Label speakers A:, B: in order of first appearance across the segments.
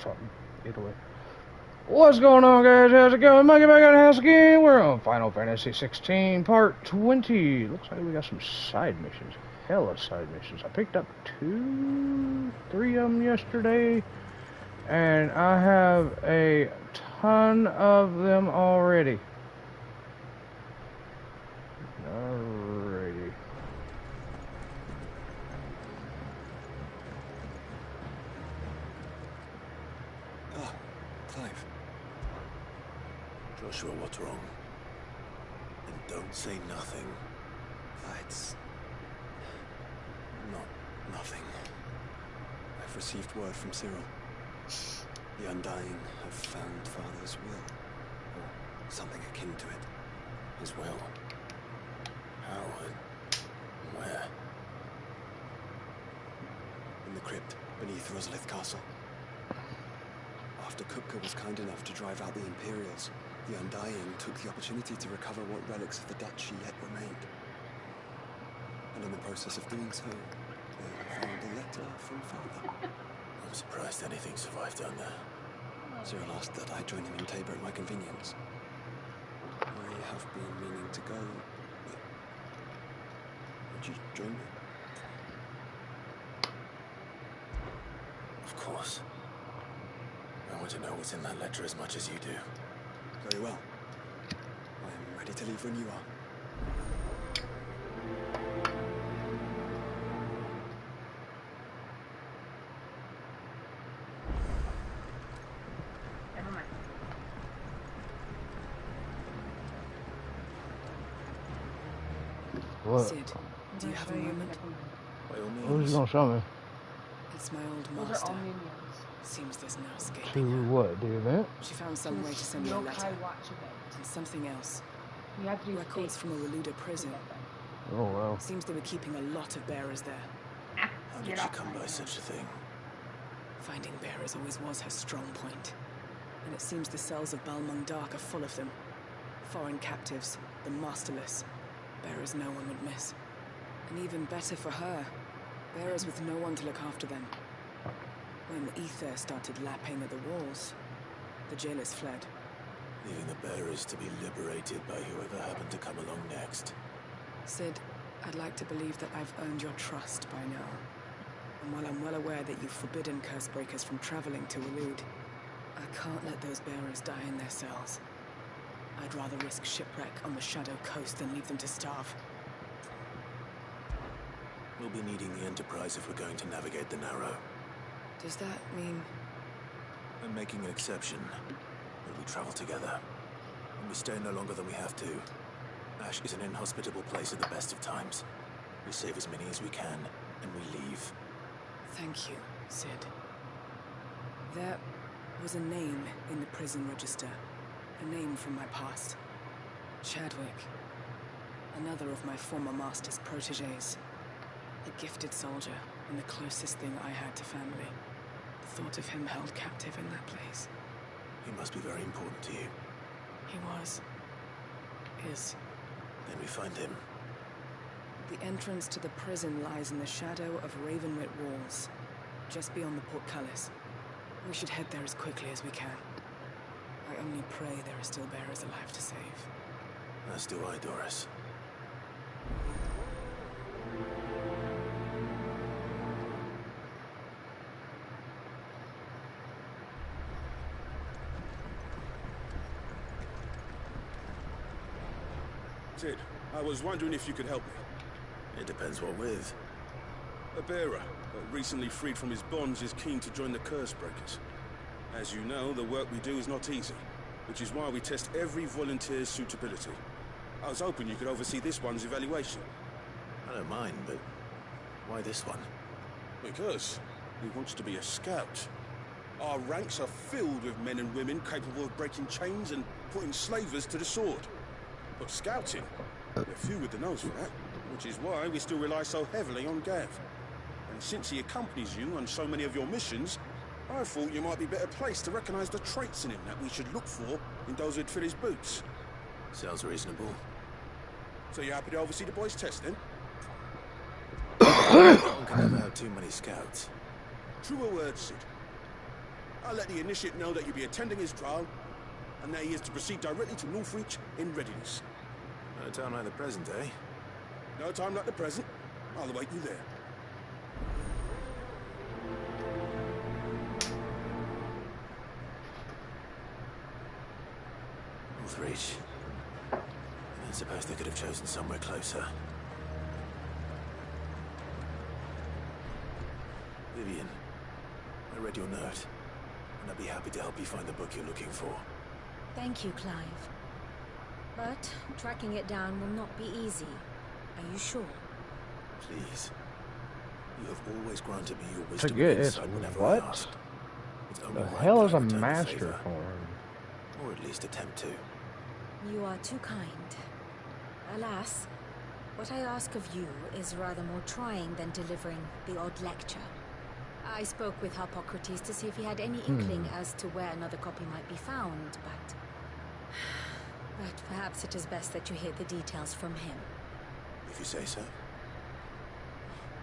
A: something. Either way. What's going on, guys? How's it going? Monkey back at the house again. We're on Final Fantasy 16 Part 20. Looks like we got some side missions. Hella side missions. I picked up 2, 3 of them yesterday. And I have a ton of them already. Alrighty.
B: Ah, Clive. Joshua, what's wrong? And don't say nothing. It's not nothing. I've received word from Cyril. The Undying have found Father's will, or something akin to it. His will. How and where? In the crypt beneath Rosalith Castle. After Kupka was kind enough to drive out the Imperials, the Undying took the opportunity to recover what relics of the Duchy yet remained. And in the process of doing so, they found a letter from Father. I'm surprised anything survived down there. Cyril asked that I join him in Tabor at my convenience. I have been meaning to go, but would you join me? Of course. I want to know what's in that letter as much as you do. Very well. I am ready to leave when you are.
A: What?
C: Sid, do you have a moment?
B: By all means.
A: What was you gonna show me?
C: It's my old master. Seems there's no escaping
A: To
C: her.
A: what? The event?
C: She found some way to send me a letter. And something else. Records from a Reluda prison.
A: Oh wow.
C: Seems they were keeping a lot of bearers there.
B: How did she come by such a thing?
C: Finding bearers always was her strong point. And it seems the cells of Balmung Dark are full of them. Foreign captives, the masterless. Bearers no one would miss. And even better for her, bearers with no one to look after them. When ether started lapping at the walls, the jailers fled.
B: Leaving the bearers to be liberated by whoever happened to come along next.
C: Sid, I'd like to believe that I've earned your trust by now. And while I'm well aware that you've forbidden Cursebreakers from traveling to Waloed, I can't let those bearers die in their cells. I'd rather risk shipwreck on the Shadow Coast than leave them to starve.
B: We'll be needing the Enterprise if we're going to navigate the Narrow.
C: Does that mean...
B: I'm making an exception. When we travel together. And we stay no longer than we have to. Ash is an inhospitable place at the best of times. We save as many as we can, and we leave.
C: Thank you, Sid. There was a name in the prison register. A name from my past. Chadwick. Another of my former master's protégés. A gifted soldier, and the closest thing I had to family. The thought of him held captive in that place.
B: He must be very important to you.
C: He was. Is.
B: Then we find him.
C: The entrance to the prison lies in the shadow of Ravenwit Walls, just beyond the portcullis. We should head there as quickly as we can. I only pray there are still bearers alive to save.
B: As do I, Doris.
D: Sid, I was wondering if you could help me.
B: It depends what with.
D: A bearer, recently freed from his bonds, is keen to join the Cursebreakers. As you know, the work we do is not easy, which is why we test every volunteer's suitability. I was hoping you could oversee this one's evaluation.
B: I don't mind, but why this one?
D: Because he wants to be a scout. Our ranks are filled with men and women capable of breaking chains and putting slavers to the sword. But scouting, they're few with the nose for that, which is why we still rely so heavily on Gav. And since he accompanies you on so many of your missions, I thought you might be better placed to recognize the traits in him that we should look for in those who'd fill his boots.
B: Sounds reasonable.
D: So you happy to oversee the boys' test, then?
B: One can never have too many scouts.
D: Truer words, Sid. I'll let the initiate know that you'll be attending his trial, and that he is to proceed directly to Northreach in readiness.
E: No time like the present, eh?
D: No time like the present. I'll await you there.
E: Northreach. I suppose they could have chosen somewhere closer. Vivian, I read your note, and I'd be happy to help you find the book you're looking for.
F: Thank you, Clive. But tracking it down will not be easy. Are you sure?
E: Please. You have always granted me your wisdom
A: Forget
E: and
A: it.
E: insight whenever I
A: What?
E: asked. It's only
A: The
E: right
A: hell
E: that
A: is
E: I
A: a
E: return the
A: master
E: favor,
A: form?
E: or at least attempt to.
F: You are too kind. Alas, what I ask of you is rather more trying than delivering the odd lecture. I spoke with Harpocrates to see if he had any inkling as to where another copy might be found, but perhaps it is best that you hear the details from him.
E: If you say so.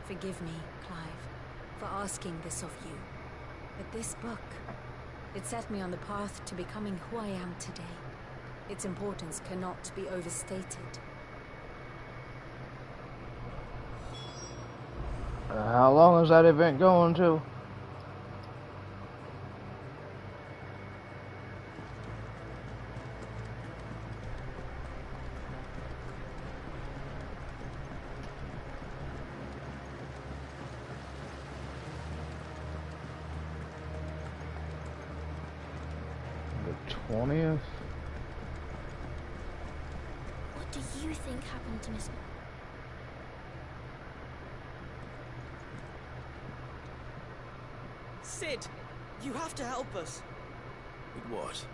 F: Forgive me, Clive, for asking this of you. But this book, it set me on the path to becoming who I am today. Its importance cannot be overstated.
A: How long is that event going to? The 20th?
G: What do you think happened to Miss...
H: Sid, you have to help us.
E: With what?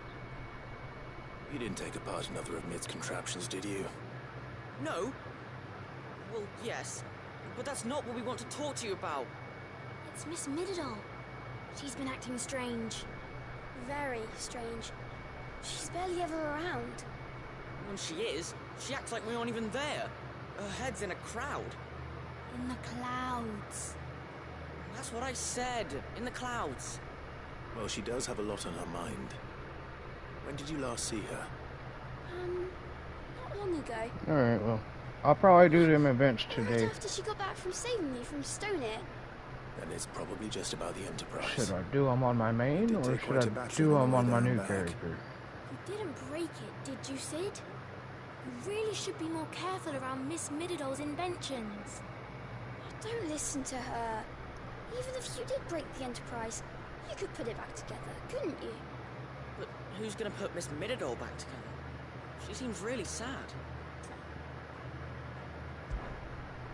E: You didn't take apart another of Mid's contraptions, did you?
H: No? Well, yes. But that's not what we want to talk to you about.
G: It's Miss Mididol. She's been acting strange. Very strange. She's barely ever around.
H: When she is, she acts like we aren't even there. Her head's in a crowd.
G: In the clouds.
H: That's what I said. In the clouds.
E: Well, she does have a lot on her mind. When did you last see her?
G: Not long ago.
A: Alright, well, I'll probably do them events
G: Right
A: today.
G: after she got back from saving me from Stonehenge.
E: Then it's probably just about the Enterprise.
A: Should I do them on my main,
E: Did
A: or
E: take
A: should
E: quite a
A: I
E: battery
A: do
E: on
A: them
E: the way
A: on my
E: there
A: new
E: and back.
A: character?
G: You didn't break it, did you, Sid? You really should be more careful around Miss Mididol's inventions. Don't listen to her. Even if you did break the Enterprise, you could put it back together, couldn't you?
H: But who's gonna put Miss Mididol back together? She seems really sad.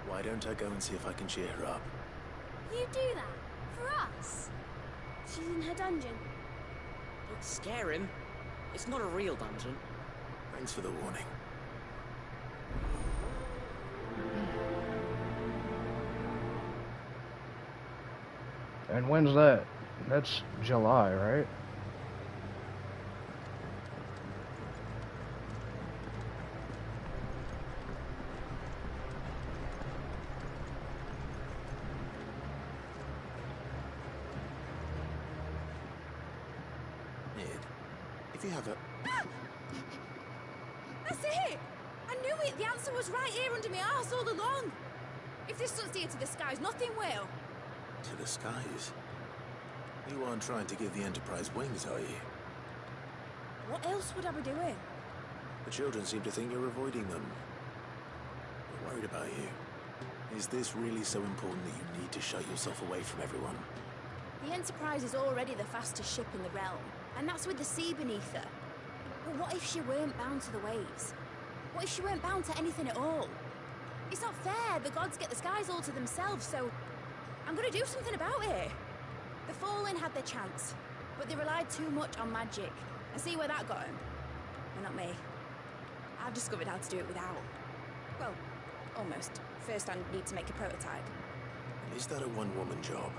E: Why don't I go and see if I can cheer her up?
G: You do that? For us? She's in her dungeon.
H: Don't scare him. It's not a real dungeon.
E: Thanks for the warning.
A: And when's that? That's July, right?
E: Ned, if you have a...
I: That's it! I knew it! The answer was right here under my arse all along! If this doesn't steer to the skies, nothing will!
E: To the skies? You aren't trying to give the Enterprise wings, are you?
I: What else would I be doing?
E: The children seem to think you're avoiding them. They're worried about you. Is this really so important that you need to shut yourself away from everyone?
I: The Enterprise is already the fastest ship in the realm, and that's with the sea beneath her. But what if she weren't bound to the waves? What if she weren't bound to anything at all? It's not fair. The gods get the skies all to themselves, so I'm gonna do something about it. The Fallen had their chance, but they relied too much on magic. And see where that got them? Well, not me. I've discovered how to do it without. Well, almost. First I need to make a prototype.
E: Is that a one-woman job?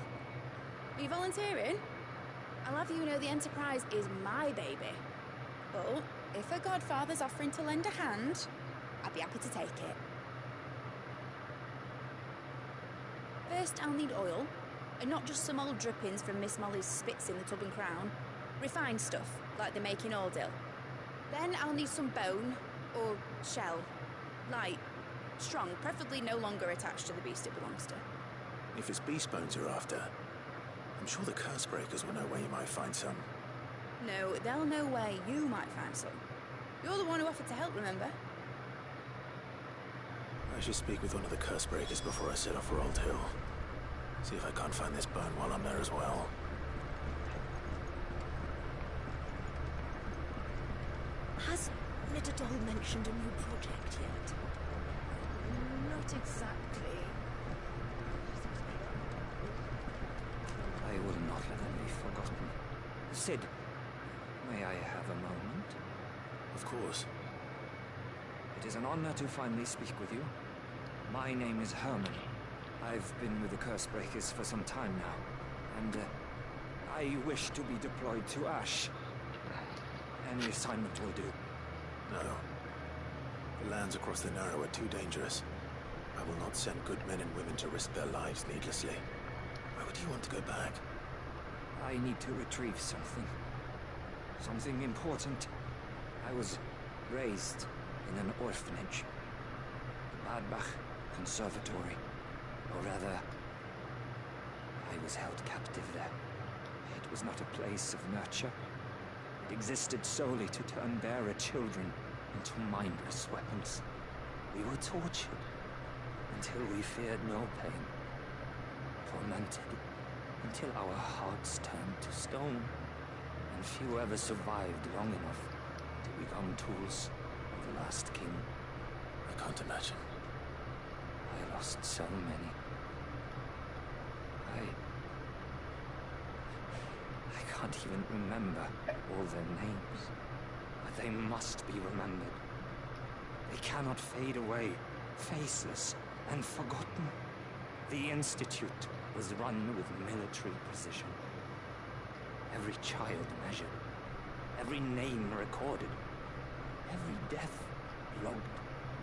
I: Are you volunteering? I'll have you know the Enterprise is my baby. But if a godfather's offering to lend a hand, I'd be happy to take it. First, I'll need oil, And not just some old drippings from Miss Molly's spits in the Tub and Crown. Refined stuff, like they make in Ordill. Then I'll need some bone, or shell. Light, strong, preferably no longer attached to the beast it belongs to.
E: If it's beast bones you're after, I'm sure the Curse Breakers will know where you might find some.
I: No, they'll know where you might find some. You're the one who offered to help, remember?
E: I should speak with one of the Curse Breakers before I set off for Old Hill. See if I can't find this bone while I'm there as well.
J: Has Midadol mentioned a new project yet?
K: Not exactly.
L: I will not let them be forgotten. Sid, may I have a moment?
E: Of course.
L: It is an honor to finally speak with you. My name is Herman. I've been with the Curse Breakers for some time now, and I wish to be deployed to Ash. Any assignment will do.
E: No. The lands across the Narrow are too dangerous. I will not send good men and women to risk their lives needlessly. Why would you want to go back?
L: I need to retrieve something. Something important. I was raised in an orphanage. The Badbach Conservatory. Or rather, I was held captive there. It was not a place of nurture. It existed solely to turn bearer children into mindless weapons. We were tortured until we feared no pain. Tormented until our hearts turned to stone. And few ever survived long enough to become tools of the last king.
E: I can't imagine.
L: I lost so many. I can't even remember all their names. But they must be remembered. They cannot fade away, faceless and forgotten. The Institute was run with military precision. Every child measured, every name recorded, every death logged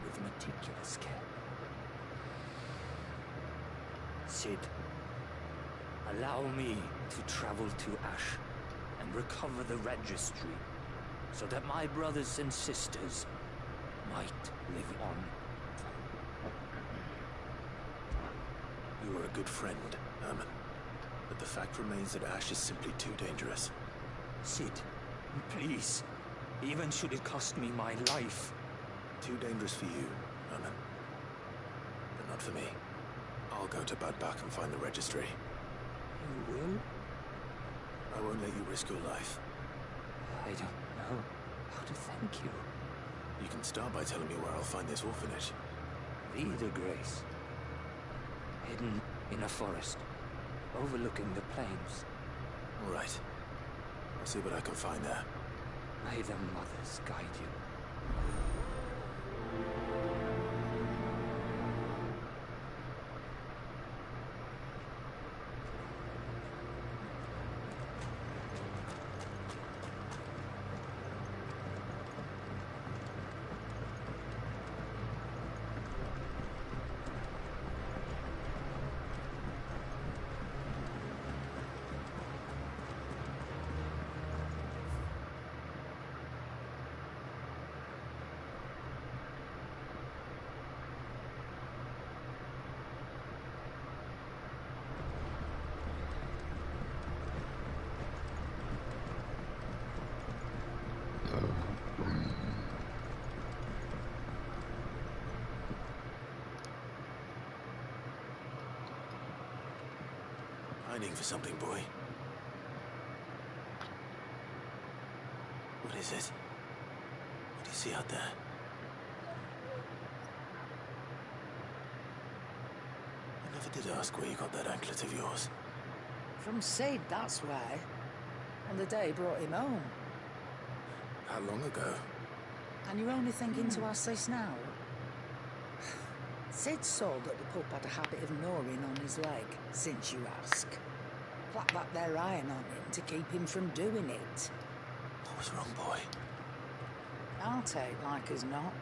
L: with meticulous care. Sid, allow me to travel to Ash and recover the registry so that my brothers and sisters might live on.
E: You are a good friend, Herman. But the fact remains that Ash is simply too dangerous.
L: Sid, please. Even should it cost me my life.
E: Too dangerous for you, Herman. But not for me. I'll go to Badbach and find the registry.
L: You will?
E: I won't let you risk your life.
L: I don't know how to thank you.
E: You can start by telling me where I'll find this orphanage.
L: Vida Grace. Hidden in a forest, overlooking the plains.
E: All right. I'll see what I can find there.
L: May the mothers guide you.
E: Pining for something, boy. What is it? What do you see out there? I never did ask where you got that anklet of yours.
K: From Sid, that's why. On the day he brought him home.
E: How long ago?
K: And you're only thinking to ask this now? Sid saw that the pup had a habit of gnawing on his leg, since you ask. Clapped that there iron on him to keep him from doing it.
E: What was wrong, boy?
K: I'll take like as not.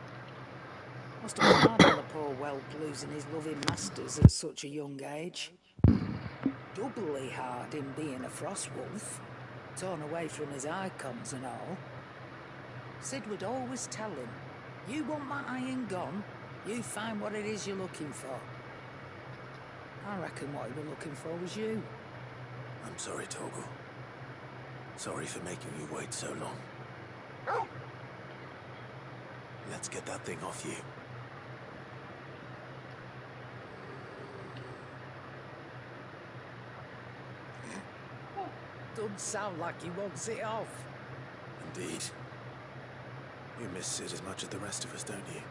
K: Must have been hard on the poor whelp losing his loving masters at such a young age. doubly hard in being a frost wolf, torn away from his icons and all. Sid would always tell him, you want my iron gone, you find what it is you're looking for. I reckon what he were looking for was you.
E: I'm sorry, Torgal. Sorry for making you wait so long. Let's get that thing off you.
K: Doesn't sound like he wants it off.
E: Indeed. You miss Sid as much as the rest of us, don't you?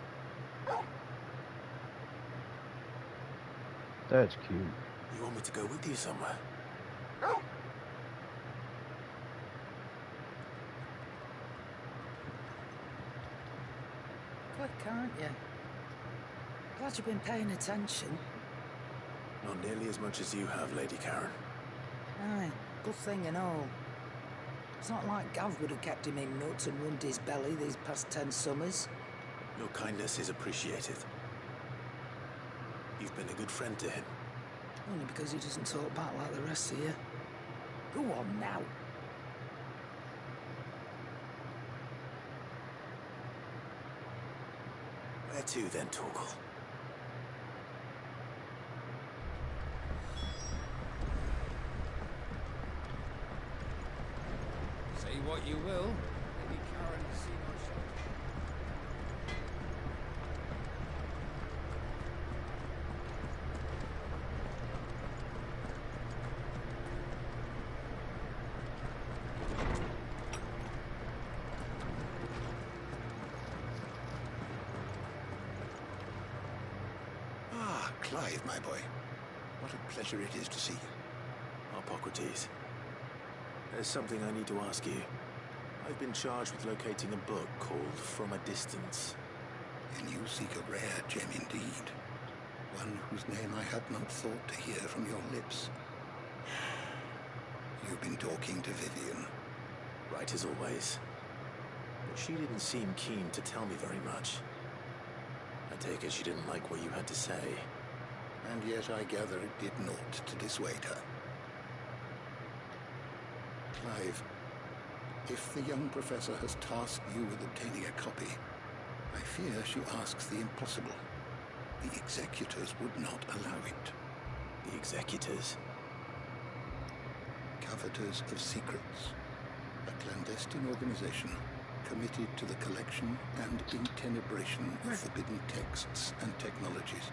A: That's cute.
E: You want me to go with you somewhere?
K: Quick, aren't you? Glad you've been paying attention.
E: Not nearly as much as you have, Lady Karen.
K: Aye, good thing and all. It's not like Gav would have kept him in nuts and rubbed his belly these past 10 summers.
E: Your kindness is appreciated. You've been a good friend to him.
K: Only because he doesn't talk back like the rest of you. Go on now.
E: Where to then, Torgal?
L: Say what you will, Lady Karen has seen our shelter.
M: Ah, Clive, my boy. What a pleasure it is to see you.
E: Harpocrates. There's something I need to ask you. I've been charged with locating a book called From a Distance.
M: And you seek a rare gem indeed. One whose name I had not thought to hear from your lips. You've been talking to Vivian.
E: Right as always. But she didn't seem keen to tell me very much. I take it she didn't like what you had to say.
M: And yet I gather it did naught to dissuade her. Clive, if the young professor has tasked you with obtaining a copy, I fear she asks the impossible. The executors would not allow it.
E: The executors?
M: Coveters of secrets. A clandestine organization committed to the collection and intenebration of forbidden texts and technologies.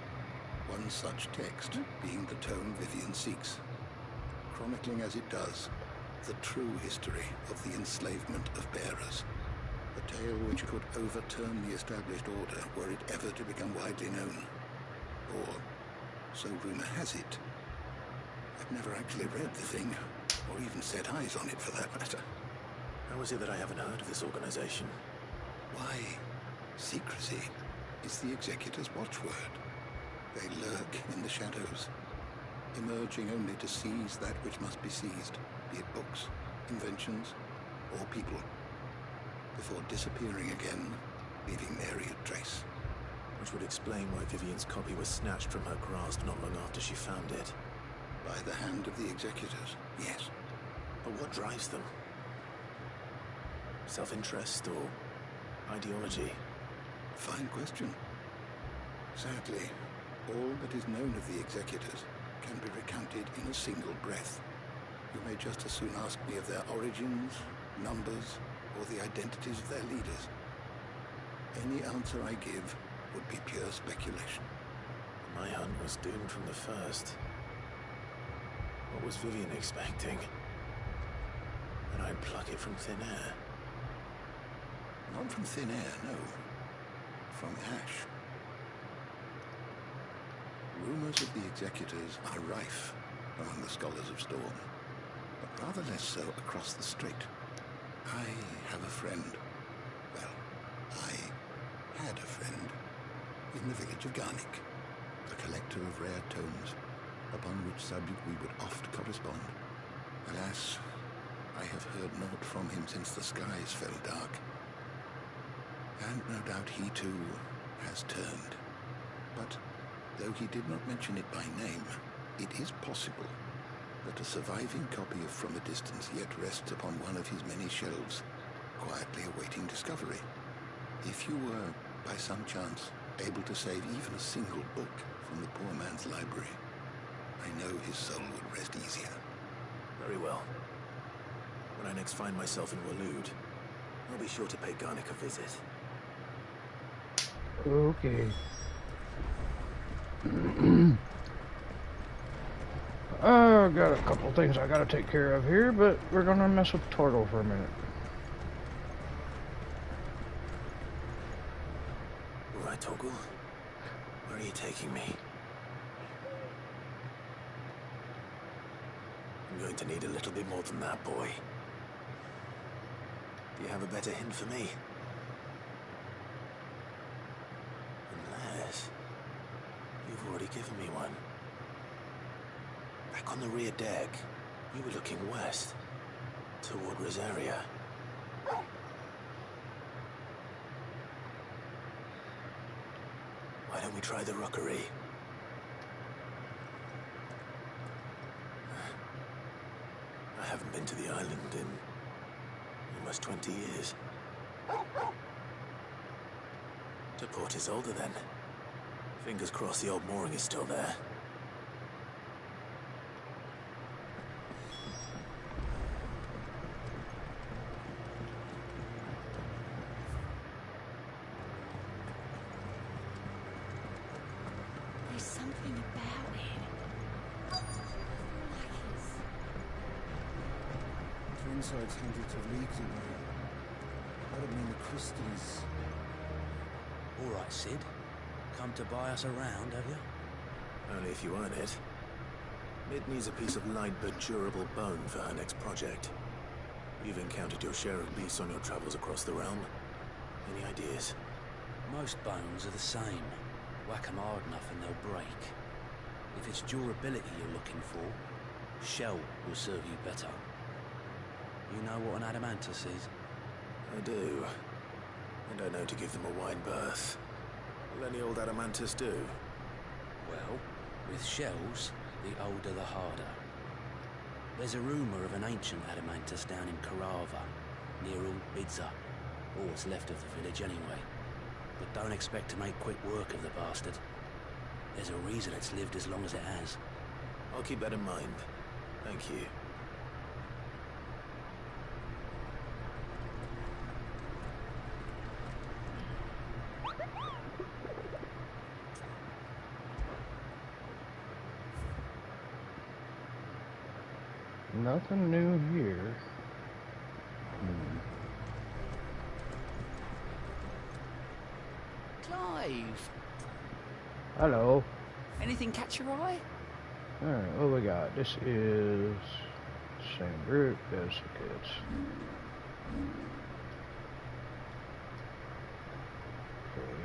M: One such text being the tome Vivian seeks, chronicling as it does the true history of the enslavement of bearers, a tale which could overturn the established order were it ever to become widely known. Or, so rumor has it. I've never actually read the thing, or even set eyes on it for that matter.
E: How is it that I haven't heard of this organization?
M: Why, secrecy is the executor's watchword. They lurk in the shadows, emerging only to seize that which must be seized, be it books, inventions, or people, before disappearing again, leaving nary a trace.
E: Which would explain why Vivian's copy was snatched from her grasp not long after she found it.
M: By the hand of the executors, yes.
E: But what drives them? Self-interest or ideology?
M: Fine question. Sadly, all that is known of the executors can be recounted in a single breath. You may just as soon ask me of their origins, numbers, or the identities of their leaders. Any answer I give would be pure speculation.
E: My hunt was doomed from the first. What was Vivian expecting? That I'd pluck it from thin air?
M: Not from thin air, no. From ash. Rumors of the executors are rife among the scholars of Storm, but rather less so across the strait. I have a friend. Well, I had a friend in the village of Garnick, a collector of rare tomes, upon which subject we would oft correspond. Alas, I have heard naught from him since the skies fell dark. And no doubt he too has turned. But though he did not mention it by name, it is possible that a surviving copy of From a Distance yet rests upon one of his many shelves, quietly awaiting discovery. If you were, by some chance, able to save even a single book from the poor man's library, I know his soul would rest easier.
E: Very well. When I next find myself in Waloed, I'll be sure to pay Garnick a visit.
A: Okay. I got a couple things I gotta take care of here, but we're gonna mess with Torgal for a minute.
E: All right, Torgal. Where are you taking me? I'm going to need a little bit more than that, boy. Do you have a better hint for me? Unless you've already given me one. Back on the rear deck, you were looking west, toward Rosaria. Why don't we try the rookery? I haven't been to the island in almost 20 years. To Port Isolde, then. Fingers crossed the old mooring is still there.
J: There's something about it.
B: Twinside's hundreds of leagues away. I don't mean the crystals.
N: All right, Sid. Come to buy us around, have you?
E: Only if you earn it. Mid needs a piece of light but durable bone for her next project. You've encountered your share of beasts on your travels across the realm. Any ideas?
N: Most bones are the same. Whack 'em hard enough and they'll break. If it's durability you're looking for, shell will serve you better. You know what an adamantus is?
E: I do. And I know to give them a wide berth. Will any old adamantus do?
N: Well, with shells, the older the harder. There's a rumour of an ancient adamantus down in Karava, near Ulbidza, or what's left of the village anyway. But don't expect to make quick work of the bastard. There's a reason it's lived as long as it has.
E: I'll keep that in mind. Thank you.
A: Nothing new here.
O: Clive!
A: Hello.
O: Anything catch your eye?
A: Alright, what we got? This is same group as kids. Okay.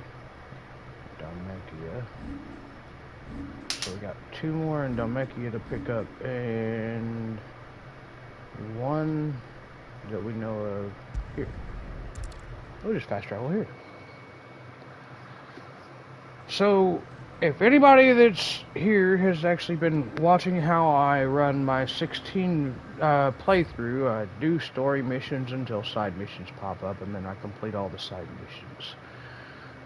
A: Dalmatia. So we got 2 more in Dalmatia to pick up, and 1 that we know of here. We'll just fast travel here. So, if anybody that's here has actually been watching how I run my 16 playthrough, I do story missions until side missions pop up, and then I complete all the side missions.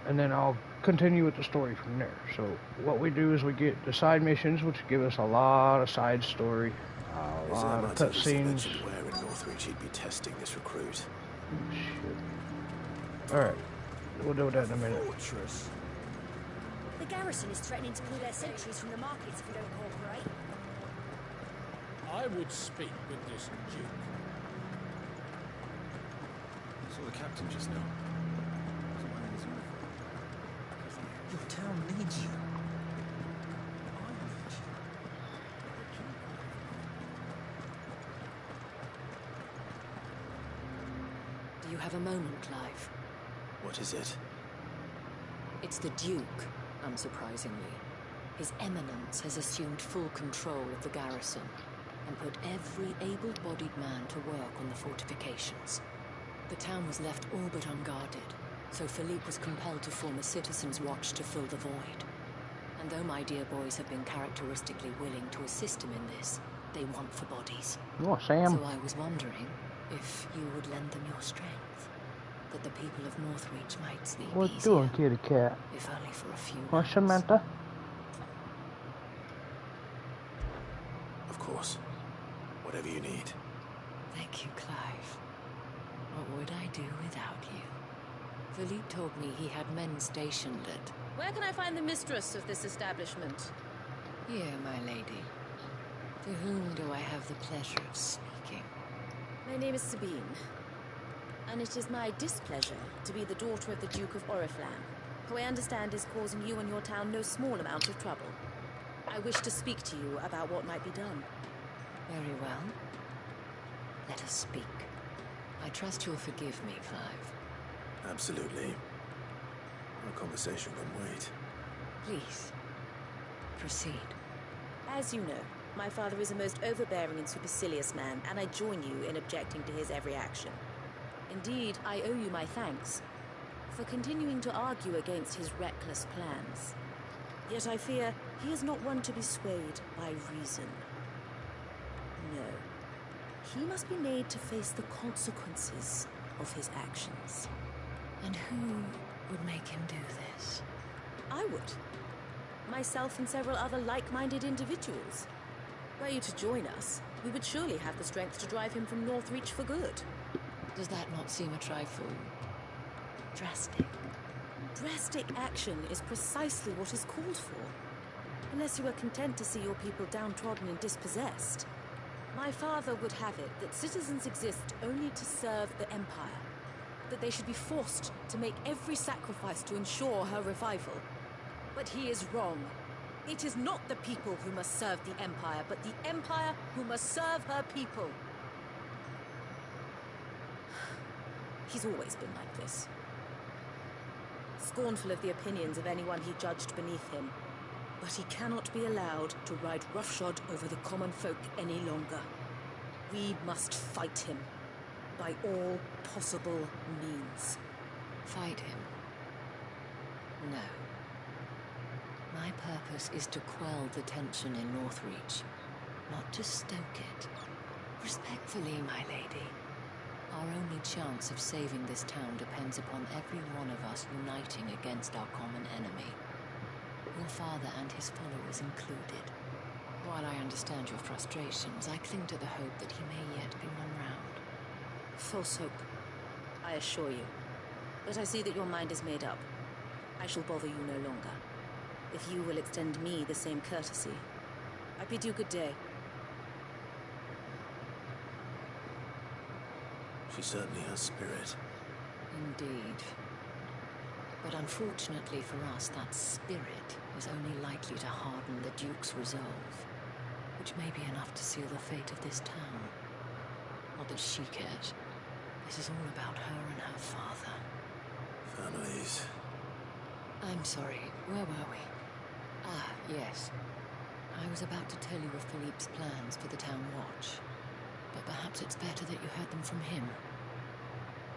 A: And then I'll continue with the story from there. So what we do is we get the side missions, which give us a lot of side story, a lot of cutscenes.
E: Where in Northreach he'd be testing this recruit.
A: Shit. Alright, we'll do that in a minute.
J: Fortress. The garrison is threatening to pull their sentries from the markets if we don't cooperate.
P: I would speak with this duke.
B: I saw the captain just now. Wasn't wearing his uniform.
O: Your town needs you.
B: I need you.
Q: Do you have a moment, Clive?
E: What is it?
Q: It's the Duke, unsurprisingly. His Eminence has assumed full control of the garrison and put every able-bodied man to work on the fortifications. The town was left all but unguarded, so Philippe was compelled to form a citizens' watch to fill the void. And though my dear boys have been characteristically willing to assist him in this, they want for bodies.
A: Oh, Sam.
Q: So I was wondering if you would lend them your strength, that the people of Northreach might sleep
A: What
Q: easier,
A: doing, kitty cat?
Q: if only for a few
A: Or
Q: nights.
A: Samantha?
E: Of course. Whatever you need.
Q: Thank you, Clive. What would I do without you? Philippe told me he had men stationed at...
R: Where can I find the mistress of this establishment?
Q: Here, my lady. To whom do I have the pleasure of speaking?
R: My name is Sabine, and it is my displeasure to be the daughter of the Duke of Oriflamme, who I understand is causing you and your town no small amount of trouble. I wish to speak to you about what might be done.
Q: Very well. Let us speak. I trust you'll forgive me, Clive.
E: Absolutely. Our conversation can wait.
Q: Please, proceed.
R: As you know, my father is a most overbearing and supercilious man, and I join you in objecting to his every action. Indeed, I owe you my thanks for continuing to argue against his reckless plans. Yet I fear he is not one to be swayed by reason. No. He must be made to face the consequences of his actions.
Q: And who would make him do this?
R: I would. Myself and several other like-minded individuals. Were you to join us, we would surely have the strength to drive him from Northreach for good.
Q: Does that not seem a trifle... drastic?
R: Drastic action is precisely what is called for. Unless you are content to see your people downtrodden and dispossessed. My father would have it that citizens exist only to serve the Empire. That they should be forced to make every sacrifice to ensure her revival. But he is wrong. It is not the people who must serve the Empire, but the Empire who must serve her people. He's always been like this. Scornful of the opinions of anyone he judged beneath him. But he cannot be allowed to ride roughshod over the common folk any longer. We must fight him. By all possible means.
Q: Fight him? No. My purpose is to quell the tension in Northreach, not to stoke it. Respectfully, my lady. Our only chance of saving this town depends upon every one of us uniting against our common enemy. Your father and his followers included. While I understand your frustrations, I cling to the hope that he may yet be won round.
R: False hope, I assure you. But I see that your mind is made up. I shall bother you no longer. If you will extend me the same courtesy, I bid you good day.
E: She certainly has spirit.
Q: Indeed. But unfortunately for us, that spirit is only likely to harden the Duke's resolve, which may be enough to seal the fate of this town. Not that she cares. This is all about her and her father.
E: Families.
Q: I'm sorry, where were we? Ah, yes. I was about to tell you of Philippe's plans for the town watch. But perhaps it's better that you heard them from him.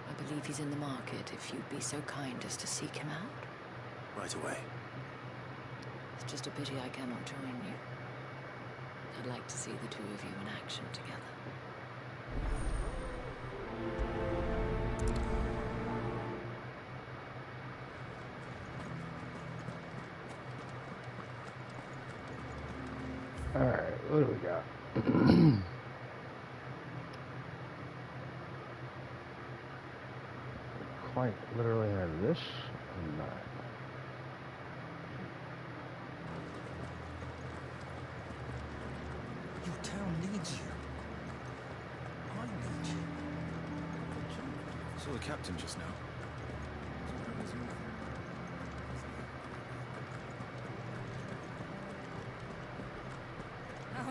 Q: I believe he's in the market, if you'd be so kind as to seek him out.
E: Right away.
Q: It's just a pity I cannot join you. I'd like to see the two of you in action together.
A: Alright, what do we got? Quite literally have this and that.
O: Your town needs you. I need you.
S: Saw the captain just now.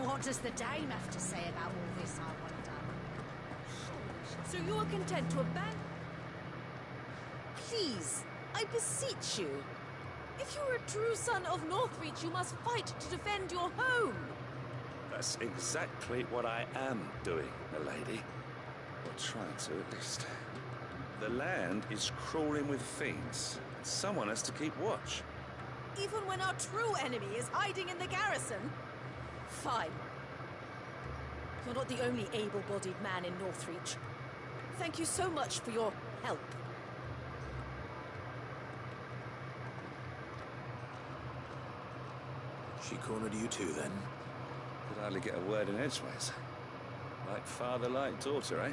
J: What does the dame have to say about all this, I wonder?
R: So you are content to abandon... Please, I beseech you. If you are a true son of Northreach, you must fight to defend your home.
T: That's exactly what I am doing, milady. Or trying to, at least. The land is crawling with fiends. Someone has to keep watch.
R: Even when our true enemy is hiding in the garrison? Fine. You're not the only able-bodied man in Northreach. Thank you so much for your help.
E: She cornered you too, then?
T: Could hardly get a word in edgeways. Like father, like daughter, eh?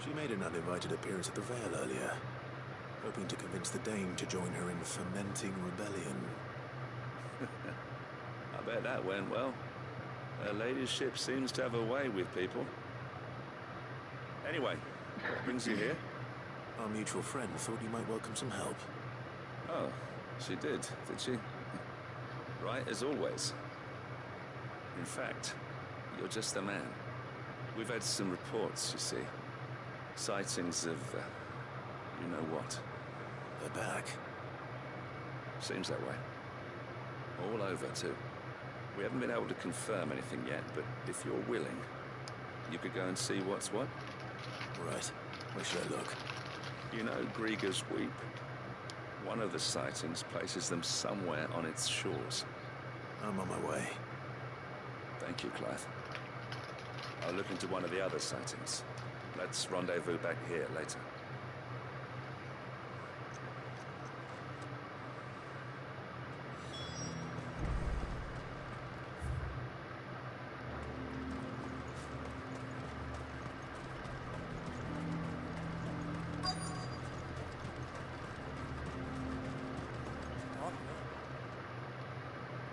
E: She made an uninvited appearance at the Vale earlier, hoping to convince the Dame to join her in fomenting rebellion.
T: I bet that went well. Her ladyship seems to have a way with people. Anyway, what brings you here?
E: Our mutual friend thought you might welcome some help.
T: Oh, she did she? Right as always. In fact, you're just the man. We've had some reports, you see. Sightings of, you know what.
E: They're back.
T: Seems that way. All over, too. We haven't been able to confirm anything yet, but if you're willing, you could go and see what's what.
E: Right. Where should I look?
T: You know Grieger's Weep? One of the sightings places them somewhere on its shores.
E: I'm on my way.
T: Thank you, Clive. I'll look into one of the other sightings. Let's rendezvous back here later.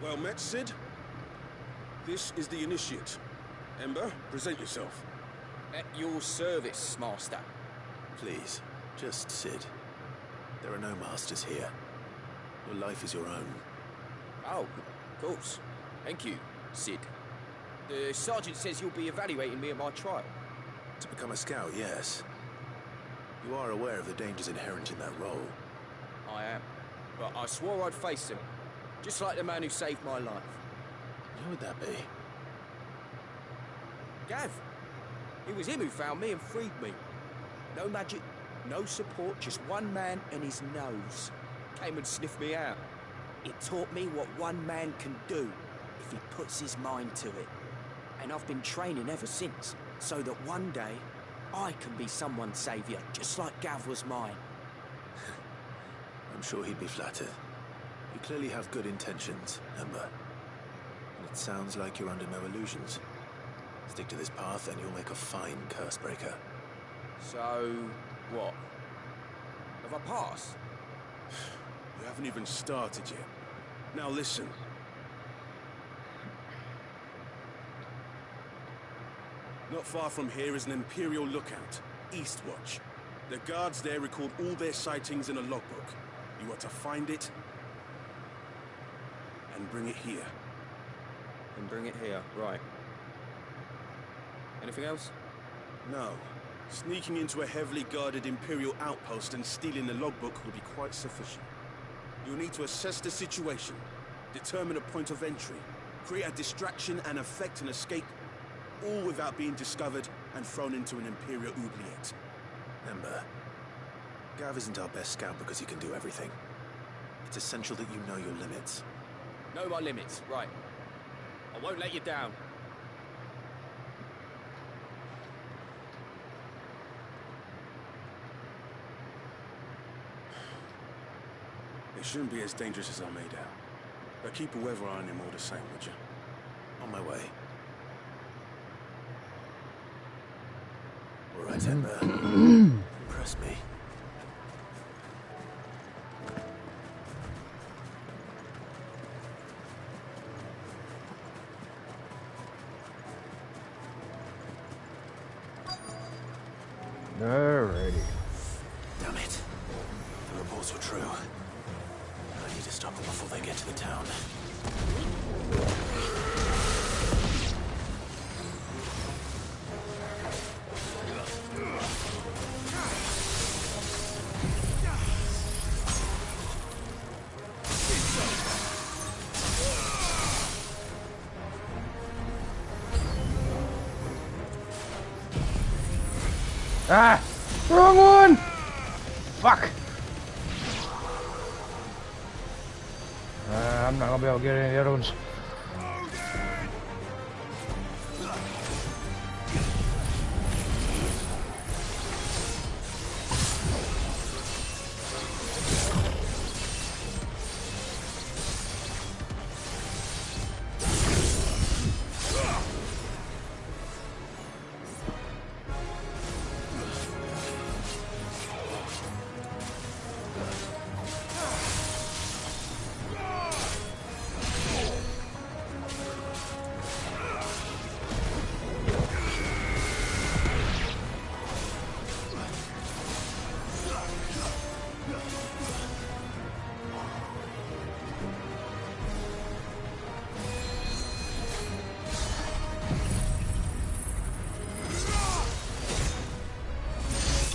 D: Well met, Sid. This is the Initiate. Ember, present yourself.
U: At your service, Master.
E: Please, just Sid. There are no masters here. Your life is your own.
U: Oh, of course. Thank you, Sid. The Sergeant says you'll be evaluating me at my trial.
E: To become a scout, yes. You are aware of the dangers inherent in that role.
U: I am. But I swore I'd face them. Just like the man who saved my life.
E: Who would that be?
U: Gav. It was him who found me and freed me. No magic, no support, just one man and his nose. Came and sniffed me out. It taught me what one man can do if he puts his mind to it. And I've been training ever since, so that one day I can be someone's saviour, just like Gav was mine.
E: I'm sure he'd be flattered. You clearly have good intentions, Ember. And it sounds like you're under no illusions. Stick to this path and you'll make a fine Cursebreaker.
U: So, what? Have I passed?
D: You haven't even started yet. Now listen. Not far from here is an Imperial lookout, Eastwatch. The guards there record all their sightings in a logbook. You are to find it and bring it here.
U: And bring it here, right. Anything else?
D: No. Sneaking into a heavily guarded Imperial outpost and stealing the logbook will be quite sufficient. You'll need to assess the situation, determine a point of entry, create a distraction and effect an escape, all without being discovered and thrown into an Imperial oubliette.
E: Ember, Gav isn't our best scout because he can do everything. It's essential that you know your limits.
U: Know my limits, right. I won't let you down.
D: It shouldn't be as dangerous as I made out. But keep a weather eye on him all the same, would you?
E: On my way. All right, Ember. Impress me.
A: Alrighty.
E: Damn it. The reports were true. I need to stop them before they get to the town.
A: Ah! Wrong one! Fuck! I'm not gonna be able to get any of the other ones.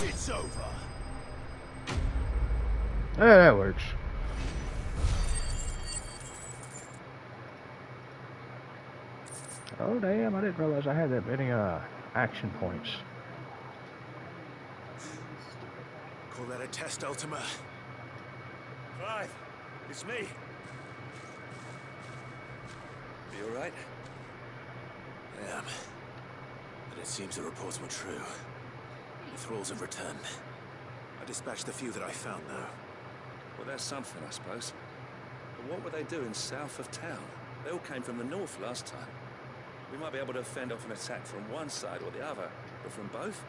C: It's over.
A: Yeah, that works. Oh damn, I didn't realize I had that many action points.
E: Call that a test, Ultima?
T: Clive, it's me. You alright?
E: I am. But it seems the reports were true. The thralls have returned. I dispatched the few that I found, though.
T: Well, that's something, I suppose. But what were they doing south of town? They all came from the north last time. We might be able to fend off an attack from one side or the other, but from both?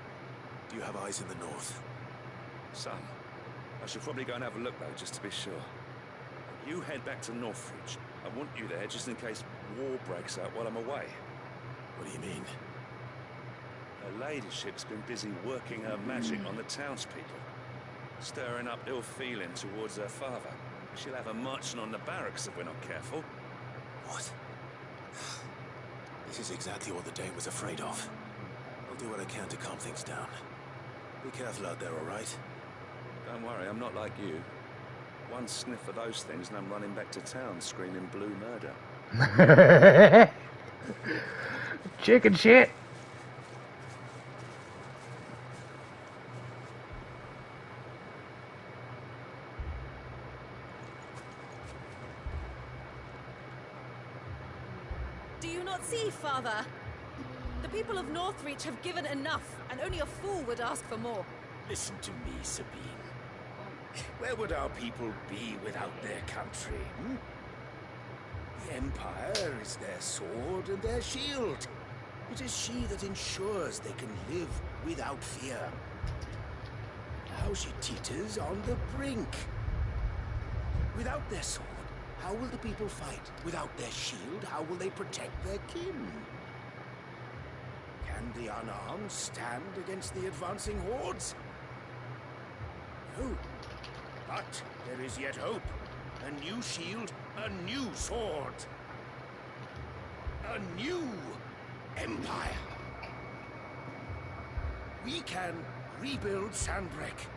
E: Do you have eyes in the north?
T: Some. I should probably go and have a look, though, just to be sure. You head back to Northreach. I want you there just in case war breaks out while I'm away.
E: What do you mean?
T: Her ladyship's been busy working her magic on the townspeople, stirring up ill feeling towards her father. She'll have her marching on the barracks if we're not careful.
E: What? This is exactly what the Dane was afraid of. I'll do what I can to calm things down. Be careful out there, all right?
T: Don't worry, I'm not like you. One sniff of those things and I'm running back to town screaming blue murder.
A: Chicken shit.
R: Do you not see, Father? The people of Northreach have given enough, and only a fool would ask for more.
C: Listen to me, Sabine. Where would our people be without their country? The Empire is their sword and their shield. It is she that ensures they can live without fear. Now she teeters on the brink. Without their sword, how will the people fight? Without their shield, how will they protect their kin? Can the unarmed stand against the advancing hordes? No. But there is yet hope. A new shield, a new sword. A new empire. We can rebuild Sandbreak,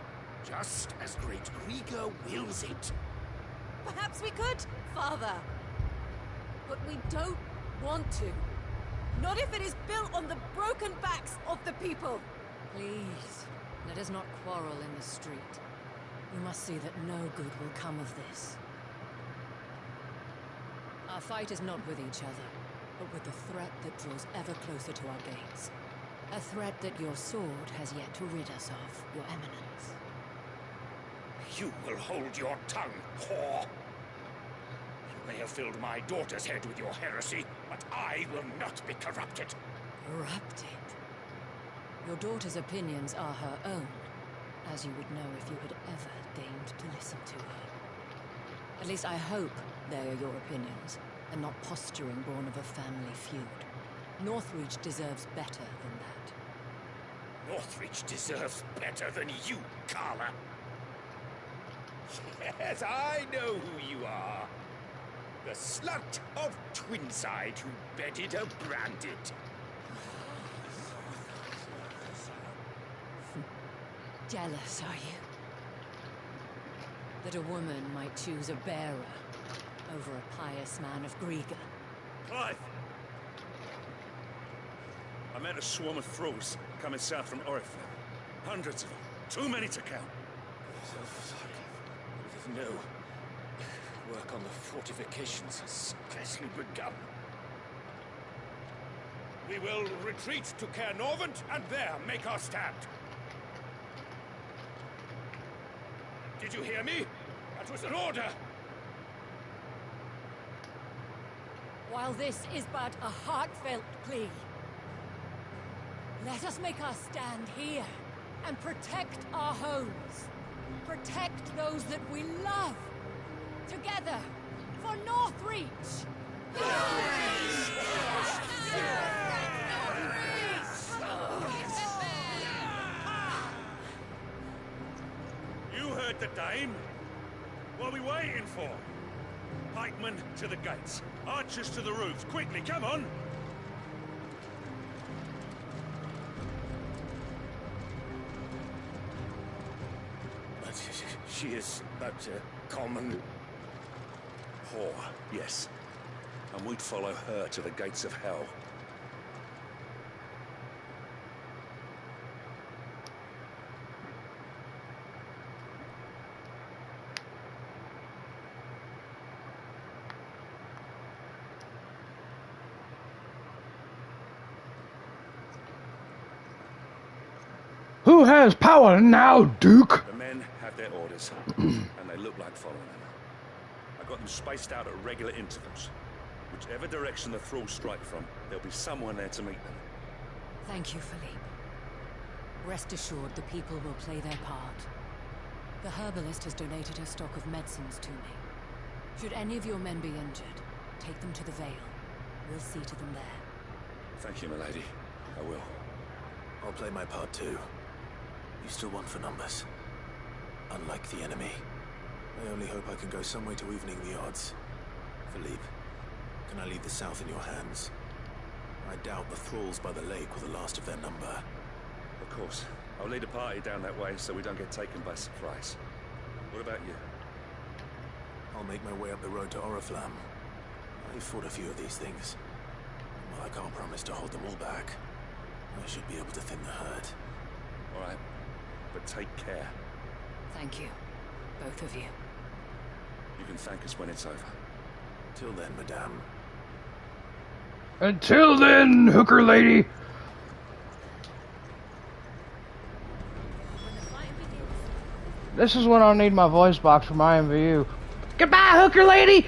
C: just as Great Kriega wills it.
R: Perhaps we could, Father. But we don't want to. Not if it is built on the broken backs of the people.
Q: Please, let us not quarrel in the street. We must see that no good will come of this. Our fight is not with each other, but with the threat that draws ever closer to our gates. A threat that your sword has yet to rid us of, Your Eminence.
C: You will hold your tongue, whore. You may have filled my daughter's head with your heresy, but I will not be corrupted.
Q: Corrupted? Your daughter's opinions are her own, as you would know if you had ever deigned to listen to her. At least I hope they are your opinions, and not posturing born of a family feud. Northreach deserves better than that.
C: Northreach deserves better than you, Carla. Yes, I know who you are. The slut of Twinside who bedded a branded.
Q: Jealous, are you? That a woman might choose a bearer over a pious man of Kriega.
T: Clive! I met a swarm of thralls coming south from Oriflame. Hundreds of them. Too many to count.
C: No. Work on the fortifications has scarcely begun. We will retreat to Caer Norvent and there make our stand. Did you hear me? That was an order.
Q: While this is but a heartfelt plea, let us make our stand here and protect our homes. Protect those that we love. Together, for Northreach!
T: You heard the Dane? What are we waiting for? Pikemen to the gates. Archers to the roofs. Quickly, come on!
C: She is but a common...
T: Whore, yes. And we'd follow her to the gates of hell.
A: Who has power now, Duke?
T: The men have their orders, and they look like following them. I got them spaced out at regular intervals. Whichever direction the thralls strike from, there'll be someone there to meet them.
Q: Thank you, Philippe. Rest assured the people will play their part. The herbalist has donated her stock of medicines to me. Should any of your men be injured, take them to the Vale. We'll see to them there.
T: Thank you, milady. I will.
E: I'll play my part too. You still want for numbers. Unlike the enemy. I only hope I can go some way to evening the odds. Philippe, can I leave the South in your hands? I doubt the thralls by the lake were the last of their number.
T: Of course. I'll lead a party down that way so we don't get taken by surprise. What about you?
E: I'll make my way up the road to Oriflamme. I've fought a few of these things. Well, I can't promise to hold them all back. I should be able to thin the herd.
T: All right. But take care.
Q: Thank you. Both of you.
T: You can thank us when it's over.
E: Till then, madame.
A: Until then, hooker lady. This is when I'll need my voice box for my MVU. Goodbye, hooker lady!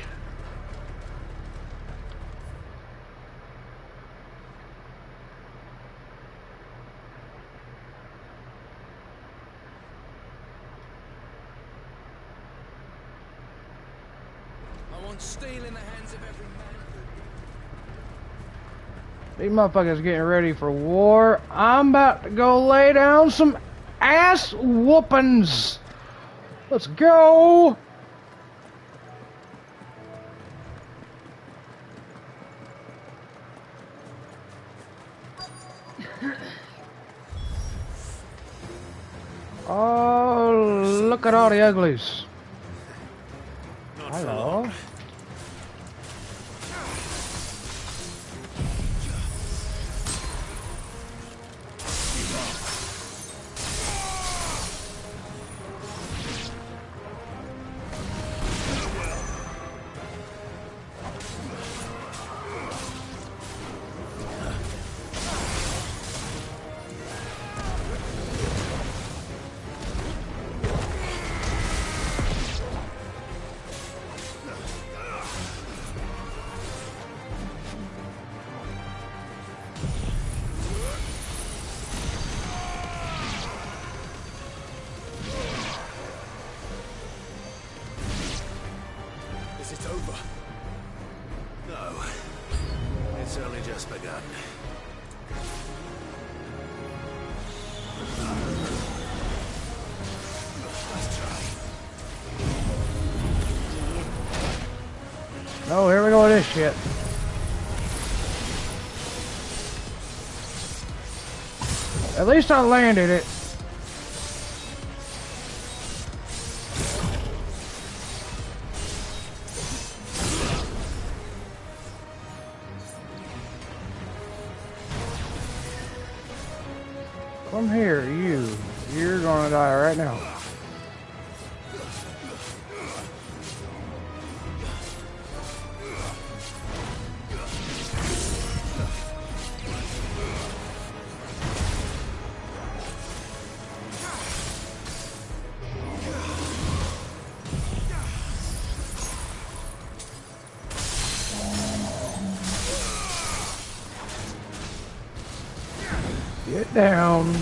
C: I want steel in the hands of every man.
A: These motherfuckers getting ready for war. I'm about to go lay down some ass whoopings. Let's go. Oh, look at all the uglies. Hello. Oh, here we go with this shit. At least I landed it. Come here, you. You're gonna die right now. Get down.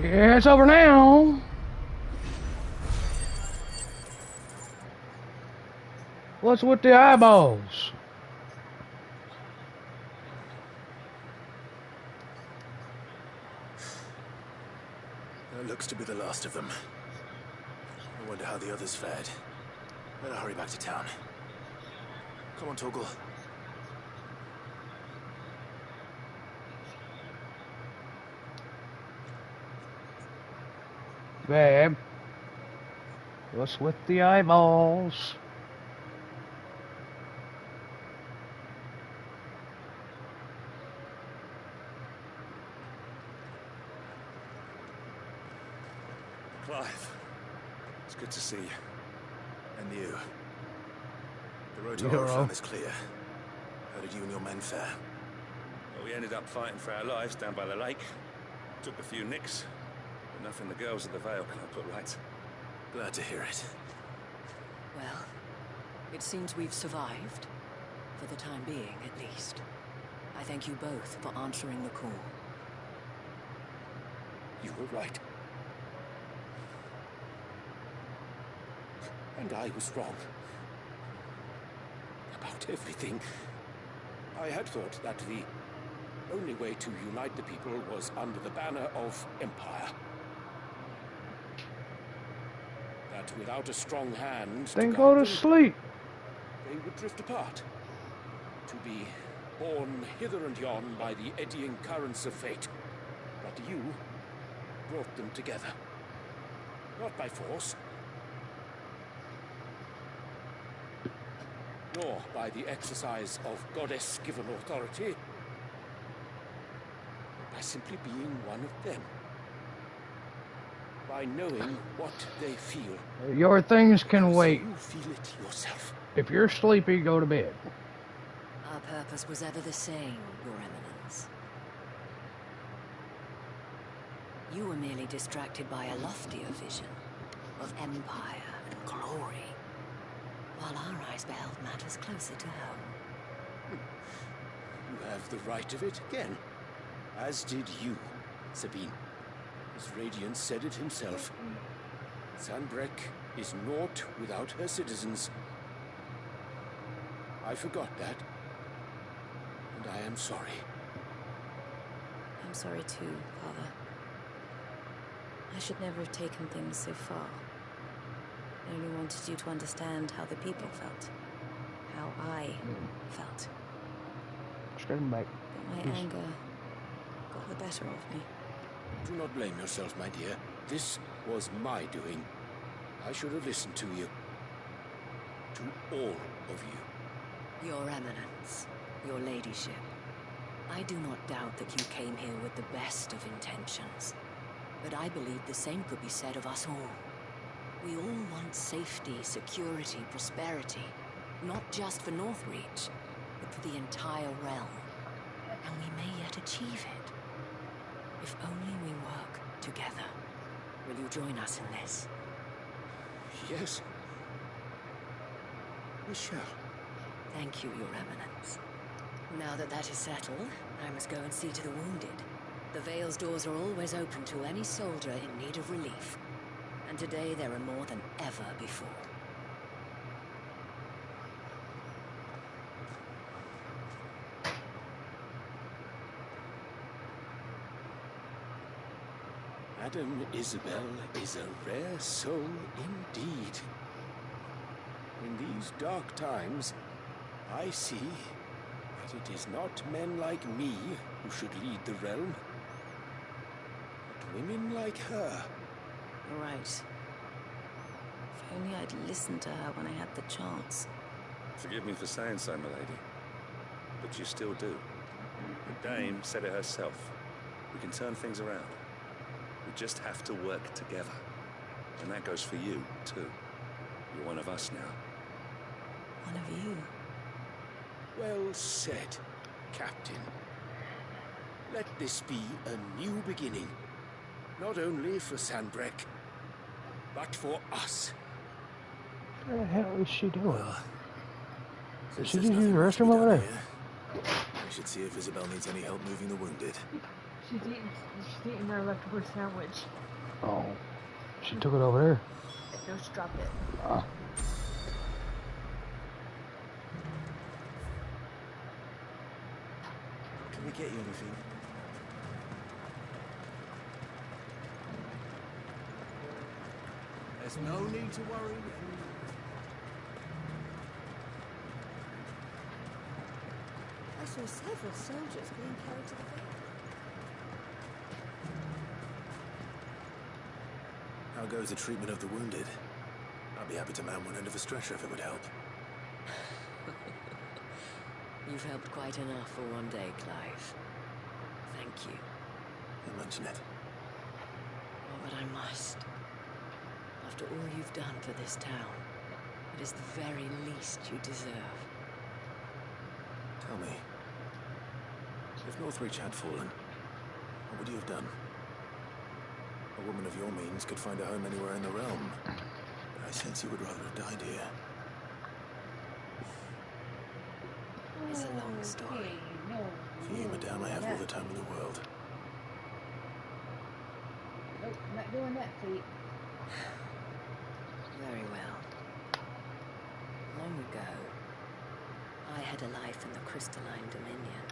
A: Yeah, it's over now. What's with the eyeballs?
E: That looks to be the last of them. I wonder how the others fared. Better hurry back to town. Come on, Torgal.
A: Babe, what's with the eyeballs?
T: Clive, it's good to see you.
E: And you. The road to
A: Hero.
E: Orphan is clear. How did you and your men fare?
T: Well, we ended up fighting for our lives down by the lake. Took a few nicks, but nothing the girls of the Vale can't put right.
E: Glad to hear it.
Q: Well, it seems we've survived. For the time being, at least. I thank you both for answering the call.
C: You were right. And I was wrong. About everything. I had thought that the only way to unite the people was under the banner of Empire. That without a strong hand
A: Then go to sleep.
C: they would drift apart. To be borne hither and yon by the eddying currents of fate. But you brought them together. Not by force, nor by the exercise of goddess-given authority, but by simply being one of them. By knowing what they feel.
A: Your things can wait.
C: You feel it yourself.
A: If you're sleepy, go to bed.
Q: Our purpose was ever the same, Your Eminence. You were merely distracted by a loftier vision of empire and glory, while our eyes beheld matters closer to home.
C: You have the right of it again. As did you, Sabine. His Radiance said it himself. Sanbreque is naught without her citizens. I forgot that. And I am sorry.
I: I'm sorry too, Father. I should never have taken things so far. I only wanted you to understand how the people felt. How I felt.
A: Stand back.
I: But my anger got the better of me.
C: Do not blame yourself, my dear. This was my doing. I should have listened to you. To all of you.
Q: Your Eminence, your ladyship, I do not doubt that you came here with the best of intentions. But I believe the same could be said of us all. We all want safety, security, prosperity. Not just for Northreach, but for the entire realm. And we may yet achieve it. If only we work together. Will you join us in this?
C: Yes. We shall.
Q: Thank you, Your Eminence. Now that that is settled, I must go and see to the wounded. The Vale's doors are always open to any soldier in need of relief. And today there are more than ever before.
C: Madame Isabel is a rare soul indeed. In these dark times, I see that it is not men like me who should lead the realm, but women like her.
I: You're right. If only I'd listened to her when I had the chance.
T: Forgive me for saying so, my lady, but you still do. The Dame said it herself. We can turn things around. We just have to work together. And that goes for you, too. You're one of us now.
I: One of you?
C: Well said, Captain. Let this be a new beginning. Not only for Sanbreque, but for us.
A: What the hell is she doing? Did she
E: Since
A: just
E: there's
A: use the
E: nothing much to
A: restroom
E: be
A: over
E: done
A: there?
E: here, we should see if Isabel needs any help moving the wounded.
F: She's eating their leftover sandwich.
A: Oh. She took it over there.
F: No, she dropped it.
A: Ah.
E: Can we get you anything?
U: There's no need to worry.
J: I saw several soldiers being carried to the Vale.
E: How goes the treatment of the wounded? I'd be happy to man one end of a stretcher if it would help.
Q: You've helped quite enough for one day, Clive. Thank you.
E: Don't mention it.
Q: Oh, but I must. After all you've done for this town, it is the very least you deserve.
E: Tell me, if Northreach had fallen, what would you have done? A woman of your means could find a home anywhere in the realm. But I sense you would rather have died here.
Q: It's a long story.
E: For you, madame, I have all the time in the world.
F: Nope, not doing that, Fleet.
Q: Very well. Long ago, I had a life in the Crystalline Dominion.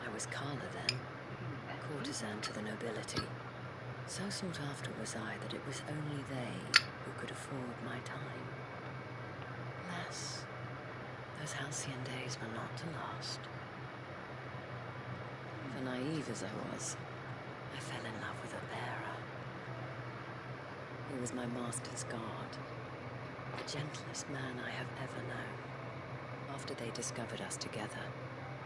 Q: I was Carla then, courtesan to the nobility. So sought after was I that it was only they who could afford my time. Alas, those halcyon days were not to last. For naive as I was, I fell in love with a bearer. He was my master's guard, the gentlest man I have ever known. After they discovered us together,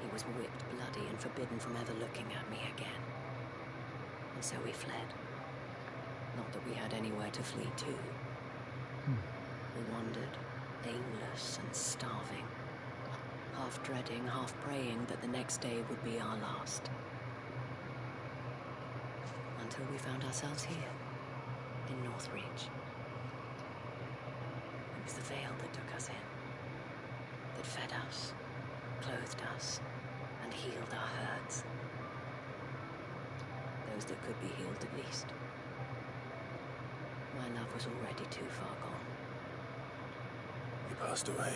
Q: he was whipped bloody and forbidden from ever looking at me again. And so we fled. Not that we had anywhere to flee to. We wandered, aimless and starving, half dreading, half praying that the next day would be our last. Until we found ourselves here, in Northreach. It was the Vale that took us in, that fed us, clothed us, and healed our hurts. Those that could be healed at least. My love was already too far gone.
E: He passed away.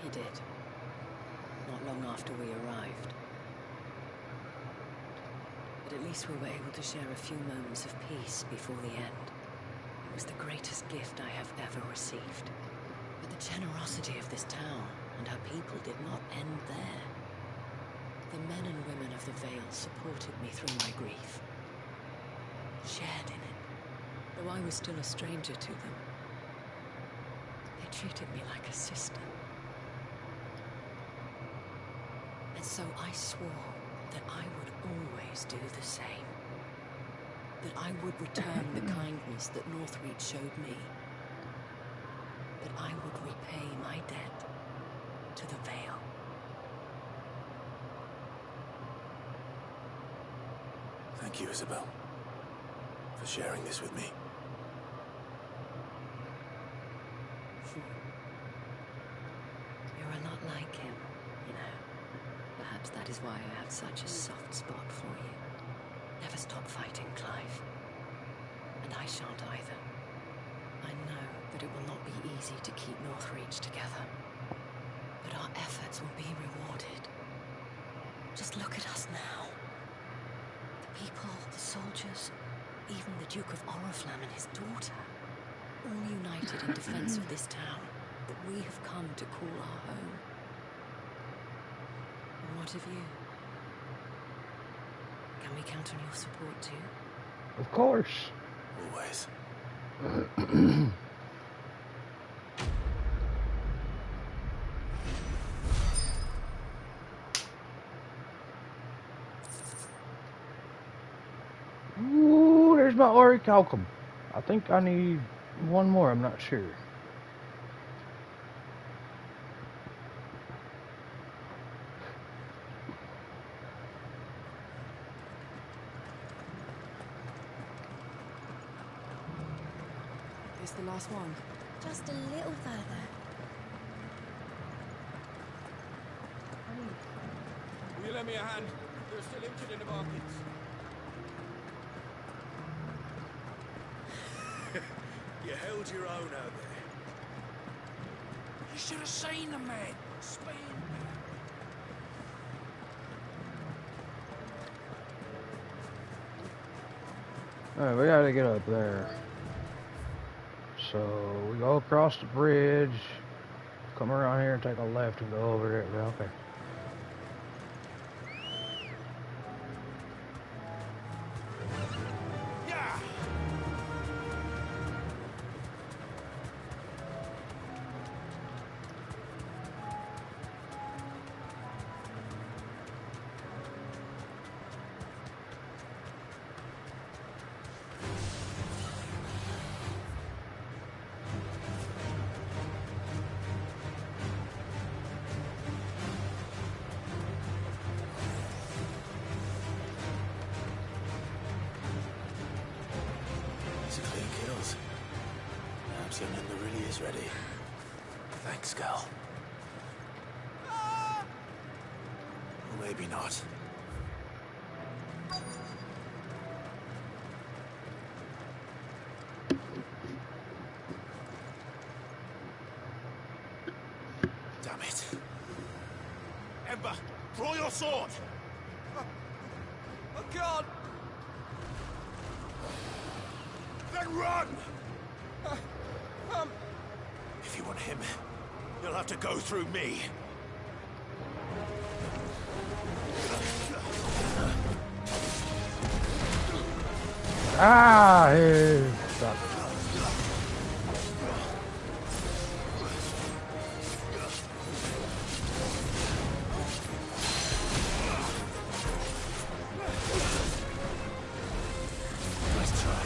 Q: He did. Not long after we arrived. But at least we were able to share a few moments of peace before the end. It was the greatest gift I have ever received. But the generosity of this town and her people did not end there. The men and women of the Vale supported me through my grief. Shared in it, though I was still a stranger to them. They treated me like a sister. And so I swore that I would always do the same. That I would return the kindness that Northreach showed me. That I would repay my debt to the Vale.
E: Thank you, Isabel, for sharing this with me.
Q: You're a lot like him, you know. Perhaps that is why I have such a soft spot for you. Never stop fighting, Clive. And I shan't either. I know that it will not be easy to keep Northreach together. But our efforts will be rewarded. Just look at us now. The people, the soldiers, even the Duke of Oriflamme and his daughter. All united in defense of this town that we have come to call our home. And what of you? Can we count on your support too?
A: Of course.
E: Always.
A: Ooh, there's my Orichalcum. I think I need one more, I'm not sure.
R: Is the last one?
G: Just a little further.
U: Will you lend me a hand? There's are still limited in the markets.
C: You held your own out there.
U: You should have seen the man. Spin.
A: Alright, we gotta get up there. So we go across the bridge, come around here and take a left and go over there. Yeah, okay.
E: Really is ready. Thanks, Cal. Or maybe not. Damn it.
C: Ember, draw your sword!
U: I can't!
C: Then run!
E: If you want him, you'll have to go through me.
A: Ah, hey, stop.
E: Nice try.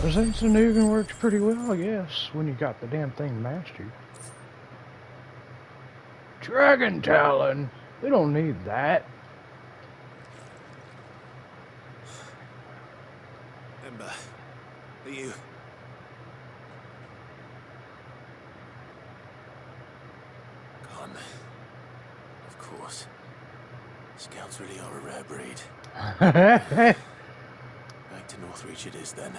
A: Resistance maneuvering works pretty well, I guess, when you got the damn thing mastered. Dragon Talon! We don't need that.
E: Ember, are you... Gone. Of course. Scouts really are a rare breed. Back to Northreach it is then.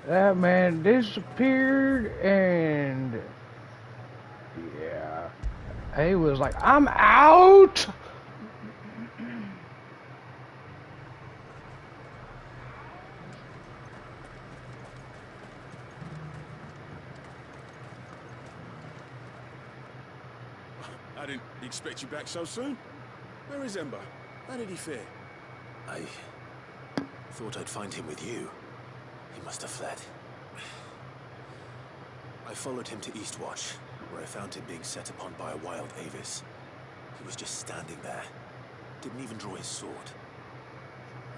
A: That man disappeared, and yeah, he was like, "I'm out."
D: I didn't expect you back so soon. Where is Ember? How did he fare?
E: I thought I'd find him with you. He must have fled. I followed him to Eastwatch, where I found him being set upon by a wild Avis. He was just standing there. Didn't even draw his sword.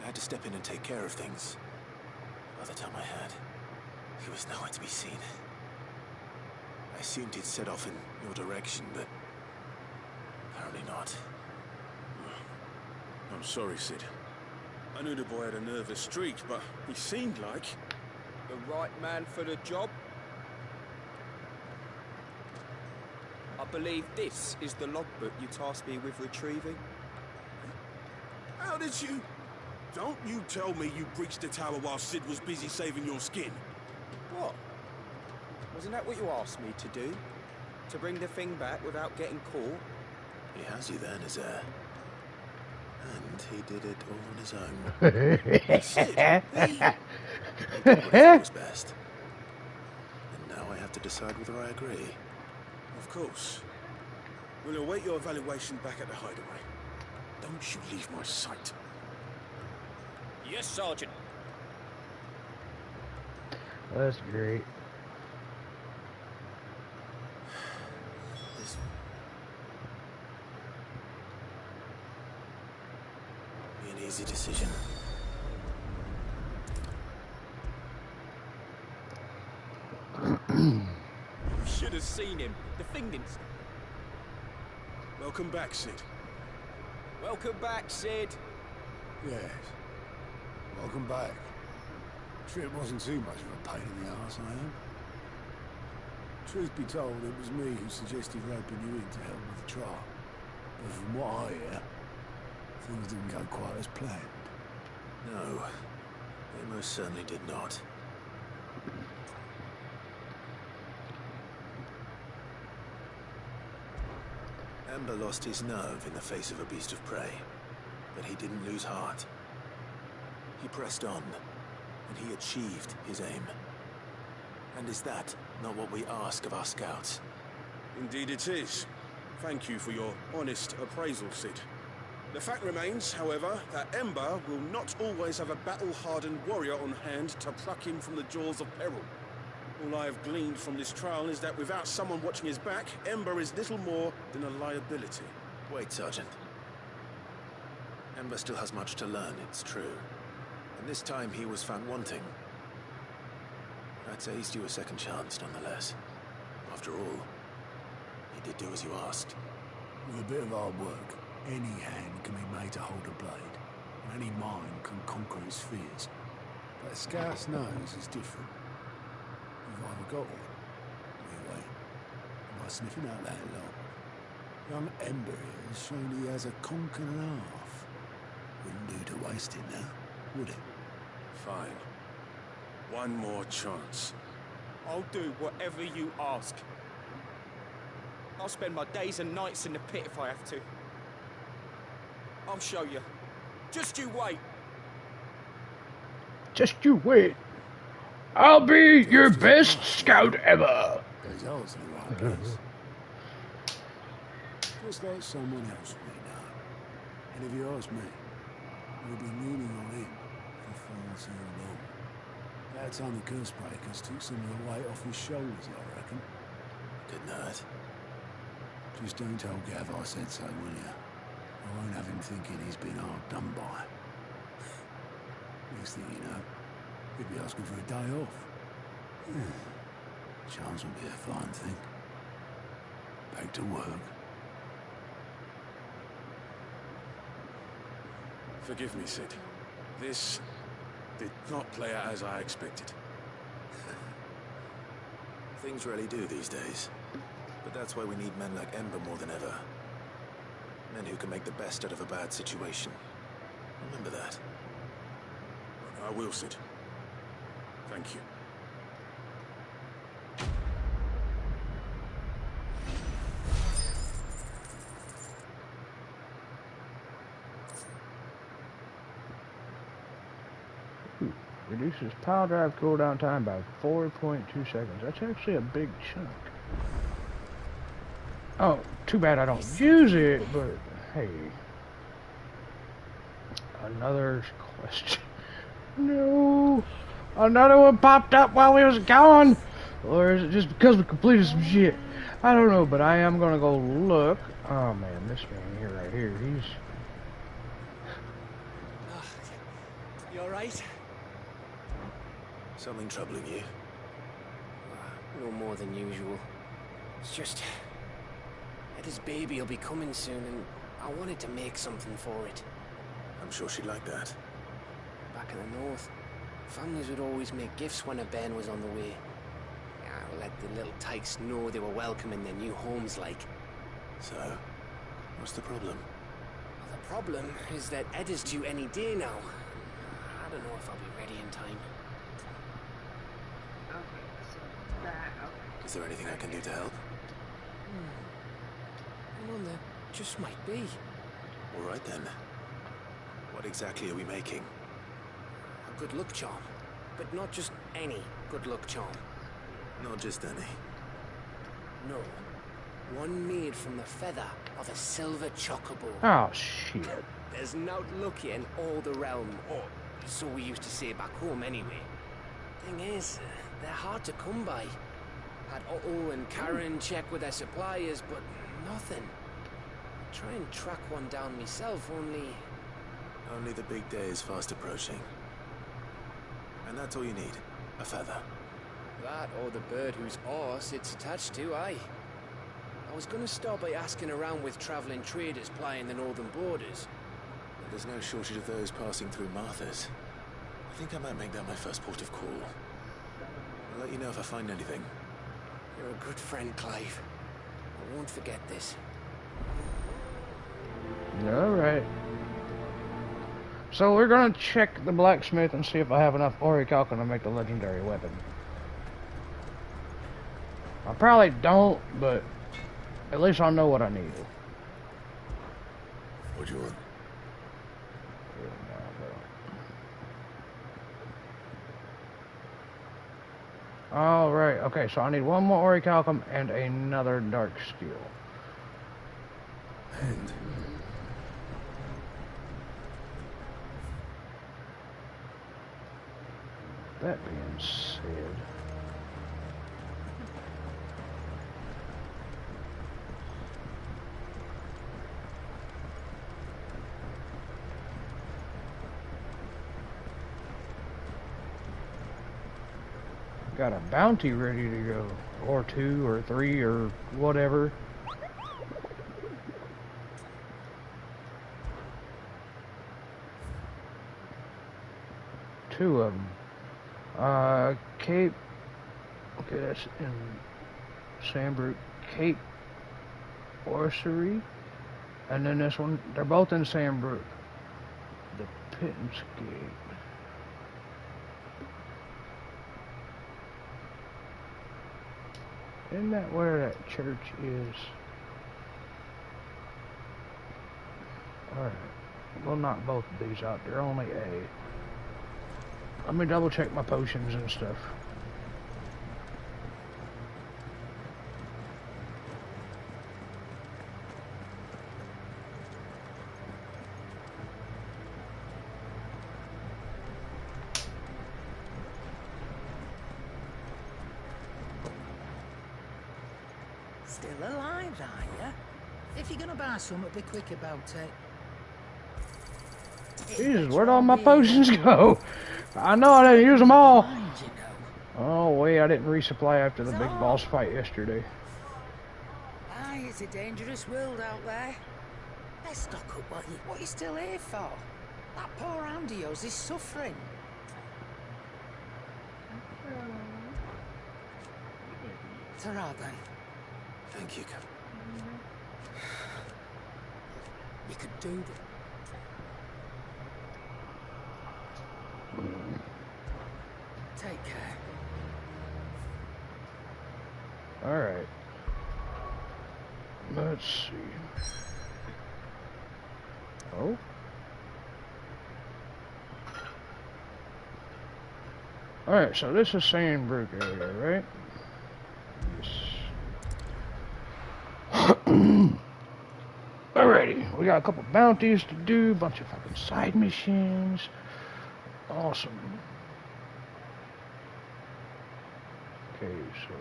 E: I had to step in and take care of things. By the time I had, he was nowhere to be seen. I assumed he'd set off in your direction, but apparently not.
D: I'm sorry, Sid. I knew the boy had a nervous streak, but he seemed like...
U: The right man for the job? I believe this is the logbook you tasked me with retrieving.
D: How did you... Don't you tell me you breached the tower while Sid was busy saving your skin.
U: What? Wasn't that what you asked me to do? To bring the thing back without getting caught?
E: He has you then, his heir. And he did it all on his own. Sid, he did what he thought was best. And now I have to decide whether I agree.
D: Of course. We'll await your evaluation back at the hideaway. Don't you leave my sight.
U: Yes, Sergeant.
A: That's great.
E: This will be an easy decision.
U: You should have seen him. The thing didn't...
D: Welcome back, Sid.
U: Welcome back, Sid.
H: Yes. Welcome back. Trip wasn't too much of a pain in the arse, I am. Truth be told, it was me who suggested roping you in to help with the trial. But from what I hear, things didn't go quite as planned.
E: No, they most certainly did not. Ember lost his nerve in the face of a beast of prey, but he didn't lose heart. He pressed on, and he achieved his aim. And is that not what we ask of our scouts?
D: Indeed it is. Thank you for your honest appraisal, Sid. The fact remains, however, that Ember will not always have a battle-hardened warrior on hand to pluck him from the jaws of peril. All I have gleaned from this trial is that without someone watching his back, Ember is little more than a liability.
E: Wait, Sergeant. Ember still has much to learn, it's true. And this time he was found wanting. I'd say he's due a second chance, nonetheless. After all, he did do as you asked.
H: With a bit of hard work, any hand can be made to hold a blade, and any mind can conquer its fears. But a scout's nose is different. You've either got one, or you ain't. And by sniffing out that lot, young Ember here has shown he has a conk and a half. Wouldn't do to waste it now, would it?
D: Fine. One more chance.
U: I'll do whatever you ask. I'll spend my days and nights in the pit if I have to. I'll show you. Just you wait.
A: Just you wait. I'll be your best scout ever.
H: Results in the right place. Just let someone else we know. And if you ask me, we've been leaning on him for far too long. That time the curse breakers took some of the weight off his shoulders, I reckon.
E: Good night.
H: Just don't tell Gav I said so, will you? I won't have him thinking he's been hard done by. Next thing you know, he'll be asking for a day off. Chance will be a fine thing. Back to work.
D: Forgive me, Sid. This did not play out as I expected.
E: Things really do these days. But that's why we need men like Ember more than ever. Men who can make the best out of a bad situation. Remember that.
D: I will, Sid. Thank you.
A: Reduces pile drive cooldown time by 4.2 seconds. That's actually a big chunk. Oh, too bad I don't use it, but hey. Another question. No. Another one popped up while we was gone. Or is it just because we completed some shit? I don't know, but I am gonna go look. Oh man, this man here, right here, he's...
U: You alright?
E: Something troubling you?
V: No more than usual. It's just... Eda's baby will be coming soon, and I wanted to make something for it.
E: I'm sure she'd like that.
V: Back in the north, families would always make gifts when a bairn was on the way. Yeah, let the little tykes know they were welcome in their new homes, like.
E: So, what's the problem?
V: Well, the problem is that Ed is due any day now. I don't know if I'll be ready in time.
F: Okay, so that. Okay.
E: Is there anything I can do to help?
V: Well, there just might be.
E: All right then. What exactly are we making?
V: A good luck charm. But not just any good luck charm.
E: Not just any.
V: No. One made from the feather of a silver chocobo.
A: Oh, shit.
V: There's not lucky in all the realm, or so we used to say back home anyway. Thing is, they're hard to come by. Had Otto and Karen check with their suppliers, but nothing. Try and track one down myself, only...
E: Only the big day is fast approaching. And that's all you need. A feather.
V: That or the bird whose horse it's attached to, aye. I was gonna start by asking around with traveling traders plying the northern borders.
E: But there's no shortage of those passing through Martha's. I think I might make that my first port of call. I'll let you know if I find anything.
V: You're a good friend, Clive. I won't forget this.
A: Alright. So we're gonna check the blacksmith and see if I have enough orichalcum to make the legendary weapon. I probably don't, but at least I know what I need.
E: What do you want?
A: Alright, okay, so I need one more orichalcum and another dark steel.
E: And
A: that being said, got a bounty ready to go, or 2 or 3 or whatever. Two of them. Cape. Okay, that's in Sandbrook. Cape Orrery. And then this one, they're both in Sandbrook. The Pittance Gate. Isn't that where that church is? Alright. We'll knock both of these out. They're only A. Let me double check my potions and stuff.
K: Still alive, are you? If you're gonna buy some, be quick about it.
A: Jesus, where'd all my potions go? I know I didn't use them all. Oh, wait, I didn't resupply after the big boss fight yesterday.
K: Aye, it's a dangerous world out there. Let's stock up, what are you still here for? That poor hand of yours is suffering. Ta-ra then.
E: thank you, Captain.
K: You could do that. Take care.
A: Alright. Let's see. Oh? Alright, so this is Sandbrook area, right? Yes. Alrighty, we got a couple bounties to do, bunch of fucking side missions. Awesome. Okay, so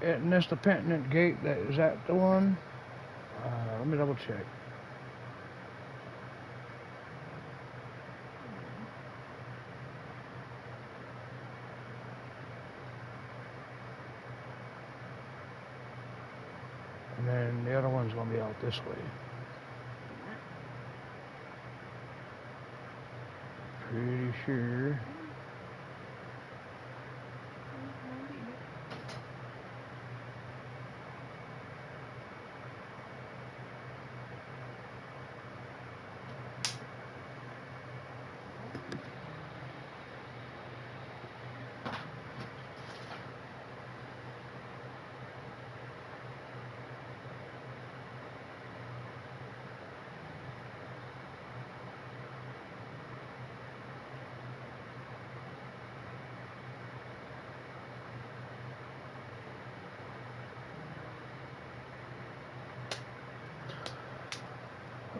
A: and that's the Penitent Gate. Is that the one? Let me double check. And then the other one's gonna be out this way. sure.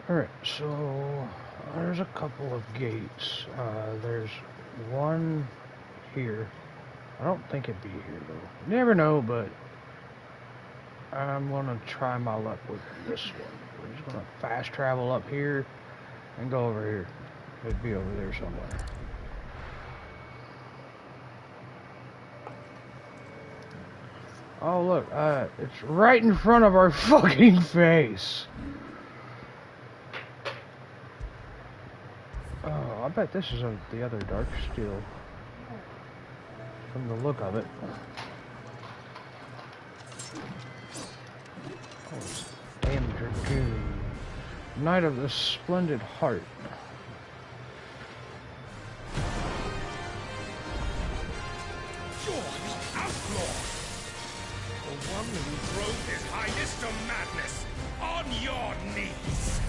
A: Alright, so there's a couple of gates. There's one here. I don't think it'd be here though. You never know, but I'm gonna try my luck with this one. We're just gonna fast travel up here and go over here. It'd be over there somewhere. Oh look, it's right in front of our fucking face. Oh, I bet this is the other Dark Steel. From the look of it. Oh, damn Dragoon. Knight of the Splendid Heart.
C: You're the outlaw! The one who drove his highness to madness! On your knees!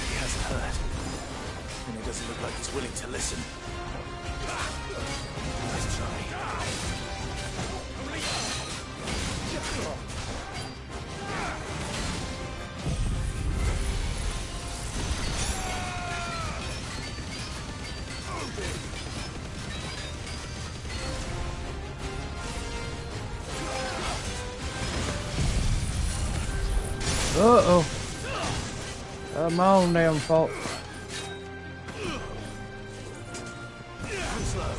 E: He hasn't heard. And it doesn't look like he's willing to listen. Let's try.
A: Uh-oh. That's my own damn fault.
E: Slow.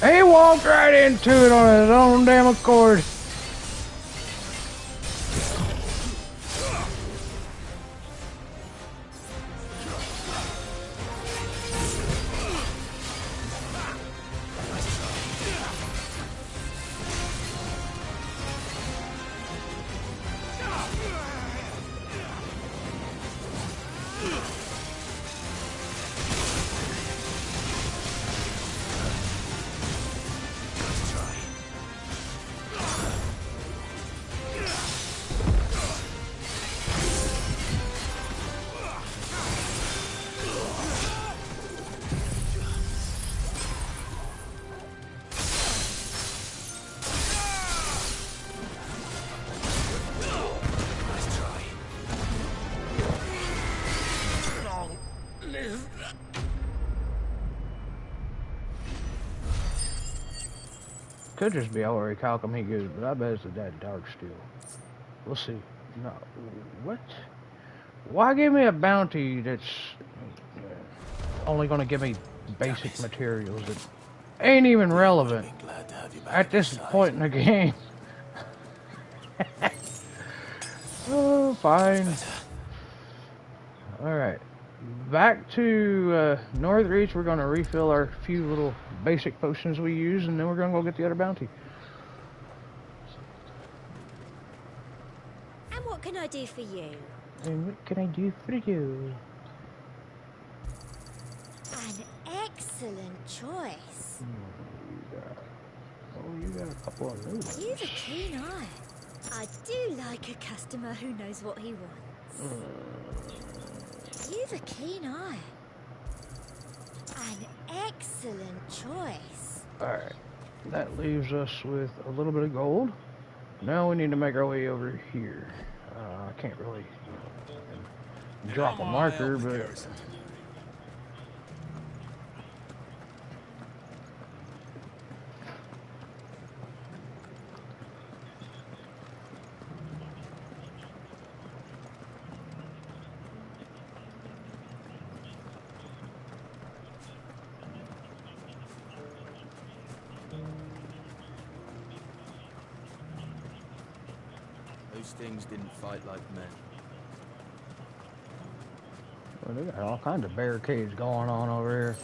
A: He walked right into it on his own damn accord. Could just be Ellery Calcum he goes, but I bet it's the Daddy Dark Steel. We'll see. No, what? Why give me a bounty that's only going to give me basic materials that ain't even relevant at this point in the game? Oh, fine. Alright. Back to Northreach. We're going to refill our few little basic potions we use, and then we're going to go get the other bounty.
J: And what can I do for you?
A: And what can I do for you?
J: An excellent choice.
A: You got a couple of new ones.
J: You've a keen eye. I do like a customer who knows what he wants. You've a keen eye. An excellent choice.
A: Alright. That leaves us with a little bit of gold. Now we need to make our way over here. I can't really drop a marker, but...
E: Those things didn't fight like men.
A: Well, they got all kinds of barricades going on over here.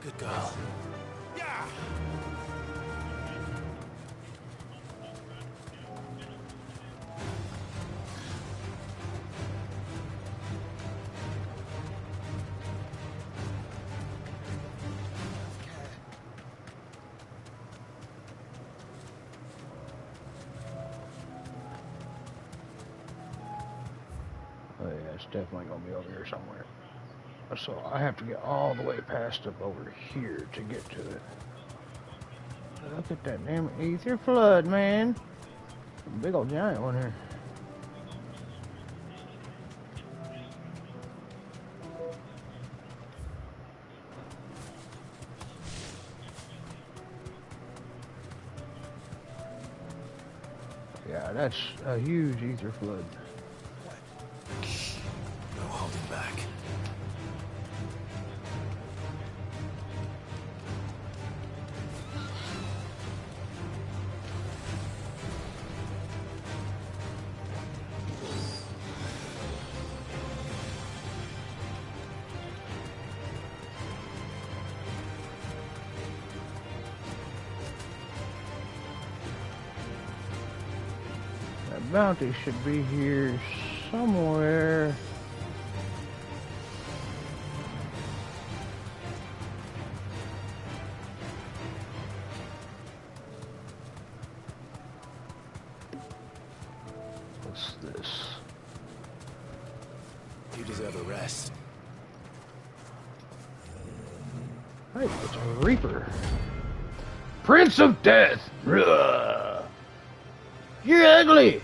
E: Good girl.
C: Yeah.
A: Oh yeah, it's definitely gonna be over here somewhere. So I have to get all the way past up over here to get to it. Look at that damn ether flood, man. Big old giant one here. Yeah, that's a huge ether flood.
E: No holding back.
A: That bounty should be here somewhere. What's this?
E: You deserve a rest.
A: Hey, it's a Reaper. Prince of Death! Ruh. You're ugly!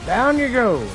A: Down you go!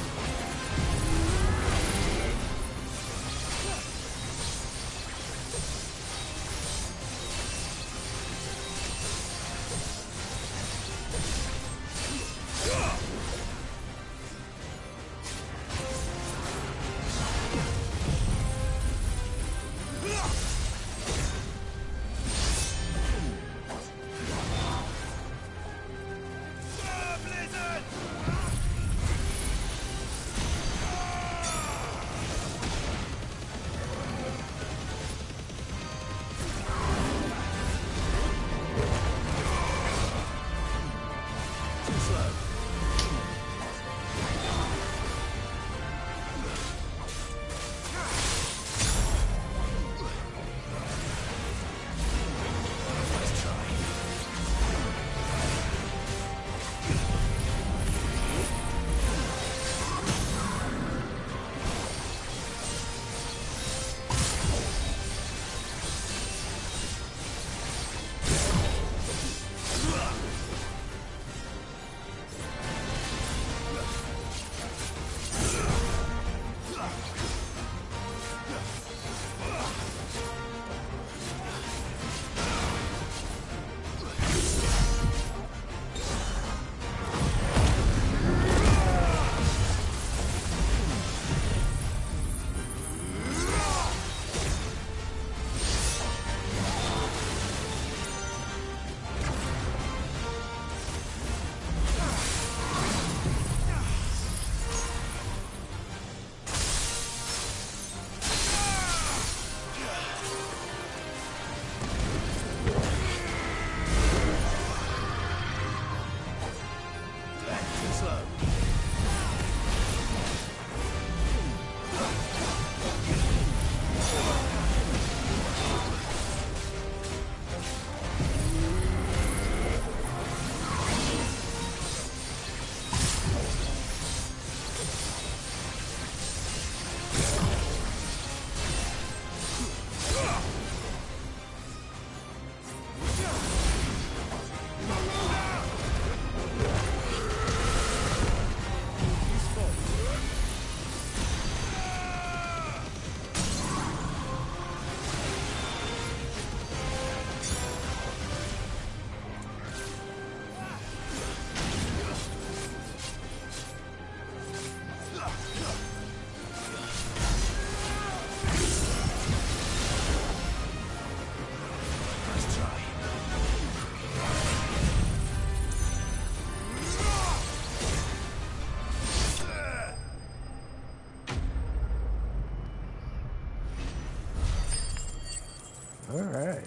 A: Alright.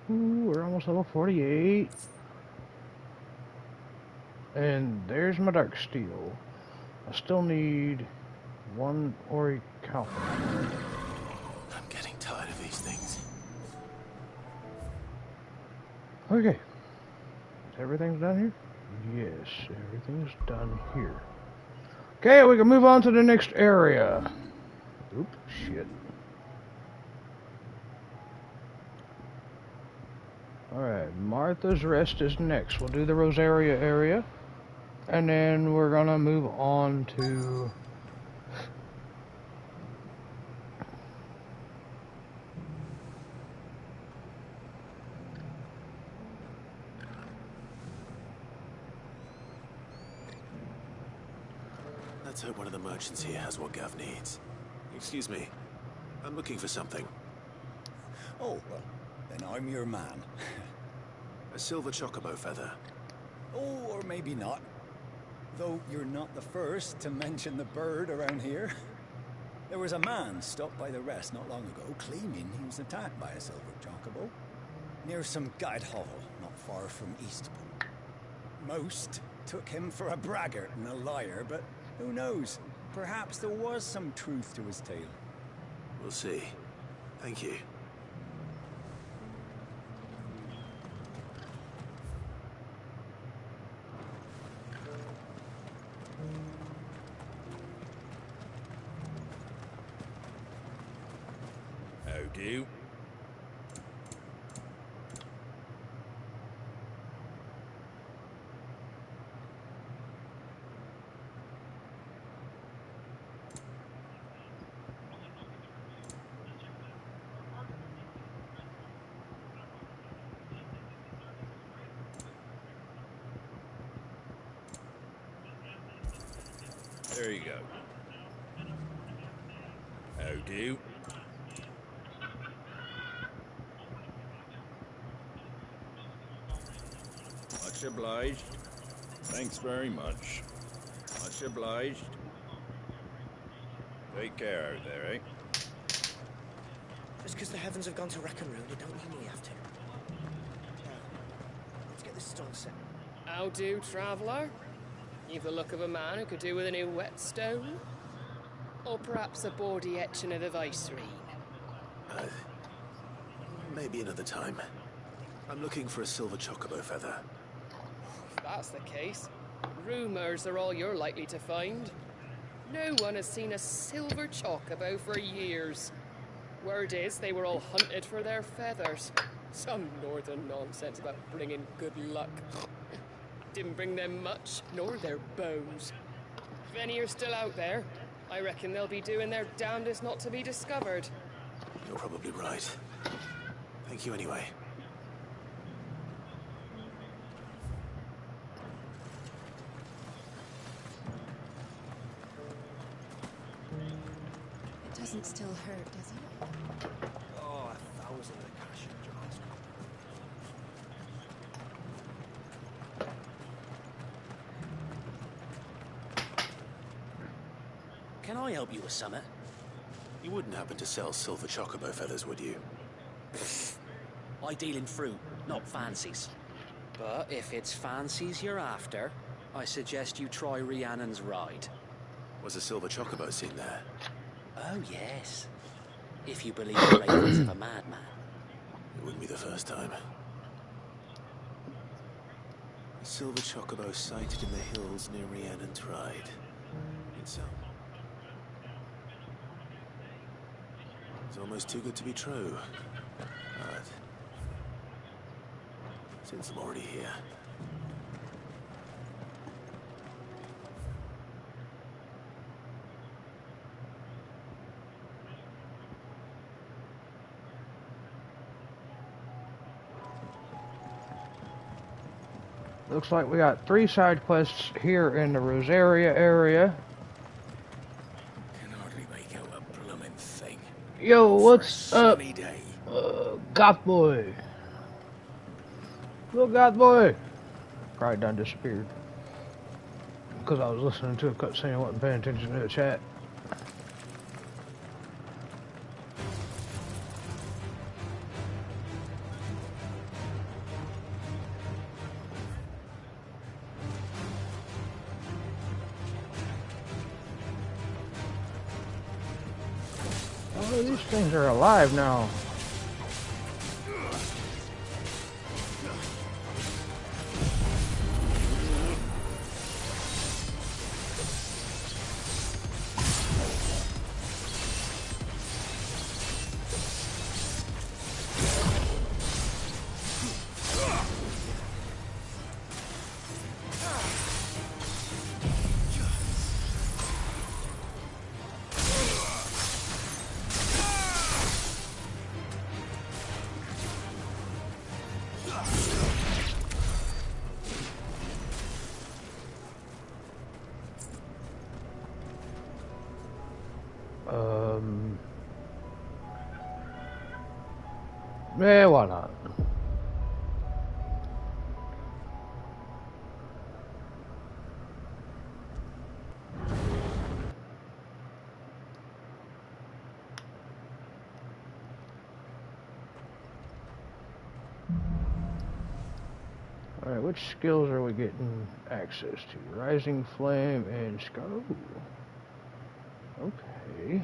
A: Ooh, we're almost level 48. And there's my dark steel. I still need one Ori Calvin.
E: I'm getting tired of these things.
A: Okay. Everything's done here? Yes, everything's done here. Okay, we can move on to the next area. Oop, shit. Alright, Martha's Rest is next. We'll do the Rosaria area. And then we're gonna move on to...
E: Let's hope one of the merchants here has what Gav needs. Excuse me. I'm looking for something.
L: Oh, well, then I'm your man.
E: A silver chocobo feather.
L: Oh, or maybe not. Though you're not the first to mention the bird around here. There was a man stopped by the rest not long ago claiming he was attacked by a silver chocobo near some guide hovel not far from Eastpool. Most took him for a braggart and a liar, but who knows? Perhaps there was some truth to his tale.
E: We'll see. Thank you.
C: How do? There you go. How do? Much obliged. Thanks very much. Much obliged. Take care out there, eh?
U: Just because the heavens have gone to wreck and ruin, it don't mean we have to. Now, let's get this stall set.
M: How do, traveller? You've the look of a man who could do with a new whetstone? Or perhaps a bawdy etching of the Viceroy?
E: Maybe another time. I'm looking for a silver chocobo feather.
M: If that's the case, rumours are all you're likely to find. No one has seen a silver chocobo for years. Word is they were all hunted for their feathers. Some northern nonsense about bringing good luck. Didn't bring them much, nor their bones. If any are still out there, I reckon they'll be doing their damnedest not to be discovered.
E: You're probably right. Thank you anyway.
I: It doesn't still hurt, does it?
U: Oh, 1,000 Akashic jars.
N: Can I help you with something?
E: You wouldn't happen to sell silver chocobo feathers, would you?
N: I deal in fruit, not fancies. But if it's fancies you're after, I suggest you try Rhiannon's ride.
E: Was a silver chocobo seen there?
N: Oh, yes. If you believe the ravings of a madman.
E: It wouldn't be the first time. A silver chocobo sighted in the hills near Rhiannon's ride. It's almost too good to be true. But since I'm already here.
A: Looks like we got 3 side quests here in the Rosaria area.
C: Can hardly make out a bloomin' thing.
A: Yo, what's up?
C: Sunny day.
A: Goth boy. Little goth boy. Probably done disappeared. Because I was listening to a cutscene and wasn't paying attention to the chat. Oh, these things are alive now. Yeah, why not? Alright, which skills are we getting access to? Rising Flame and Scar. Ooh. Okay.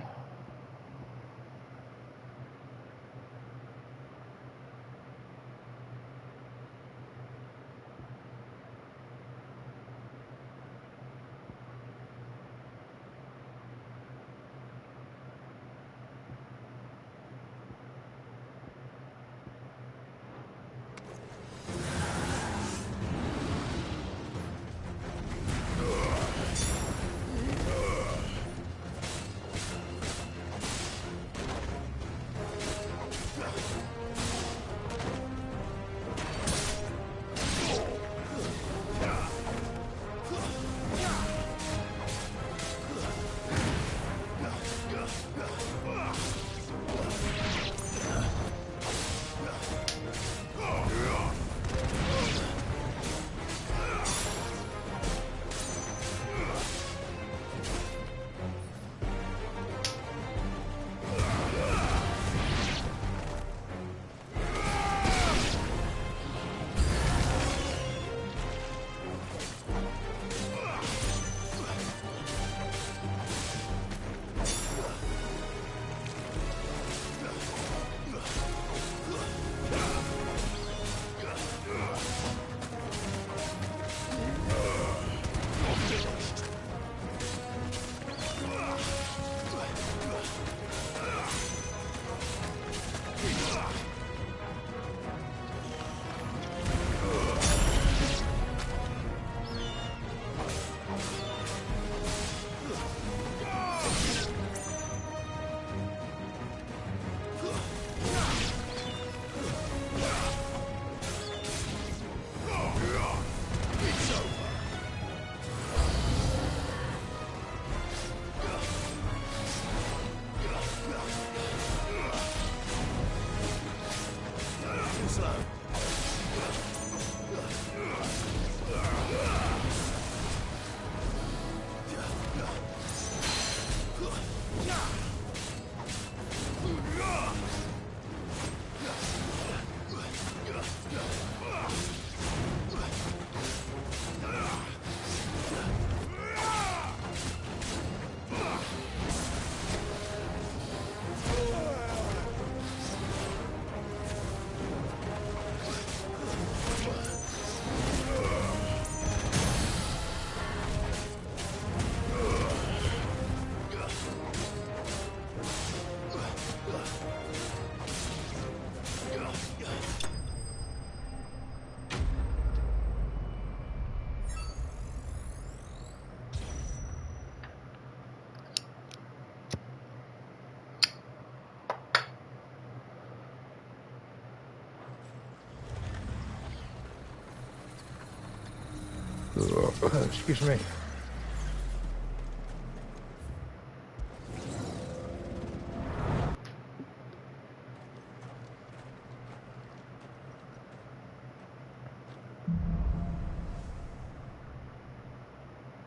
A: Excuse me.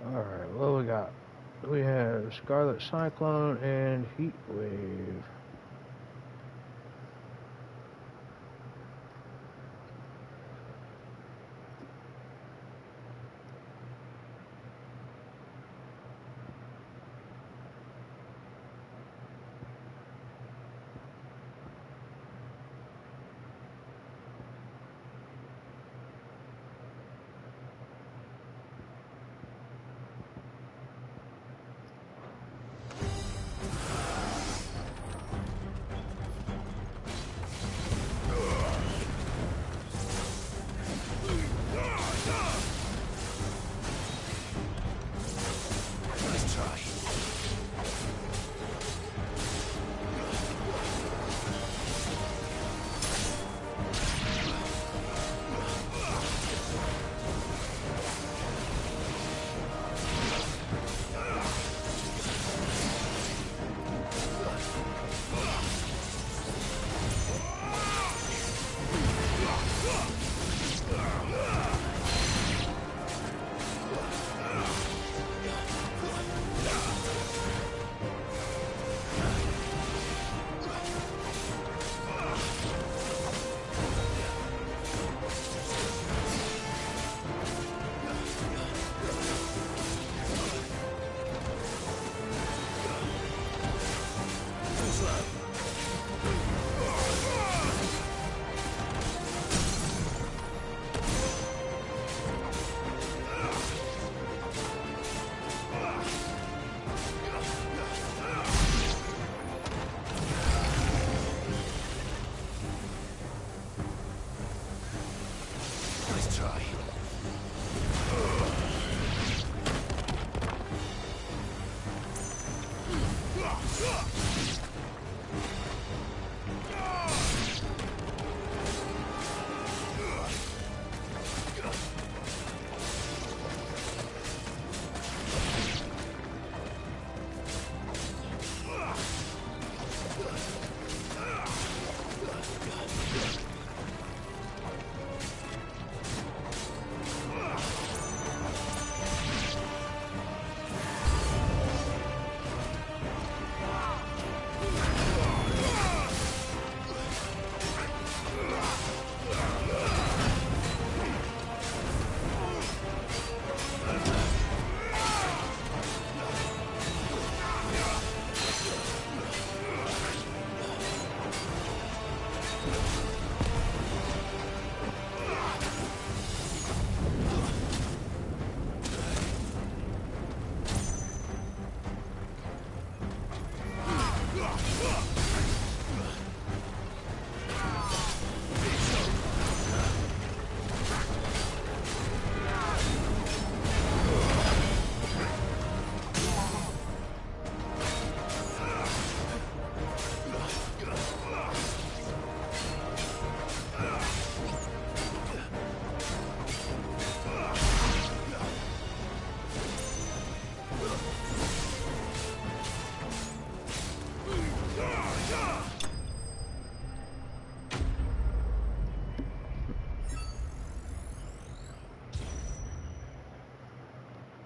A: Alright, what we got? We have Scarlet Cyclone and Heat Wave.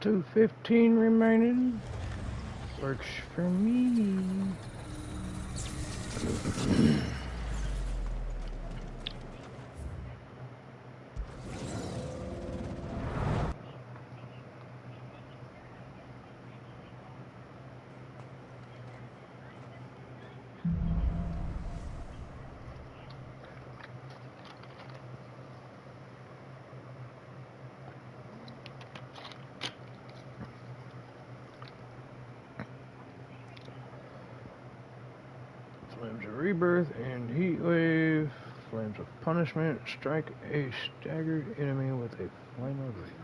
A: 2:15 remaining. Works for me. Flames of Rebirth and Heat Wave. Flames of Punishment. Strike a staggered enemy with a Flame of Rebirth.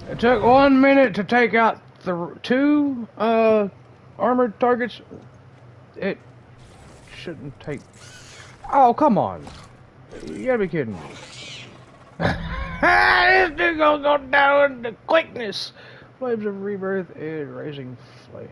A: It took 1 minute to take out the two armored targets. It shouldn't take... Oh, come on. You gotta be kidding me. This dude gonna go down in the quickness. Flames of Rebirth and Raising Flame.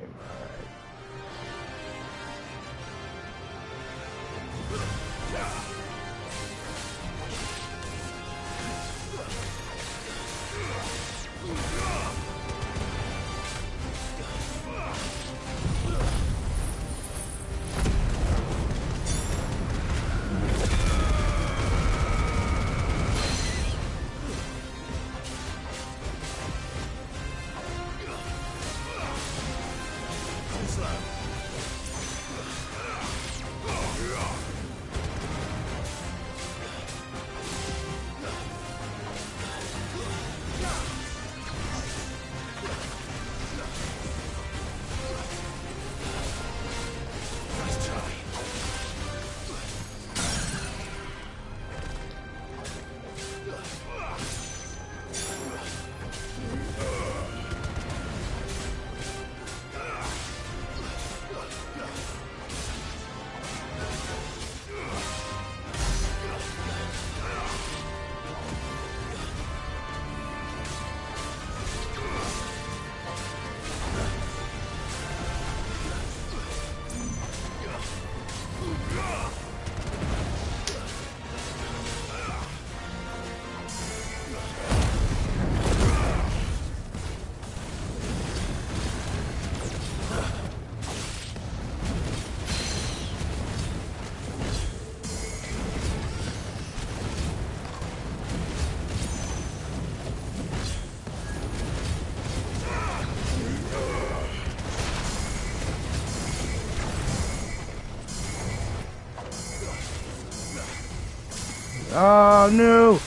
A: Oh, no.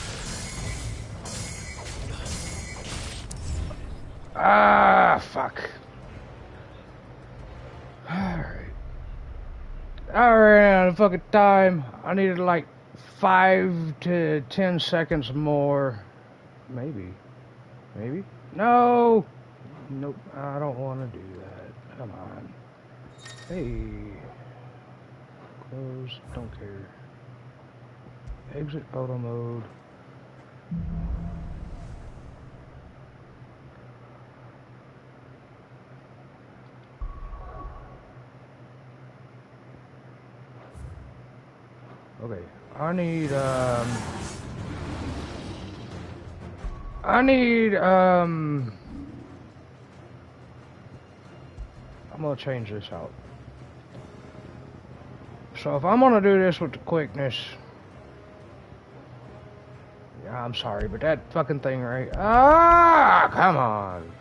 A: Ah, fuck. Alright. I ran out of fucking time. I needed like 5 to 10 seconds more. Maybe. Maybe? No! Nope. I don't want to do that. Come on. Hey. Close. Don't care. Exit photo mode. Okay, I need, I'm gonna change this out. So if I'm gonna do this with the quickness, yeah, I'm sorry, but that fucking thing right, come on.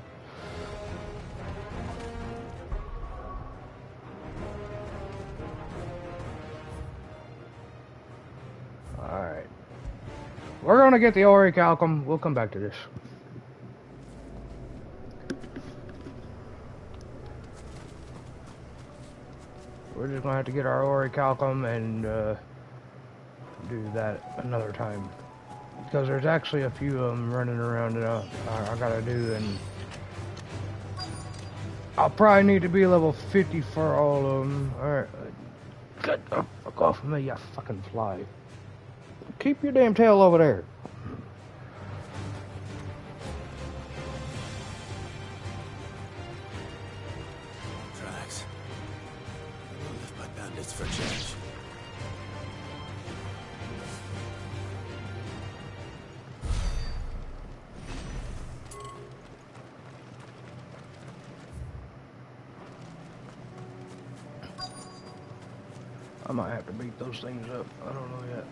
A: Alright. We're gonna get the orichalcum. We'll come back to this. We're just gonna have to get our orichalcum and do that another time. Because there's actually a few of them running around that I gotta do, and I'll probably need to be level 50 for all of them. Alright. Get the fuck off of me, you fucking fly. Keep your damn tail over there.
E: Drax. I will live by bandits for change.
A: I might have to beat those things up. I don't know yet.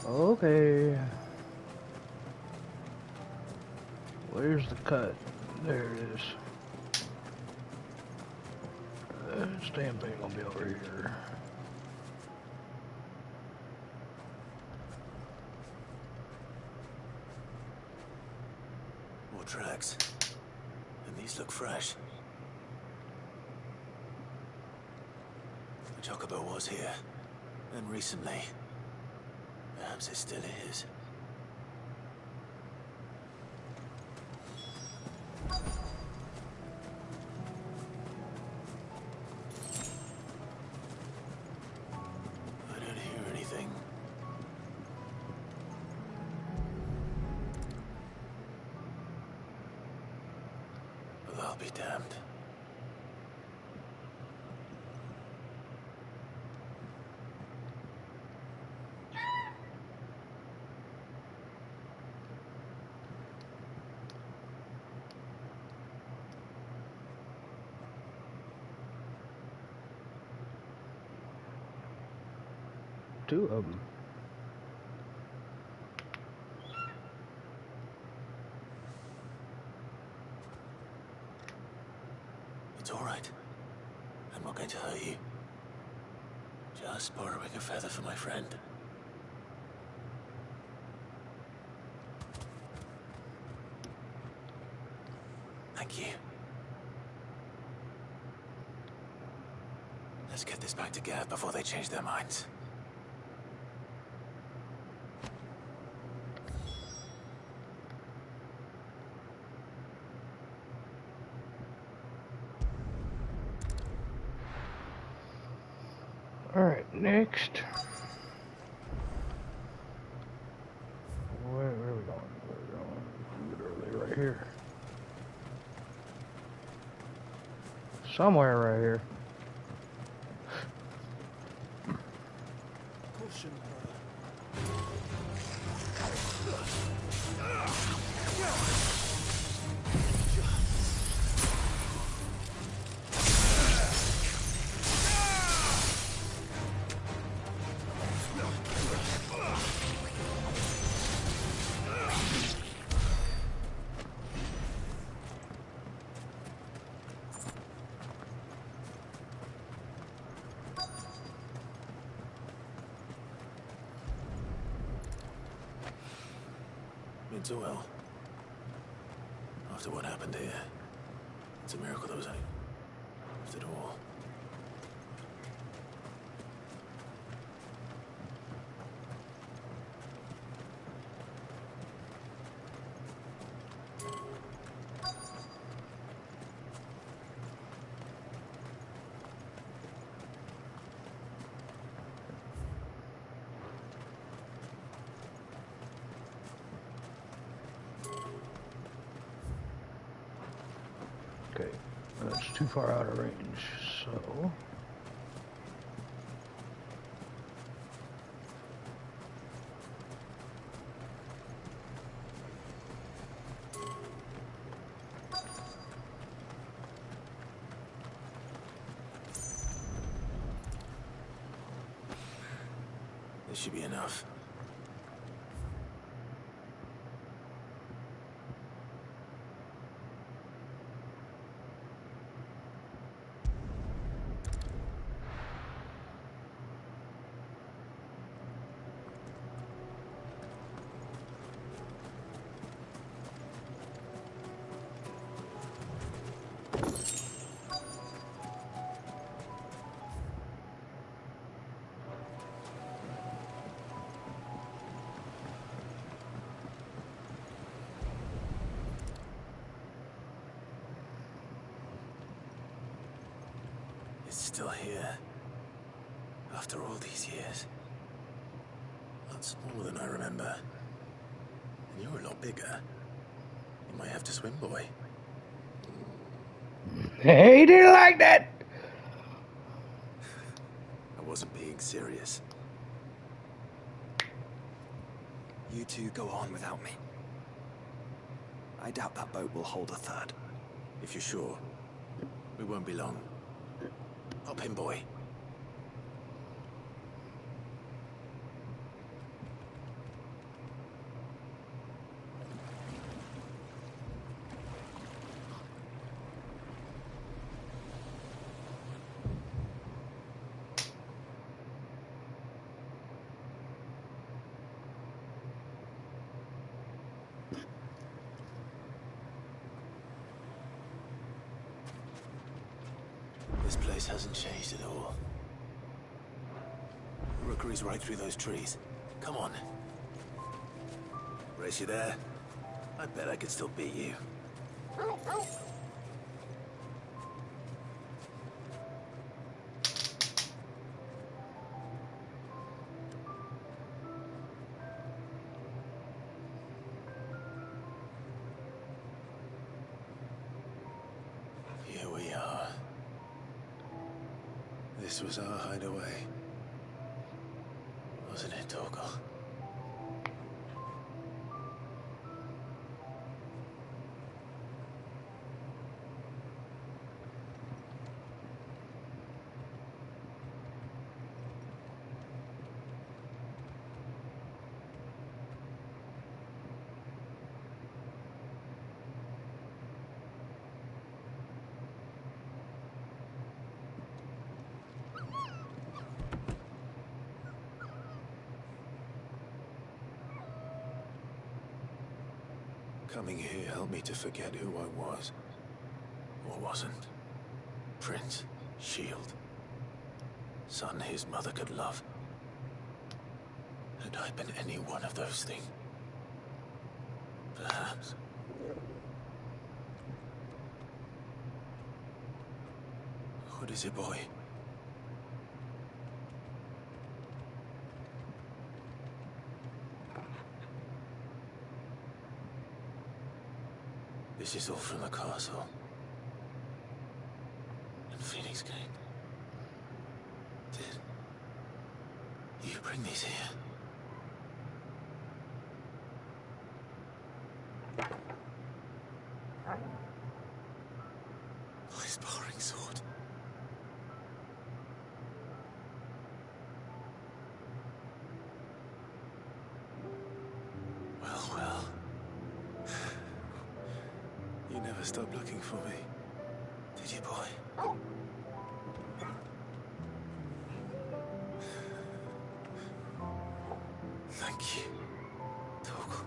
A: Okay. Where's the cut? There it is. This damn thing gonna be over here.
E: More tracks. And these look fresh. The Chocobo was here. And recently. Perhaps it still is. I don't hear anything. Well, I'll be damned.
A: Two of them.
E: It's all right. I'm not going to hurt you. Just borrowing a feather for my friend. Thank you. Let's get this back to Gav before they change their minds.
A: Alright, next. Where are we going? We're going literally right here. Somewhere right here.
E: going so well. After what happened here, it's a miracle there was any left at all.
A: Okay, that's too far out of range, so...
E: This should be enough. It's still here. After all these years. Lot smaller than I remember. And you're a lot bigger. You might have to swim, boy.
A: He didn't like that!
E: I wasn't being serious.
B: You two go on without me. I doubt that boat will hold a third.
E: If you're sure, we won't be long. Hop in, boy. This place hasn't changed at all. The rookery's right through those trees. Come on. Race you there? I bet I could still beat you. Here we are. This was our hideaway. Wasn't it, Torgal? Coming here helped me to forget who I was. Or wasn't. Prince, Shield. Son his mother could love. Had I been any one of those things? Perhaps. What is it, boy? This is all from the castle. And Phoenix Gate. Did you bring these here? My sparring sword. Well. You never stopped looking for me, did you, boy? Thank you, Torgal.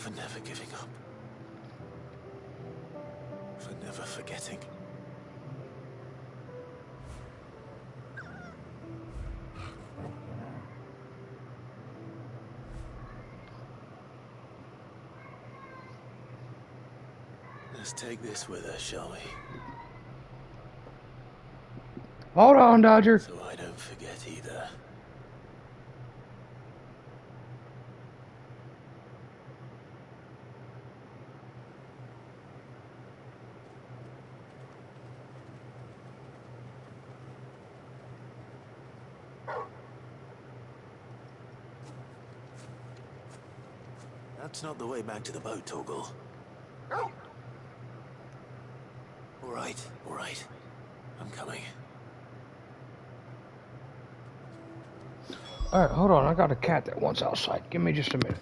E: For never giving up. For never forgetting. Let's take this with us, shall we?
A: Hold on, Dodger.
E: So I don't forget either. That's not the way back to the boat, Torgal. All right. I'm coming.
A: Alright, hold on. I got a cat that wants outside. Give me just a minute.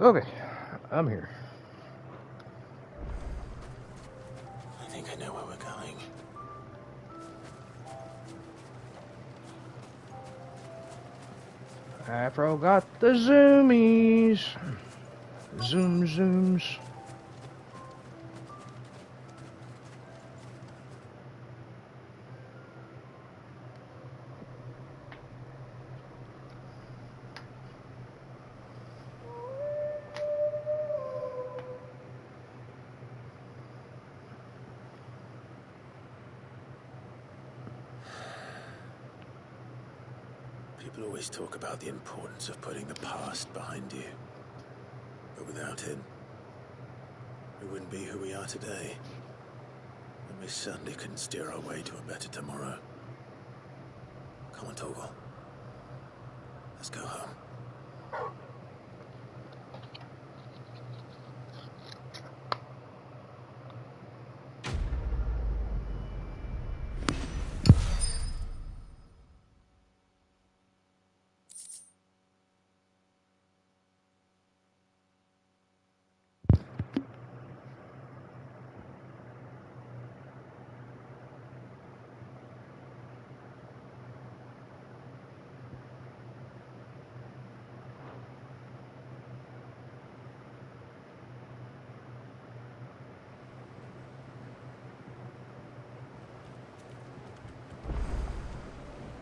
A: Okay, I'm here.
E: I think I know where we're going.
A: Afro got the zoomies. Zoom zooms.
E: People always talk about the importance of putting the past behind you. But without it, we wouldn't be who we are today. And we certainly couldn't steer our way to a better tomorrow. Come on, Torgal. Let's go home.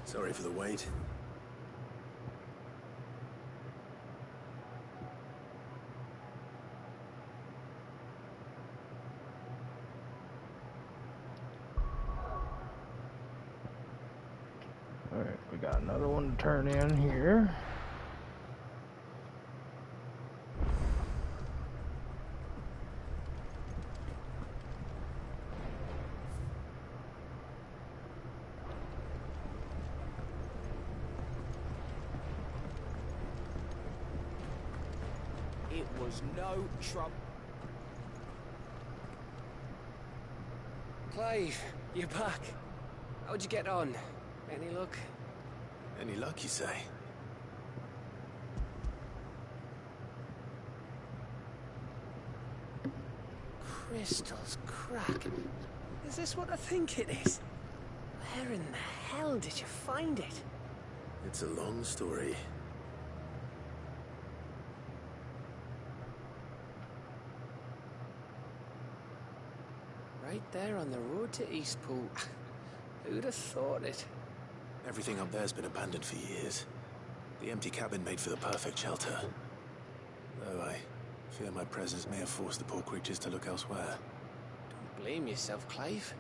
E: Sorry for the wait.
A: Alright, we got another one to turn in here.
U: It was no trouble.
M: Clive, you're back. How'd you get on? Any luck?
E: Any luck, you say?
M: Crystals crack. Is this what I think it is? Where in the hell did you find it?
E: It's a long story.
M: Right there on the road to Eastpool. Who'd have thought it?
E: Everything up there's been abandoned for years. The empty cabin made for the perfect shelter. Though I fear my presence may have forced the poor creatures to look elsewhere.
M: Don't blame yourself, Clive.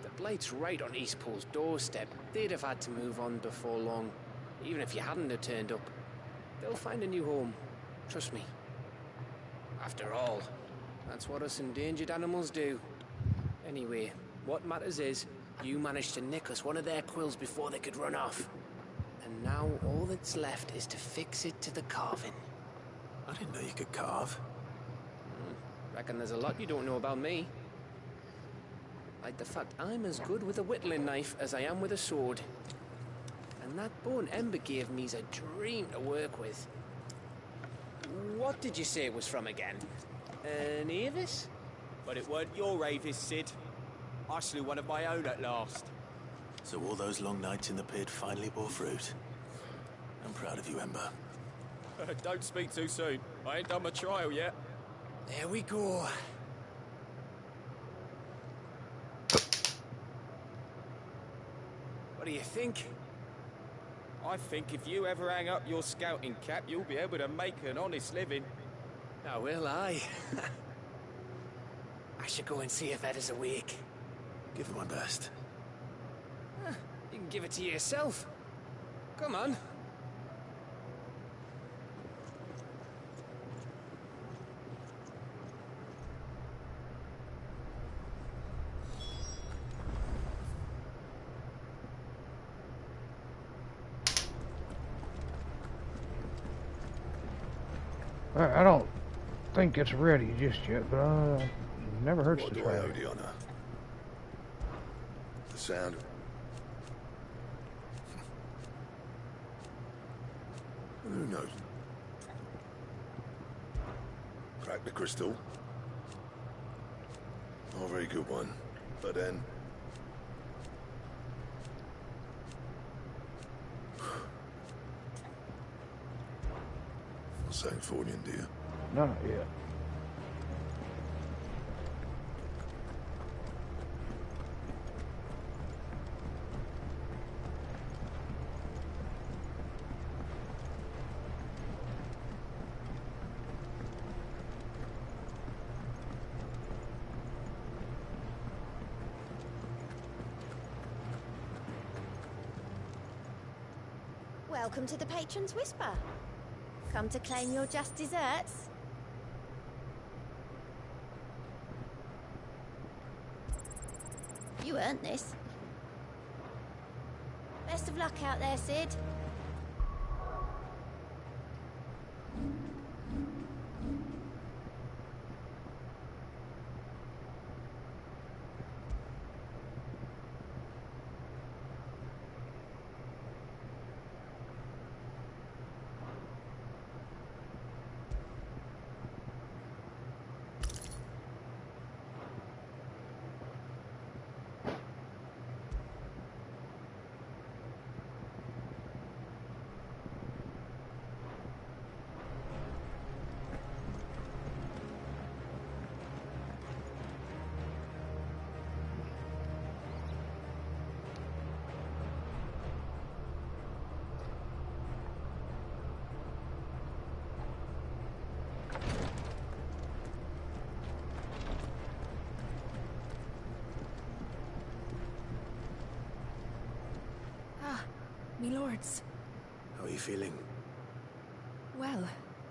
M: The Blight's right on Eastpool's doorstep. They'd have had to move on before long, even if you hadn't have turned up. They'll find a new home. Trust me. After all, that's what us endangered animals do. Anyway, what matters is, you managed to nick us one of their quills before they could run off. And now all that's left is to fix it to the carving.
E: I didn't know you could carve.
M: Reckon there's a lot you don't know about me. Like the fact I'm as good with a whittling knife as I am with a sword. And that bone Ember gave me's a dream to work with. What did you say it was from again? An Avis?
U: But it weren't your Avis, Sid. I slew one of my own at last.
E: So all those long nights in the pit finally bore fruit. I'm proud of you, Ember.
U: Don't speak too soon. I ain't done my trial yet.
M: There we go. What do you think?
U: I think if you ever hang up your scouting cap, you'll be able to make an honest living.
M: Now will I? I should go and see if Ed is awake.
E: Give it my best.
M: You can give it to yourself. Come on.
A: I don't think it's ready just yet, but never hurts to try.
O: The sound. Who knows? The crystal? Oh, very good one. But then... Sancfordian, do you?
A: No, not yet.
I: Welcome to the Patron's Whisper. Come to claim your just desserts? You earned this. Best of luck out there, Sid.
P: Me lords.
E: How are you feeling?
P: Well,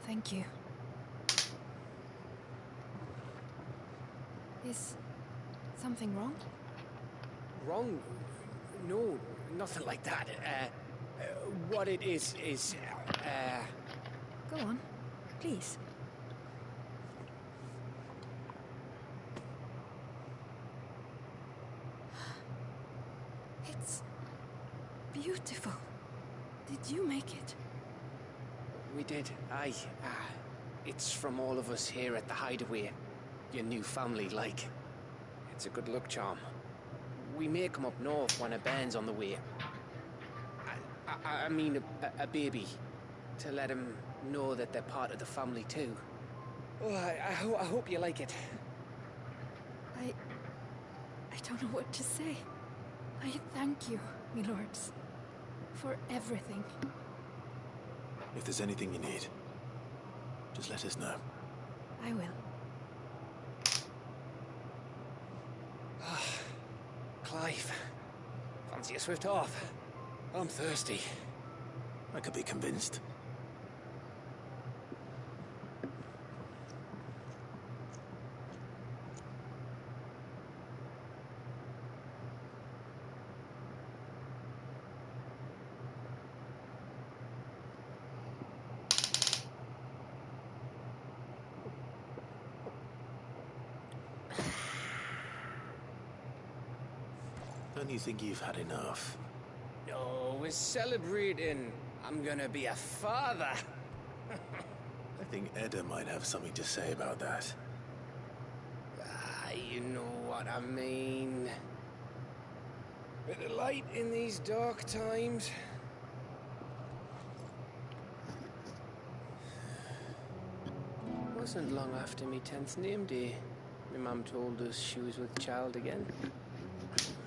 P: thank you. Is something wrong?
U: Wrong? No, nothing like that. What it is...
P: Go on, please. It's beautiful. Did you make it?
U: We did, aye. It's from all of us here at the Hideaway. Your new family, like. It's a good luck charm. We may come up north when a band's on the way. I mean a baby. To let him know that they're part of the family too. Oh, I hope you like it.
P: I don't know what to say. I thank you, me lords, for everything.
E: If there's anything you need, just let us know.
P: I will.
U: Clive, fancy a swift off? I'm thirsty.
E: I could be convinced. Don't you think you've had enough?
U: No, we're celebrating. I'm gonna be a father.
E: I think Edda might have something to say about that.
U: You know what I mean. Bit of light in these dark times. Wasn't long after me 10th name day. My mum told us she was with child again.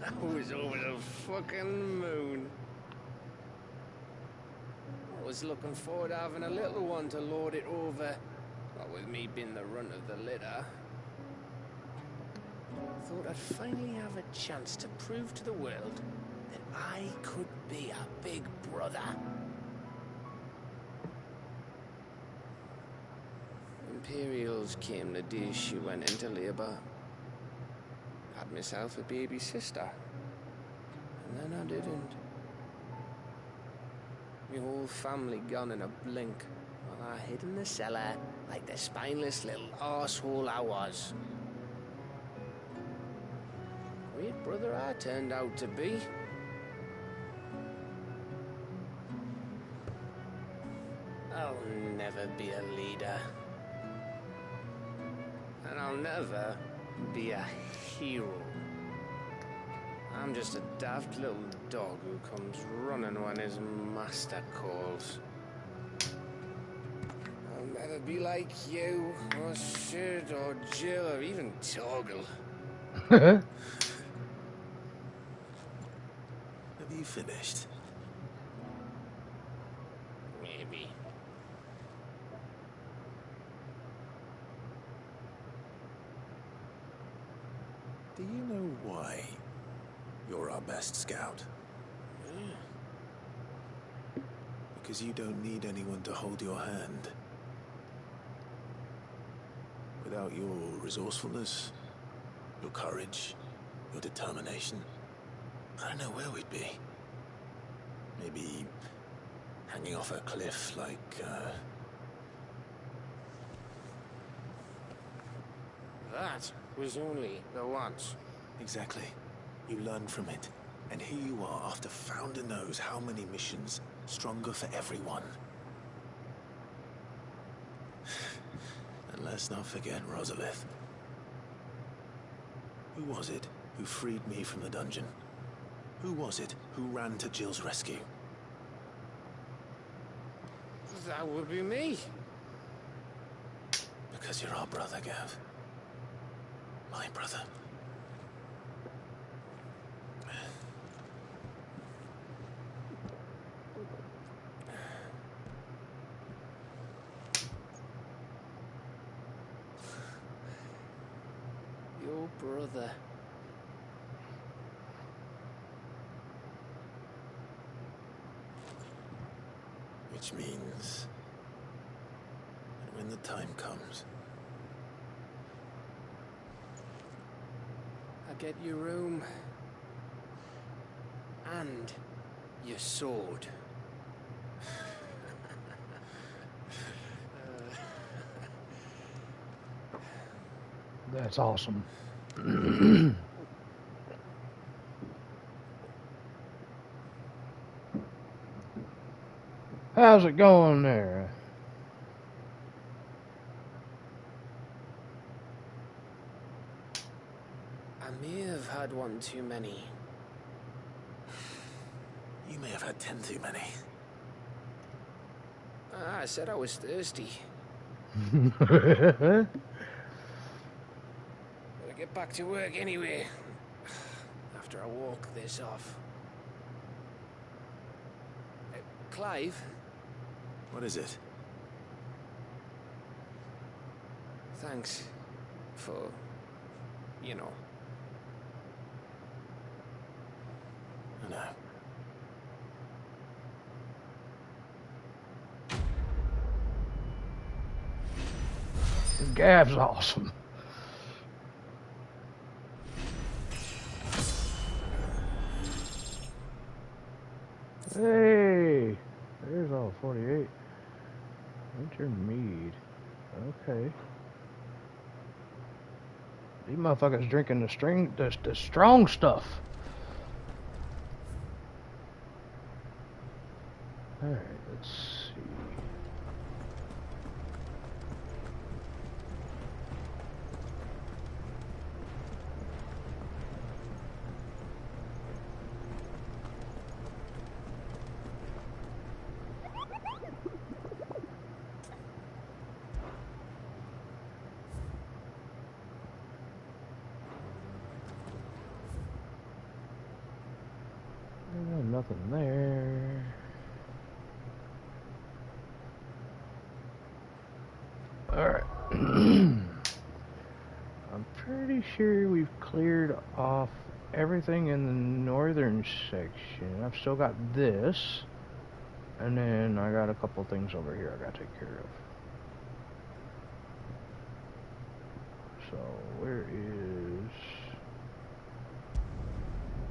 U: I was over the fucking moon. I was looking forward to having a little one to lord it over. Not with me being the runt of the litter. Thought I'd finally have a chance to prove to the world that I could be a big brother. Imperials came the day she went into labour. Had myself a baby sister. And then I didn't. My whole family gone in a blink, while I hid in the cellar like the spineless little arsehole I was. Great brother I turned out to be. I'll never be a leader.
S: and I'll never be a hero. I'm just a daft little dog who comes running when his master calls. I'll never be like you, or Sid, or Jill, or even Torgal.
E: Have you finished?
S: Maybe.
E: Do you know why you're our best scout? Because you don't need anyone to hold your hand. Without your resourcefulness, your courage, your determination, I don't know where we'd be. Maybe hanging off a cliff like,
S: That was only the once.
E: Exactly. You learn from it. And here you are after Founder knows how many missions, stronger for everyone. And let's not forget Rosalith. Who was it who freed me from the dungeon? Who was it who ran to Jill's rescue?
S: That would be me.
E: Because you're our brother, Gav. My brother.
S: Your brother.
E: Which means that when the time comes,
S: I get your room and your sword.
A: That's awesome. How's it going there?
S: I may have had one too many.
E: you may have had 10 too many.
S: I said I was thirsty.
A: Huh?
S: Better get back to work anyway. After I walk this off. Clive?
E: What is it?
S: Thanks for, you know.
E: I know.
A: Gav's awesome. Hey, there's all 48. Winter mead. Okay. These motherfuckers drinking the strong stuff. Alright, let's see. Nothing there. Alright. I'm pretty sure we've cleared off everything in the northern section. I've still got this. And then I got a couple things over here I gotta take care of. So, where is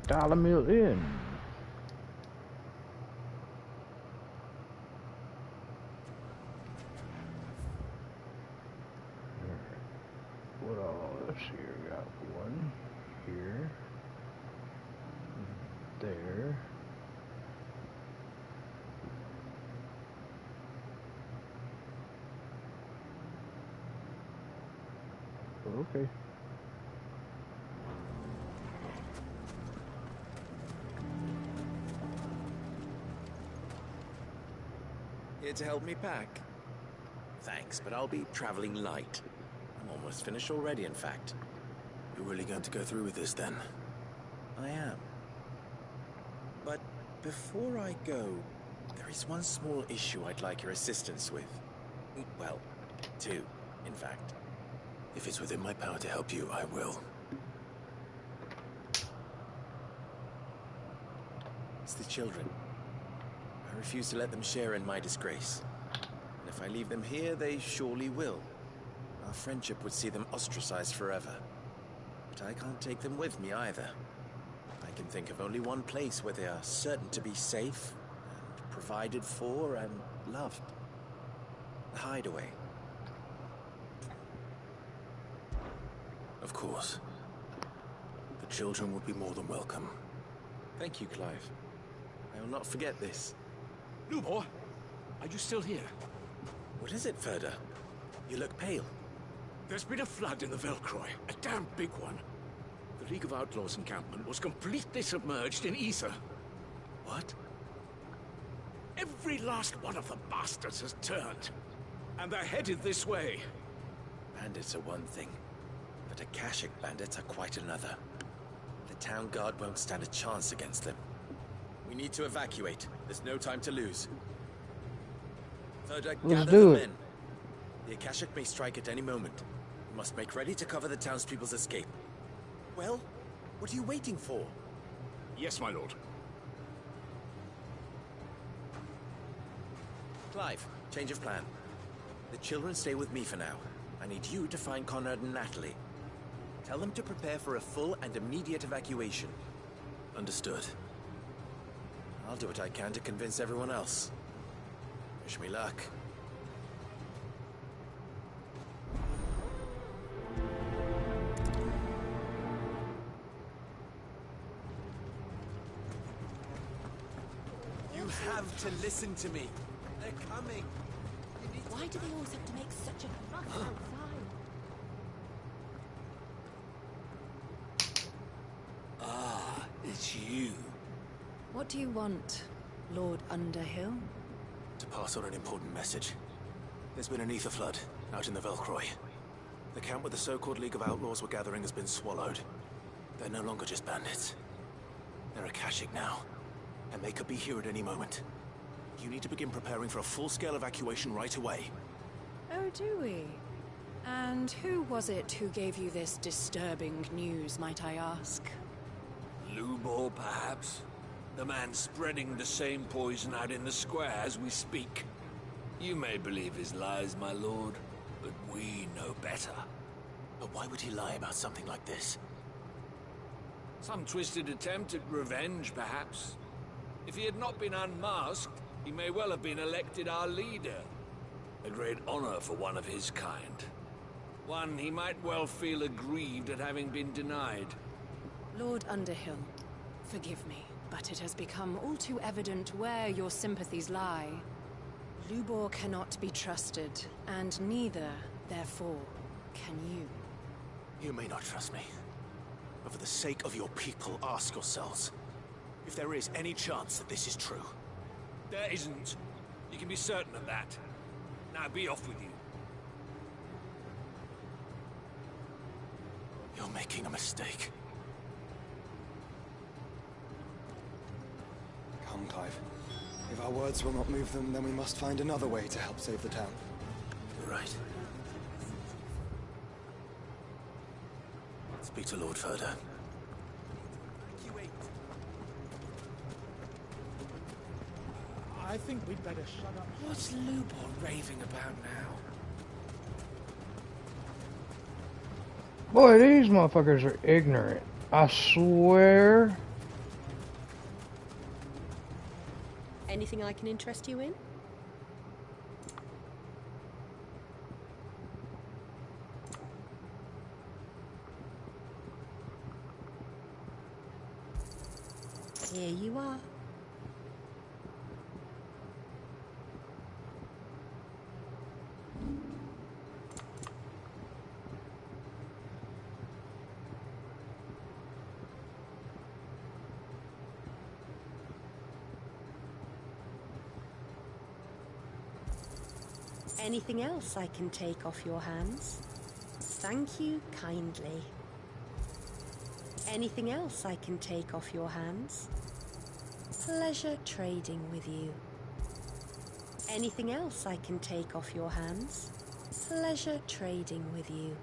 A: Dollar Mill Inn? What else here? Got one here, there. okay.
E: Here to help me pack? Thanks, but I'll be traveling light. I'm almost finished already, in fact. You're really going to go through with this, then? I am. But before I go, there is one small issue I'd like your assistance with. Well, two, in fact. If it's within my power to help you, I will. It's the children. I refuse to let them share in my disgrace. And if I leave them here, they surely will. Our friendship would see them ostracized forever. But I can't take them with me either. I can think of only one place where they are certain to be safe, and provided for, and loved. The Hideaway. Of course. The children would be more than welcome. Thank you, Clive. I will not forget this.
C: Lubor, are you still here?
E: What is it, Ferda? You look pale.
C: There's been a flood in the Velcroy, a damn big one. The League of Outlaws encampment was completely submerged in ether.
E: What?
C: Every last one of the bastards has turned, and they're headed this way.
E: Bandits are one thing, but Akashic bandits are quite another. The town guard won't stand a chance against them. We need to evacuate. There's no time to lose. Ferda,
A: Let's
E: gather
A: do
E: the
A: it.
E: men. The Akashic may strike at any moment. We must make ready to cover the townspeople's escape. Well, what are you waiting for?
C: Yes, my lord.
E: Clive, change of plan. The children stay with me for now. I need you to find Conrad and Natalie. Tell them to prepare for a full and immediate evacuation. Understood. I'll do what I can to convince everyone else. Wish me luck. You have to listen to me. They're coming.
R: Why do they always have to make such a fuss outside?
C: Ah, it's you.
R: What do you want, Lord Underhill?
E: To pass on an important message. There's been an ether flood out in the Velcroy. The camp where the so-called League of Outlaws were gathering has been swallowed. They're no longer just bandits. They're Akashic now, and they could be here at any moment. You need to begin preparing for a full-scale evacuation right away.
R: Oh, do we? And who was it who gave you this disturbing news, might I ask?
C: Lubor, perhaps? The man spreading the same poison out in the square as we speak. You may believe his lies, my lord, but we know better.
E: But why would he lie about something like this?
C: Some twisted attempt at revenge, perhaps. If he had not been unmasked, he may well have been elected our leader. A great honor for one of his kind. One he might well feel aggrieved at having been denied.
R: Lord Underhill, forgive me, but it has become all too evident where your sympathies lie. Lubor cannot be trusted, and neither, therefore, can you.
E: You may not trust me, but for the sake of your people, ask yourselves if there is any chance that this is true.
C: There isn't. You can be certain of that. Now be off with you.
E: You're making a mistake.
B: Come, Clive. If our words will not move them, then we must find another way to help save the town.
E: You're right. Speak to Lord Ferda.
C: I think we'd better shut up. What's Lubor raving about now?
A: Boy, these motherfuckers are ignorant. I swear.
Q: Anything I can interest you in? Here you are. Anything else I can take off your hands? Thank you kindly. Anything else I can take off your hands? Pleasure trading with you. Anything else I can take off your hands? Pleasure trading with you.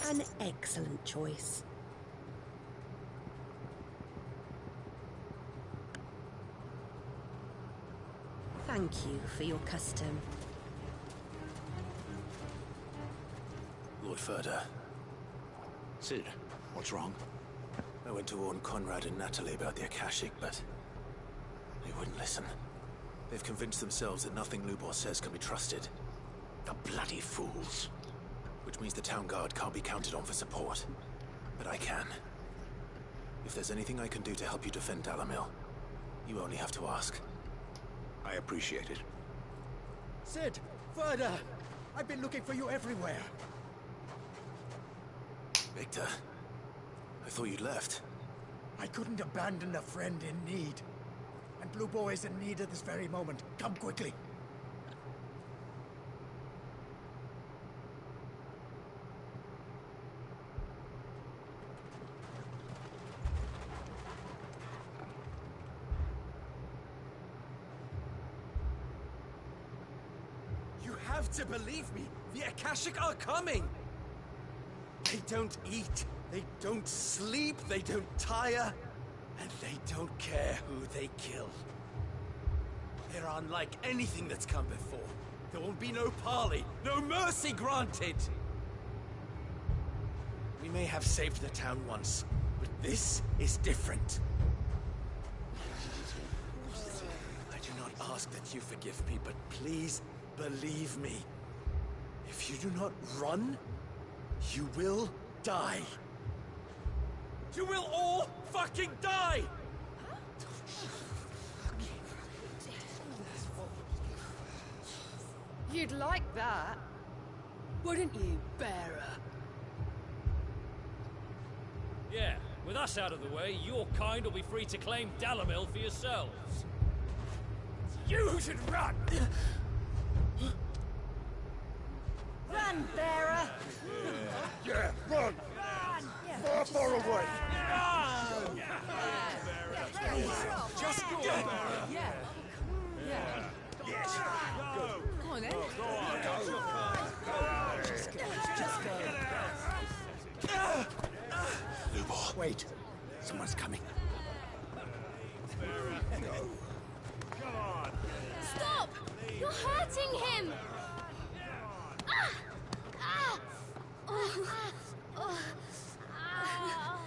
Q: An excellent choice. Thank you for your custom.
E: Lord Furder.
H: Cid, what's wrong?
E: I went to warn Conrad and Natalie about the Akashic, but they wouldn't listen. They've convinced themselves that nothing Lubor says can be trusted.
H: The bloody fools.
E: Which means the town guard can't be counted on for support. But I can. If there's anything I can do to help you defend Dalamil, you only have to ask.
H: I appreciate it.
U: Cid! Further! I've been looking for you everywhere.
E: Victor, I thought you'd left.
U: I couldn't abandon a friend in need. And Lubor is in need at this very moment. Come quickly.
C: You have to believe me. The Akashic are coming. They don't eat, they don't sleep, they don't tire, and they don't care who they kill. They're unlike anything that's come before. There won't be no parley, no mercy granted. We may have saved the town once, but this is different. I do not ask that you forgive me, but please believe me. If you do not run, you will die. You will all fucking die!
M: You'd like that, wouldn't you, Bearer?
G: Yeah, with us out of the way, your kind will be free to claim Dalamil for yourselves.
C: You should run!
K: Run, Bearer!
C: Yeah, run! Far, far away!
K: Just go!
C: Yeah.
K: Yeah.
C: Yes. Go.
K: Come on, then.
C: Go on.
K: Just go.
H: Lubor. Wait. Someone's coming.
I: Stop! You're hurting him! Ah! Ah! Oh. Oh. Ah.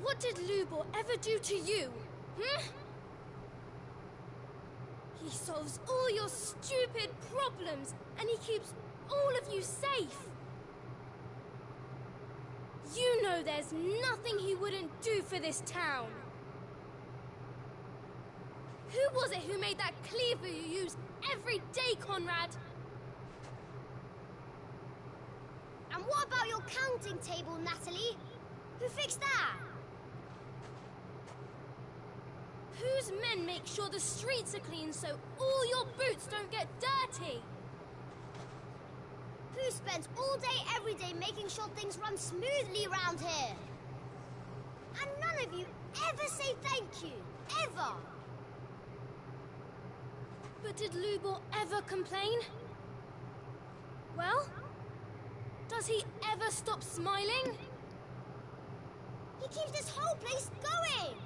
I: What did Lubor ever do to you? Hmm? He solves all your stupid problems, and he keeps all of you safe. You know there's nothing he wouldn't do for this town. Who was it who made that cleaver you use every day, Conrad?
J: And what about your counting table, Natalie? Who fixed that?
I: Whose men make sure the streets are clean so all your boots don't get dirty?
J: Who spends all day, every day making sure things run smoothly around here? And none of you ever say thank you. Ever.
I: But did Lubor ever complain? Well, does he ever stop smiling?
J: He keeps this whole place going.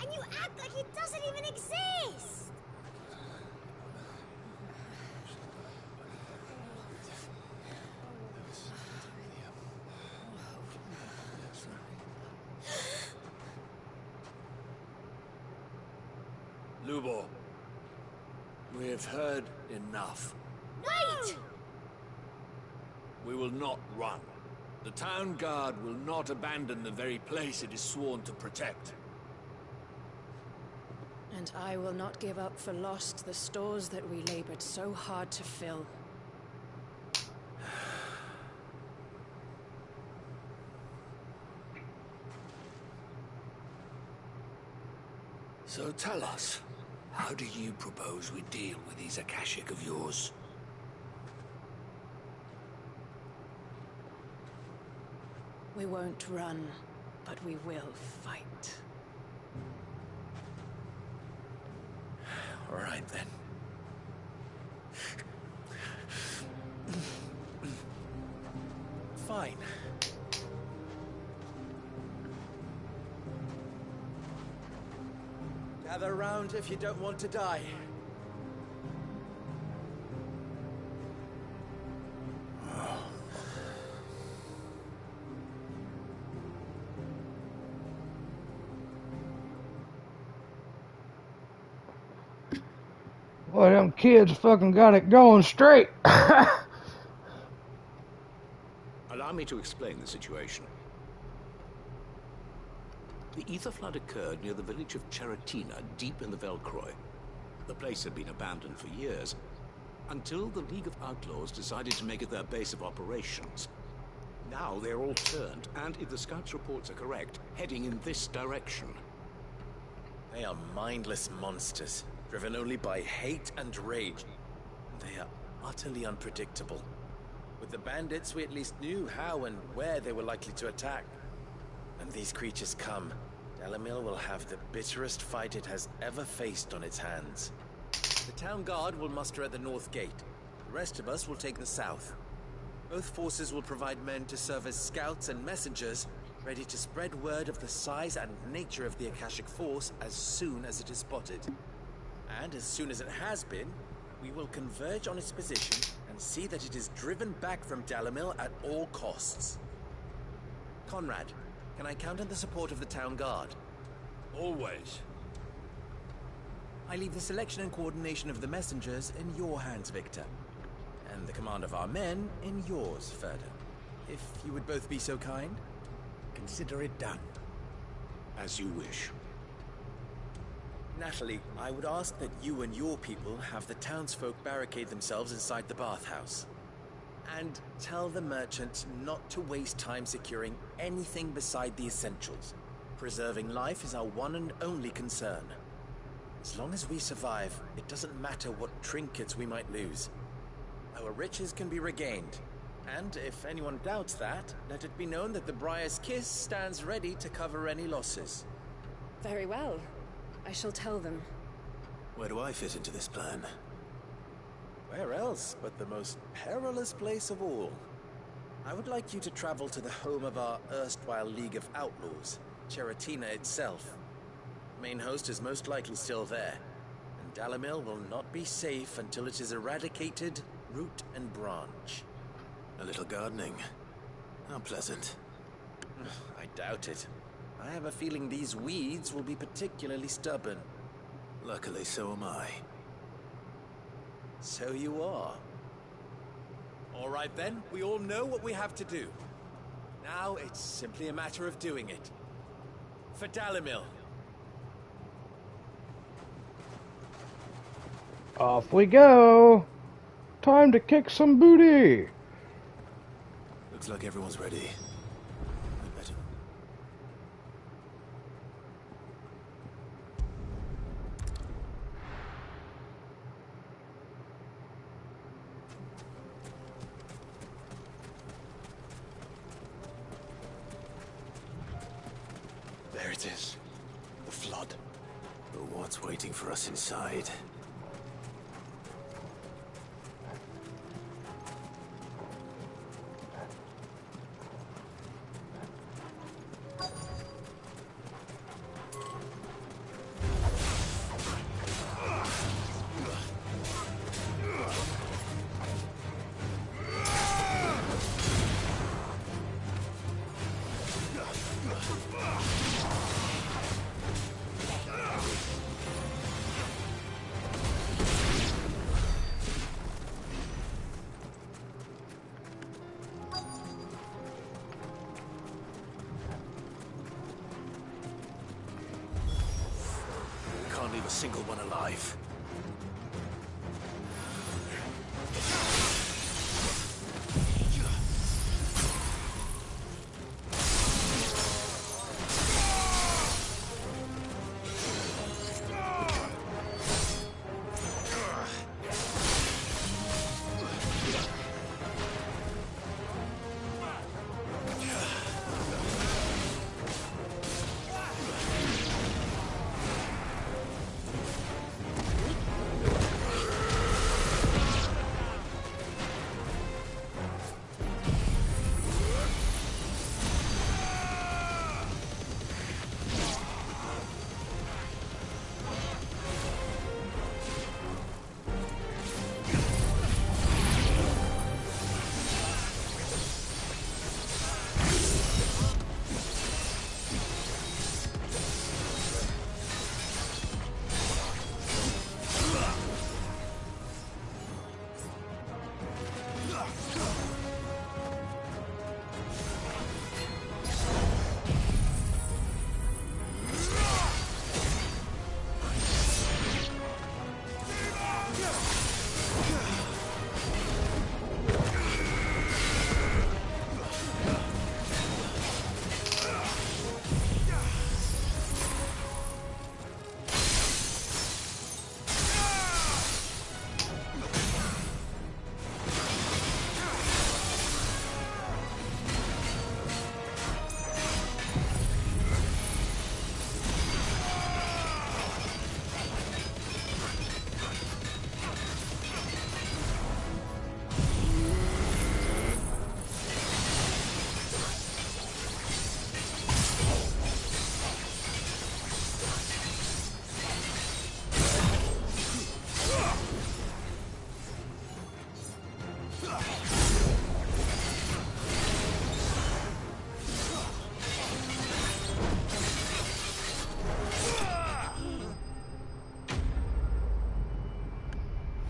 J: And you act like he doesn't even exist!
U: Lubor, we have heard enough.
I: Wait!
U: We will not run. The town guard will not abandon the very place it is sworn to protect.
R: And I will not give up for lost the stores that we labored so hard to fill.
C: So tell us, how do you propose we deal with these Akashic of yours?
R: We won't run, but we will fight.
C: All right, then.
L: Fine. Gather round if you don't want to die.
A: Boy, them kids fucking got it going straight.
C: Allow me to explain the situation. The ether flood occurred near the village of Cheratina, deep in the Velcroy. The place had been abandoned for years, until the League of Outlaws decided to make it their base of operations. Now they're all turned, and if the scouts' reports are correct, heading in this direction.
D: They are mindless monsters, driven only by hate and rage. They are utterly unpredictable. With the bandits, we at least knew how and where they were likely to attack. When these creatures come, Dalimil will have the bitterest fight it has ever faced on its hands. The town guard will muster at the north gate. The rest of us will take the south. Both forces will provide men to serve as scouts and messengers, ready to spread word of the size and nature of the Akashic force as soon as it is spotted. And as soon as it has been, we will converge on its position and see that it is driven back from Dalimil at all costs. Conrad, can I count on the support of the town guard?
C: Always.
D: I leave the selection and coordination of the messengers in your hands, Victor. And the command of our men in yours, Ferda. If you would both be so kind.
C: Consider it done. As you wish.
D: Natalie, I would ask that you and your people have the townsfolk barricade themselves inside the bathhouse. And tell the merchants not to waste time securing anything beside the essentials. Preserving life is our one and only concern. As long as we survive, it doesn't matter what trinkets we might lose. Our riches can be regained. And if anyone doubts that, let it be known that the Briar's Kiss stands ready to cover any losses.
R: Very well. I shall tell them.
E: Where do I fit into this plan?
D: Where else but the most perilous place of all? I would like you to travel to the home of our erstwhile League of Outlaws, Cheratina itself. The main host is most likely still there, and Dalimil will not be safe until it is eradicated, root and branch.
E: A little gardening. How pleasant.
D: I doubt it. I have a feeling these weeds will be particularly stubborn.
E: Luckily, so am I.
D: So you are. All right then, we all know what we have to do. Now it's simply a matter of doing it. For Dalimil.
A: Off we go. Time to kick some booty.
E: Looks like everyone's ready. I better.
C: There it is. The flood.
E: But what's waiting for us inside? a single one alive.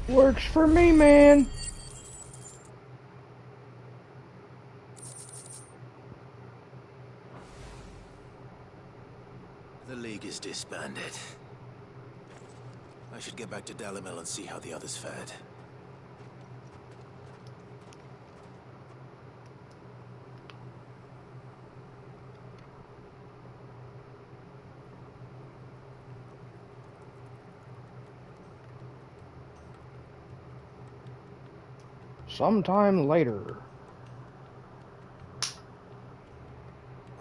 A: Works for me, man.
E: The League is disbanded. I should get back to Dalimil and see how the others fared.
A: Sometime later.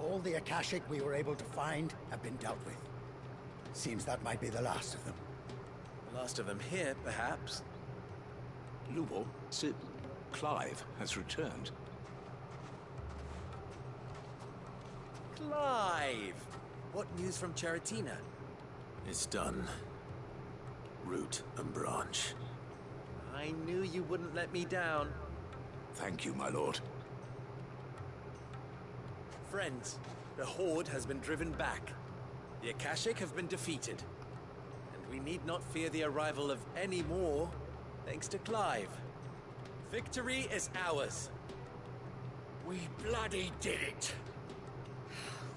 H: All the Akashic we were able to find have been dealt with. Seems that might be the last of them.
D: The last of them here, perhaps.
F: Lubor, Sib, Clive has returned.
D: Clive! What news from Charatina?
E: It's done. Root and branch.
D: I knew you wouldn't let me down.
F: Thank you, my lord.
D: Friends, the Horde has been driven back. The Akashic have been defeated. And we need not fear the arrival of any more, thanks to Clive. Victory is ours.
C: We bloody did it.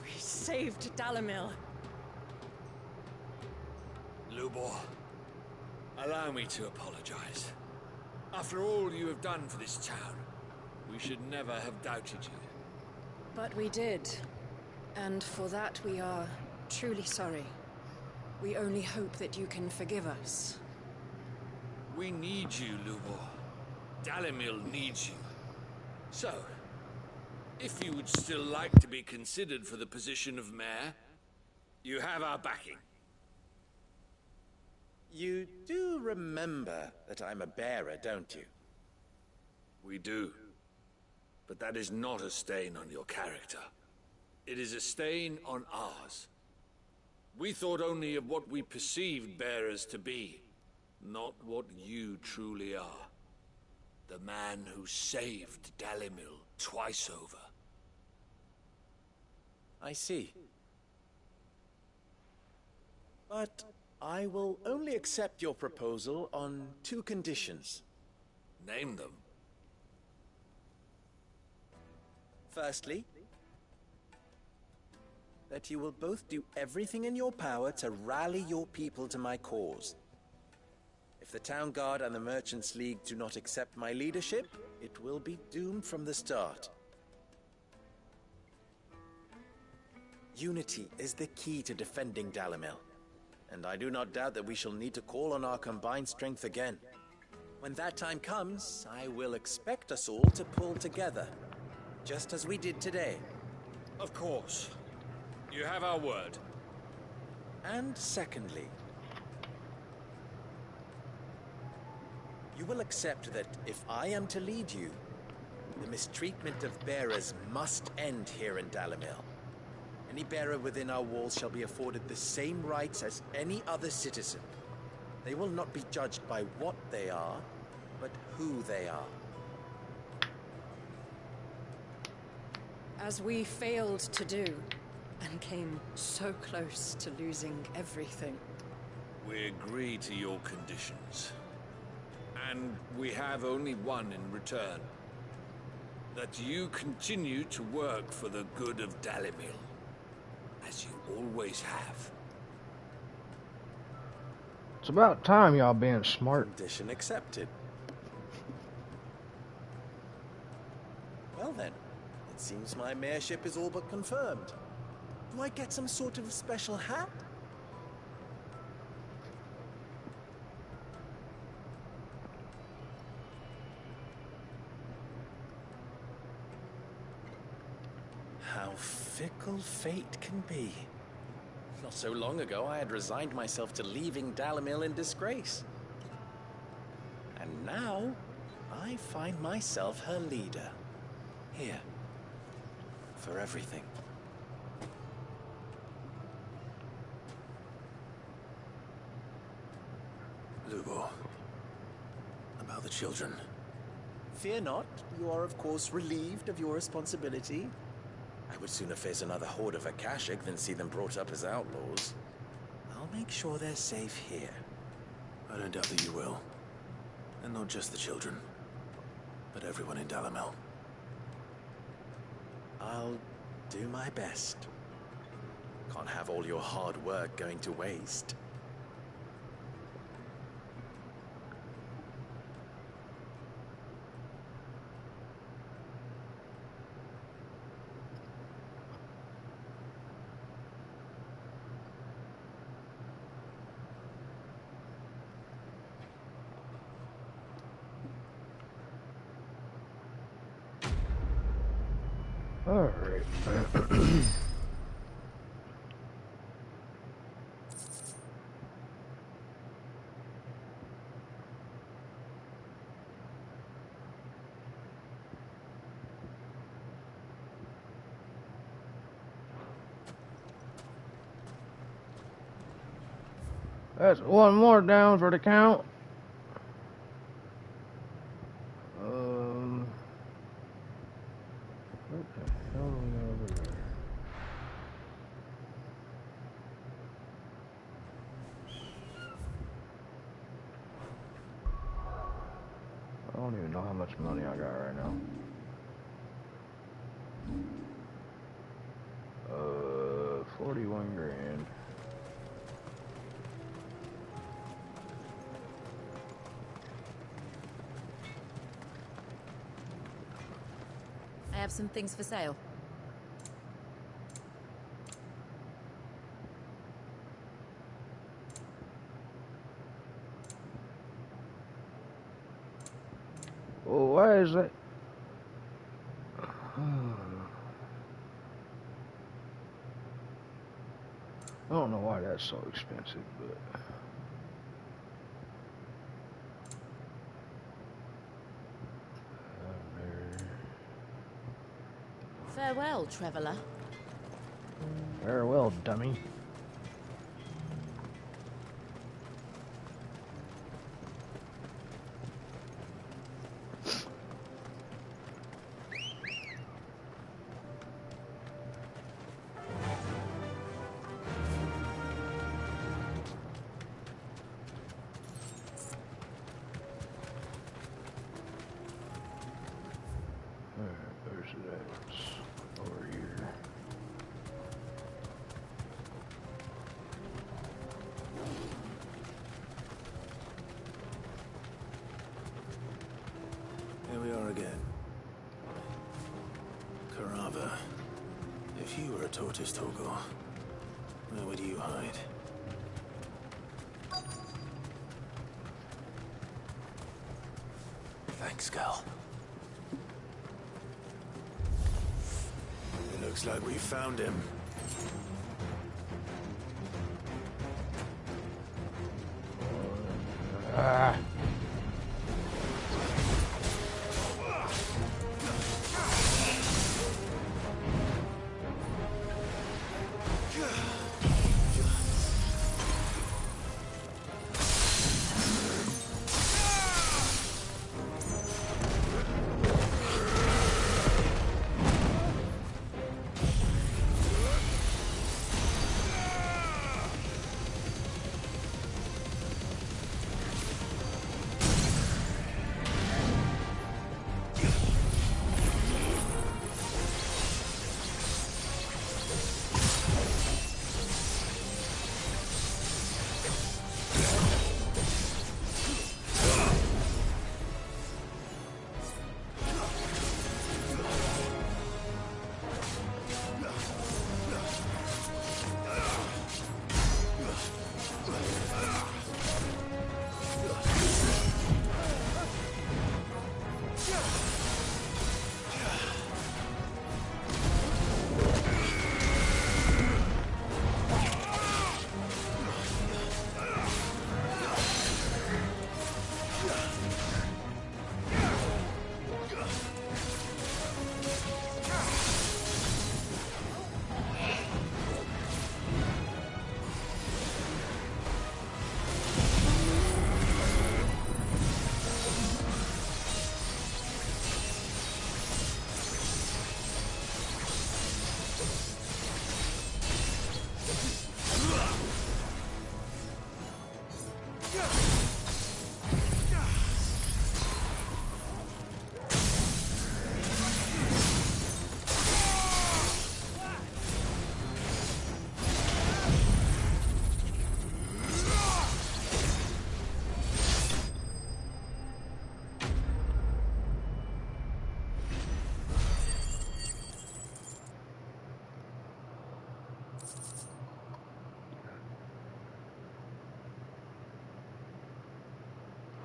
T: We saved Dalimil.
C: Lubor, allow me to apologize. After all you have done for this town, we should never have doubted you.
T: But we did. And for that we are truly sorry. We only hope that you can forgive us.
C: We need you, Lubor. Dalimil needs you. So, if you would still like to be considered for the position of mayor, you have our backing.
D: You do remember that I'm a bearer, don't you?
C: We do. But that is not a stain on your character. It is a stain on ours. We thought only of what we perceived bearers to be, not what you truly are. The man who saved Dalimil twice over.
D: I see. But I will only accept your proposal on 2 conditions.
C: Name them.
D: Firstly, that you will both do everything in your power to rally your people to my cause. If the Town Guard and the Merchants League do not accept my leadership, it will be doomed from the start. Unity is the key to defending Dalimil, and I do not doubt that we shall need to call on our combined strength again. When that time comes, I will expect us all to pull together, just as we did today.
G: Of course. You have our word.
D: And secondly, you will accept that if I am to lead you, the mistreatment of bearers must end here in Dalimil. Any bearer within our walls shall be afforded the same rights as any other citizen. They will not be judged by what they are, but who they are.
T: As we failed to do, and came so close to losing everything.
C: We agree to your conditions. And we have only one in return. That you continue to work for the good of Dalimil, as you always have.
A: It's about time y'all being smart.
D: Condition accepted. Well then, it seems my mayorship is all but confirmed. Do I get some sort of special hat? How fickle fate can be. Not so long ago, I had resigned myself to leaving Dalimil in disgrace. And now, I find myself her leader. Here. For everything.
E: Luvo. About the children.
D: Fear not. You are, of course, relieved of your responsibility. I would sooner face another horde of Akashic than see them brought up as outlaws. I'll make sure they're safe here.
E: I don't doubt that you will. And not just the children, but everyone in Dalimil.
D: I'll do my best. Can't have all your hard work going to waste.
A: All right. That's one more down for the count. What the hell are we over there? I don't even know how much money I got right now. 41 grand.
R: I have some things for sale.
A: Well, why is that? I don't know why that's so expensive, but
R: Farewell, traveler.
A: farewell, dummy. Where's it at? Over here.
E: quarters, Torgor. Where would you hide? Thanks, Cal. It looks like we found him.
A: Ah.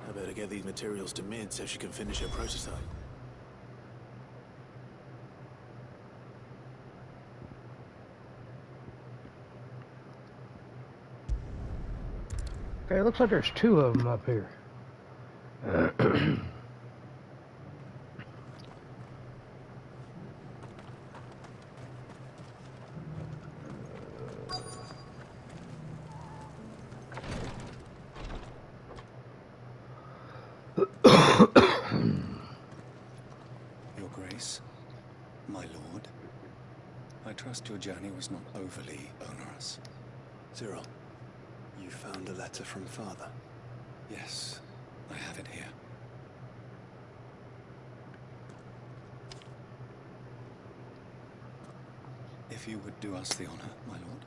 E: I better get these materials to Mid so she can finish her prototype.
A: Okay, it looks like there's two of them up here.
L: Your Grace, my lord, I trust your journey was not overly onerous.
B: Cyril, you found a letter from Father?
L: Yes, I have it here. If you would do us the honor, my lord.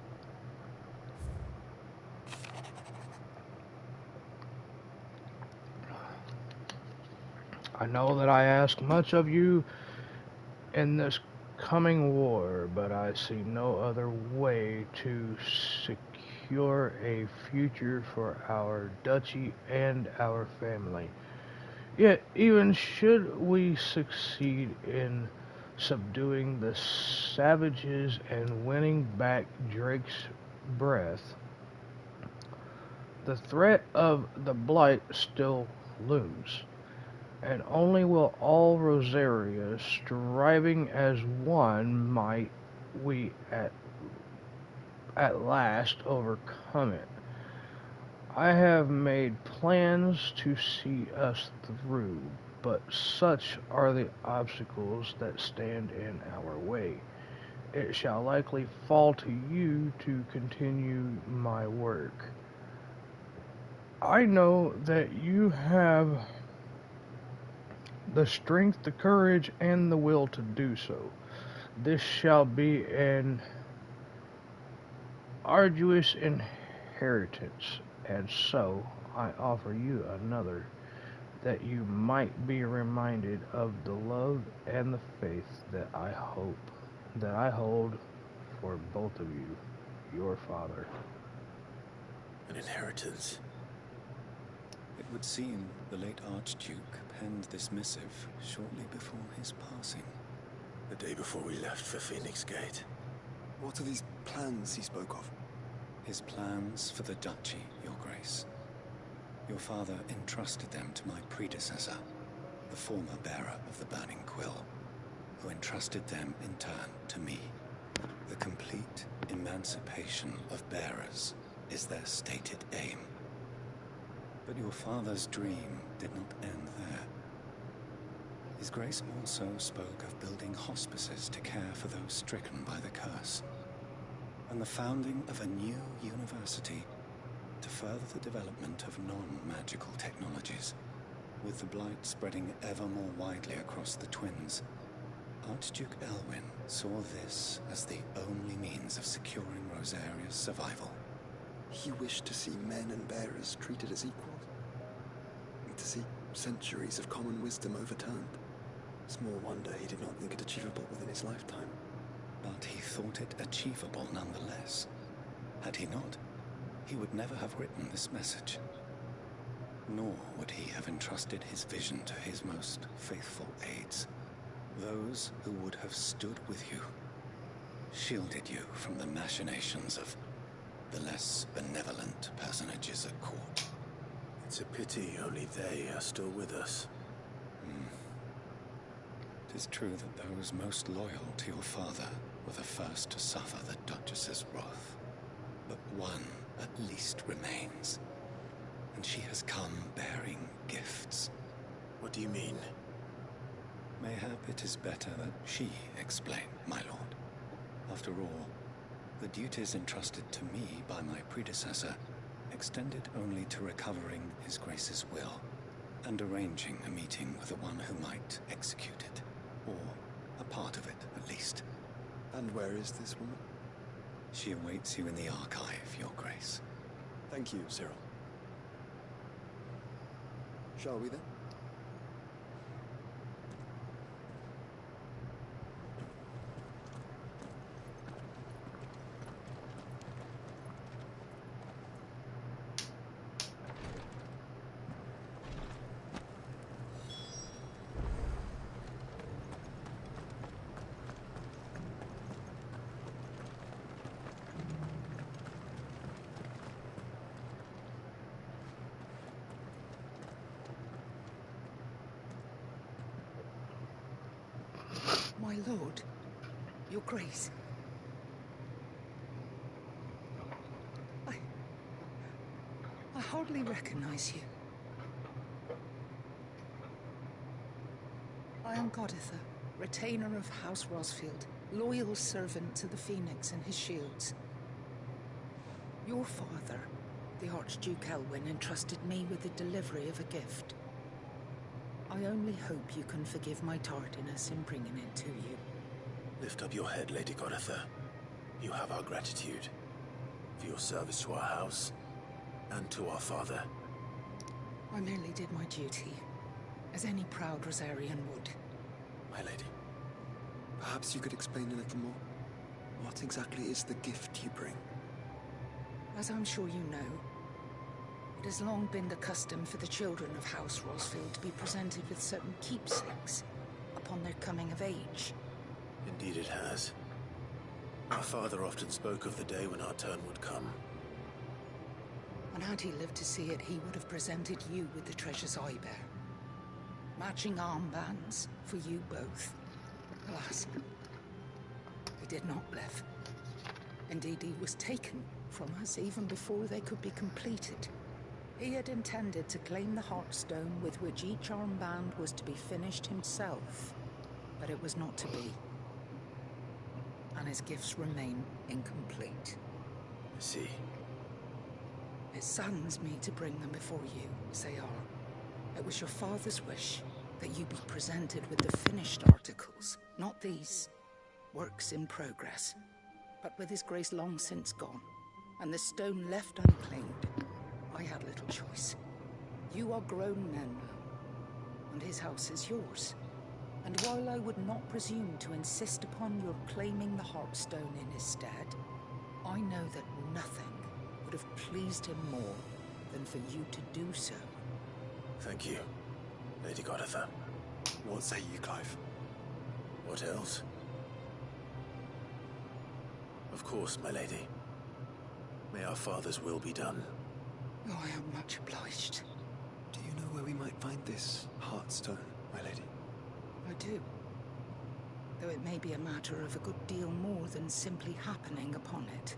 A: I know that I ask much of you in this coming war, but I see no other way to secure a future for our duchy and our family. Yet, even should we succeed in subduing the savages and winning back Drake's breath, the threat of the Blight still looms. And only will all Rosaria, striving as one, might we at last overcome it. I have made plans to see us through, but such are the obstacles that stand in our way. It shall likely fall to you to continue my work. I know that you have the strength, the courage, and the will to do so. This shall be an arduous inheritance, and so I offer you another, that you might be reminded of the love and the faith that I hold for both of you, your father.
E: An inheritance.
L: It would seem the late Archduke penned this missive shortly before his passing.
E: The day before we left for Phoenix Gate.
B: What are these plans he spoke of?
L: His plans for the duchy, Your Grace. Your father entrusted them to my predecessor, the former bearer of the Burning Quill, who entrusted them in turn to me. The complete emancipation of bearers is their stated aim. But your father's dream did not end there. His Grace also spoke of building hospices to care for those stricken by the curse, and the founding of a new university to further the development of non-magical technologies. With the blight spreading ever more widely across the Twins, Archduke Elwyn saw this as the only means of securing Rosaria's survival.
B: He wished to see men and bearers treated as equals. To see centuries of common wisdom overturned. Small wonder he did not think it achievable within his lifetime.
L: But he thought it achievable nonetheless. Had he not, he would never have written this message. Nor would he have entrusted his vision to his most faithful aides, those who would have stood with you, shielded you from the machinations of the less benevolent personages at court.
E: It's a pity only they are still with us.
L: It is true that those most loyal to your father were the first to suffer the Duchess's wrath. But one at least remains, and she has come bearing gifts.
E: What do you mean?
L: Mayhap it is better that she explain, my lord. After all, the duties entrusted to me by my predecessor extended only to recovering His Grace's will and arranging a meeting with the one who might execute it, or a part of it at least.
B: And where is this woman?
L: She awaits you in the archive, Your Grace.
B: Thank you, Cyril. Shall we then?
K: My lord, Your Grace. I hardly recognize you. I am Goditha, retainer of House Rosfield, loyal servant to the Phoenix and his shields. Your father, the Archduke Elwyn, entrusted me with the delivery of a gift. I only hope you can forgive my tardiness in bringing it to you.
E: Lift up your head, Lady Goditha. You have our gratitude for your service to our house and to our father.
K: I merely did my duty, as any proud Rosarian would.
B: My lady, perhaps you could explain a little more? What exactly is the gift you bring?
K: As I'm sure you know, it has long been the custom for the children of House Rosfield to be presented with certain keepsakes upon their coming of age.
E: Indeed it has. Our father often spoke of the day when our turn would come.
K: And had he lived to see it, he would have presented you with the treasures I bear. Matching armbands for you both. Alas, he did not live. Indeed, he was taken from us even before they could be completed. He had intended to claim the Heartstone with which each armband was to be finished himself, but it was not to be. And his gifts remain incomplete.
E: I see.
K: It saddens me to bring them before you, as they are. It was your father's wish that you be presented with the finished articles, not these works in progress. But with His Grace long since gone, and the stone left unclaimed, I had little choice. You are grown men now, and his house is yours. And while I would not presume to insist upon your claiming the Heartstone in his stead, I know that nothing would have pleased him more than for you to do so.
E: Thank you, Lady Goditha.
B: What say you, Clive?
E: What else? Of course, my lady. May our father's will be done.
K: Oh, I am much obliged.
B: Do you know where we might find this Heartstone, my lady?
K: I do. Though it may be a matter of a good deal more than simply happening upon it.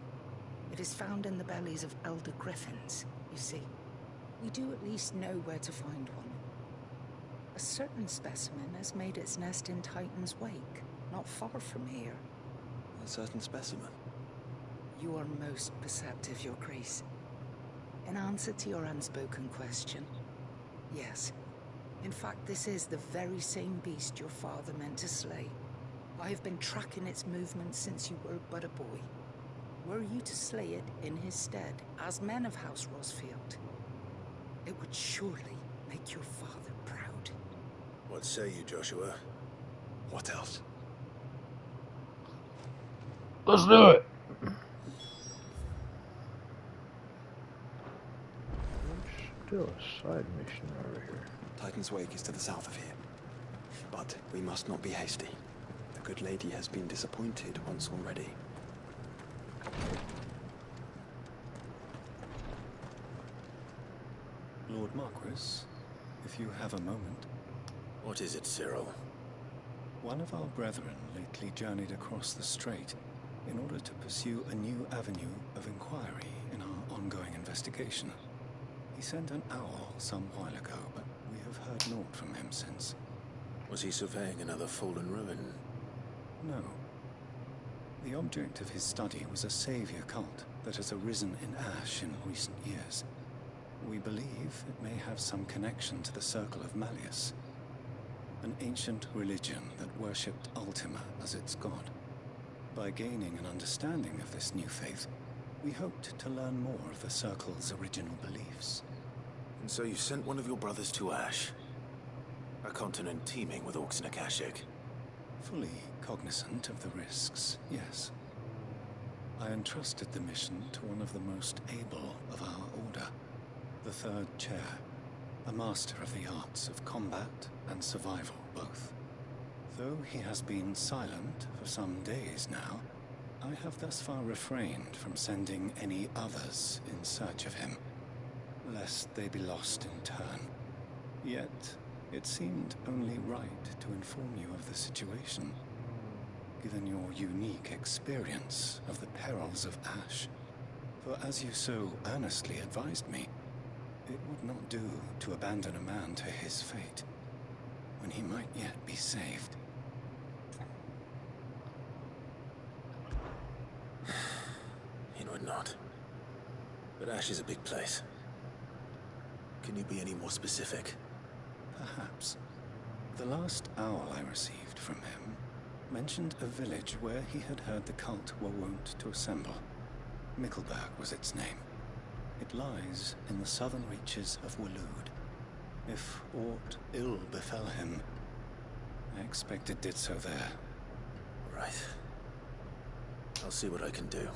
K: It is found in the bellies of elder griffins, you see. We do at least know where to find one. A certain specimen has made its nest in Titan's Wake, not far from here.
B: A certain specimen?
K: You are most perceptive, Your Grace. In answer to your unspoken question, yes. In fact, this is the very same beast your father meant to slay. I have been tracking its movements since you were but a boy. Were you to slay it in his stead, as men of House Rosfield, it would surely make your father proud.
E: What say you, Joshua?
B: What else?
A: Let's do it. There's still a side mission over here.
B: Titan's Wake is to the south of here. But we must not be hasty. The good lady has been disappointed once already.
L: Lord Marquis, if you have a moment.
E: What is it, Cyril?
L: One of our brethren lately journeyed across the strait in order to pursue a new avenue of inquiry in our ongoing investigation. He sent an owl some while ago, but we have heard naught from him since.
E: Was he surveying another fallen ruin?
L: No. The object of his study was a savior cult that has arisen in Ash in recent years. We believe it may have some connection to the Circle of Malleus, an ancient religion that worshipped Ultima as its god. By gaining an understanding of this new faith, we hoped to learn more of the Circle's original beliefs.
E: And so you sent one of your brothers to Ash, a continent teeming with orcs and Akashic.
L: Fully cognizant of the risks, yes. I entrusted the mission to one of the most able of our order, the Third Chair, a master of the arts of combat and survival both. Though he has been silent for some days now, I have thus far refrained from sending any others in search of him, lest they be lost in turn. Yet, it seemed only right to inform you of the situation, given your unique experience of the perils of Ash. For as you so earnestly advised me, it would not do to abandon a man to his fate, when he might yet be saved.
E: It would not. But Ash is a big place. Can you be any more specific?
L: Perhaps. The last owl I received from him mentioned a village where he had heard the cult were wont to assemble. Mickleburg was its name. It lies in the southern reaches of Waloed. If aught ill befell him, I expect it did so there.
E: Right. I'll see what I can do.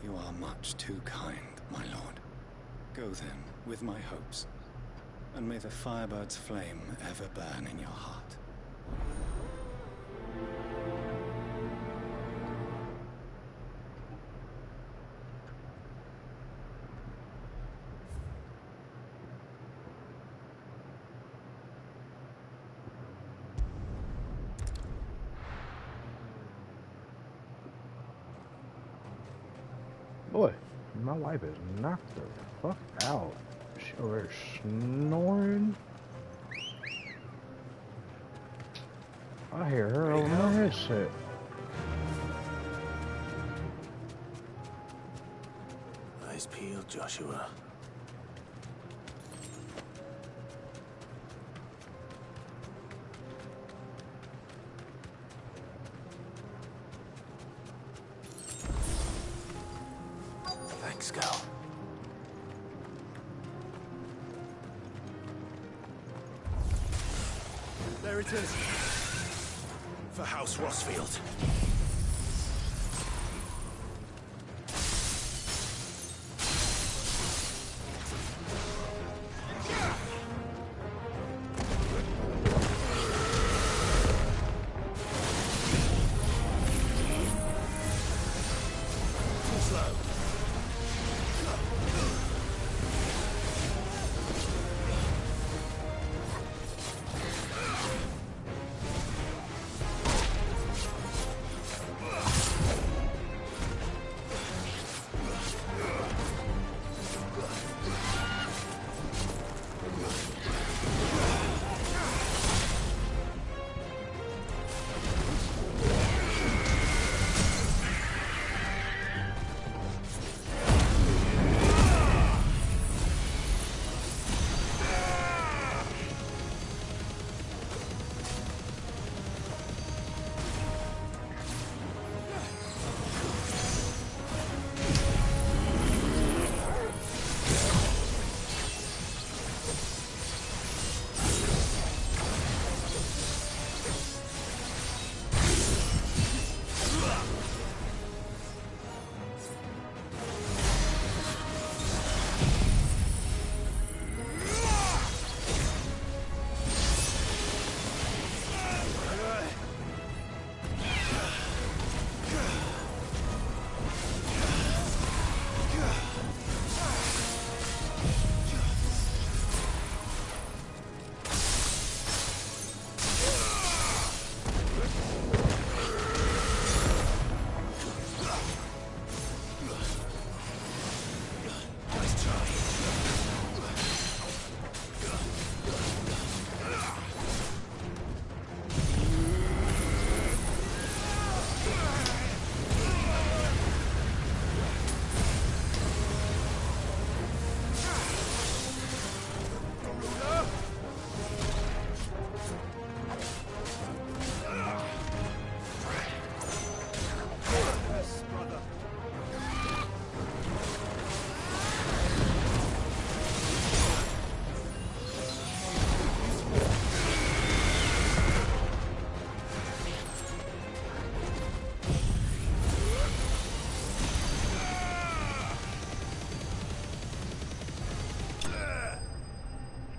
L: You are much too kind, my lord. Go then, with my hopes, and may the Firebird's flame ever burn in your heart.
A: Boy, my wife is knocked the fuck out. She over here snoring. I hear her over my headset.
E: Eyes peeled, Joshua. Thanks, Gal.
U: There it is.
E: For House Rossfield.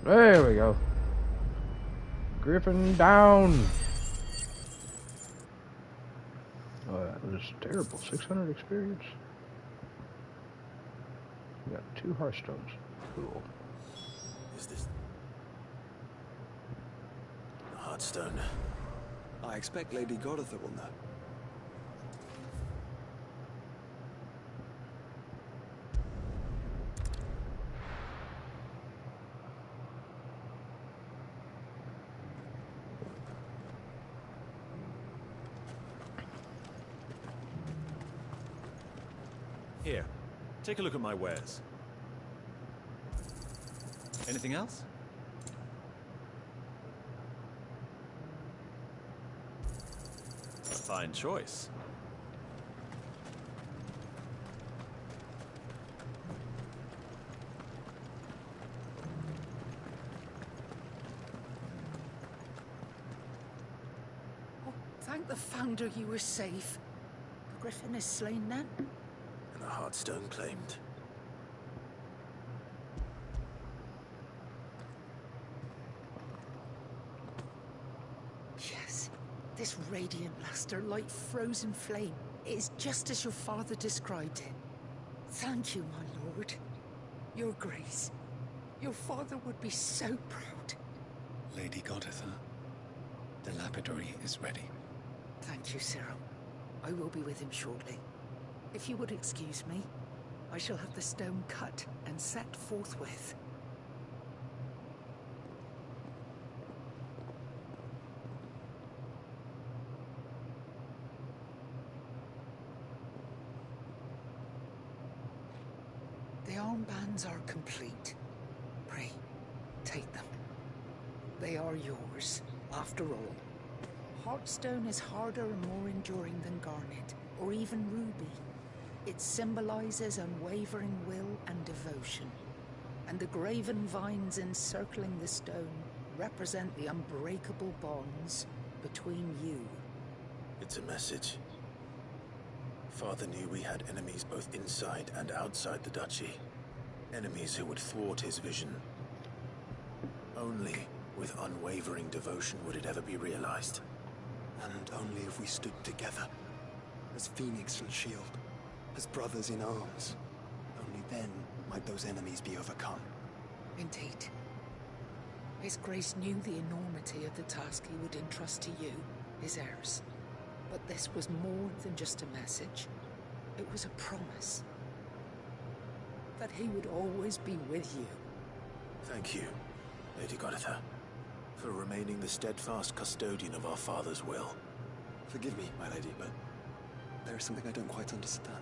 A: There we go. Griffin down. Oh, that was terrible. 600 experience. We got 2 Hearthstones. Cool.
E: Is this... a Hearthstone?
B: I expect Lady Goditha will know.
N: Here, take a look at my wares. Anything else? A fine choice.
K: Oh, thank the Founder you were safe. The Griffin is slain then?
E: And a Hearthstone claimed.
K: Yes. This radiant luster, like frozen flame, is just as your father described it. Thank you, my lord. Your grace. Your father would be so proud.
V: Lady Goditha, the lapidary is ready.
K: Thank you, Cyril. I will be with him shortly. If you would excuse me, I shall have the stone cut and set forthwith. The armbands are complete. Pray, take them. They are yours, after all. Heartstone is harder and more enduring than garnet, or even ruby. It symbolizes unwavering will and devotion. And the graven vines encircling the stone represent the unbreakable bonds between you
E: It's a message. Father knew we had enemies both inside and outside the duchy. Enemies who would thwart his vision. Only with unwavering devotion would it ever be realized.
B: And only if we stood together, as Phoenix and S.H.I.E.L.D., as brothers in arms, only then might those enemies be overcome.
K: Indeed. His Grace knew the enormity of the task he would entrust to you, his heirs. But this was more than just a message. It was a promise. That he would always be with you.
E: Thank you, Lady Goditha, for remaining the steadfast custodian of our father's will.
B: Forgive me, my lady, but there is something I don't quite understand.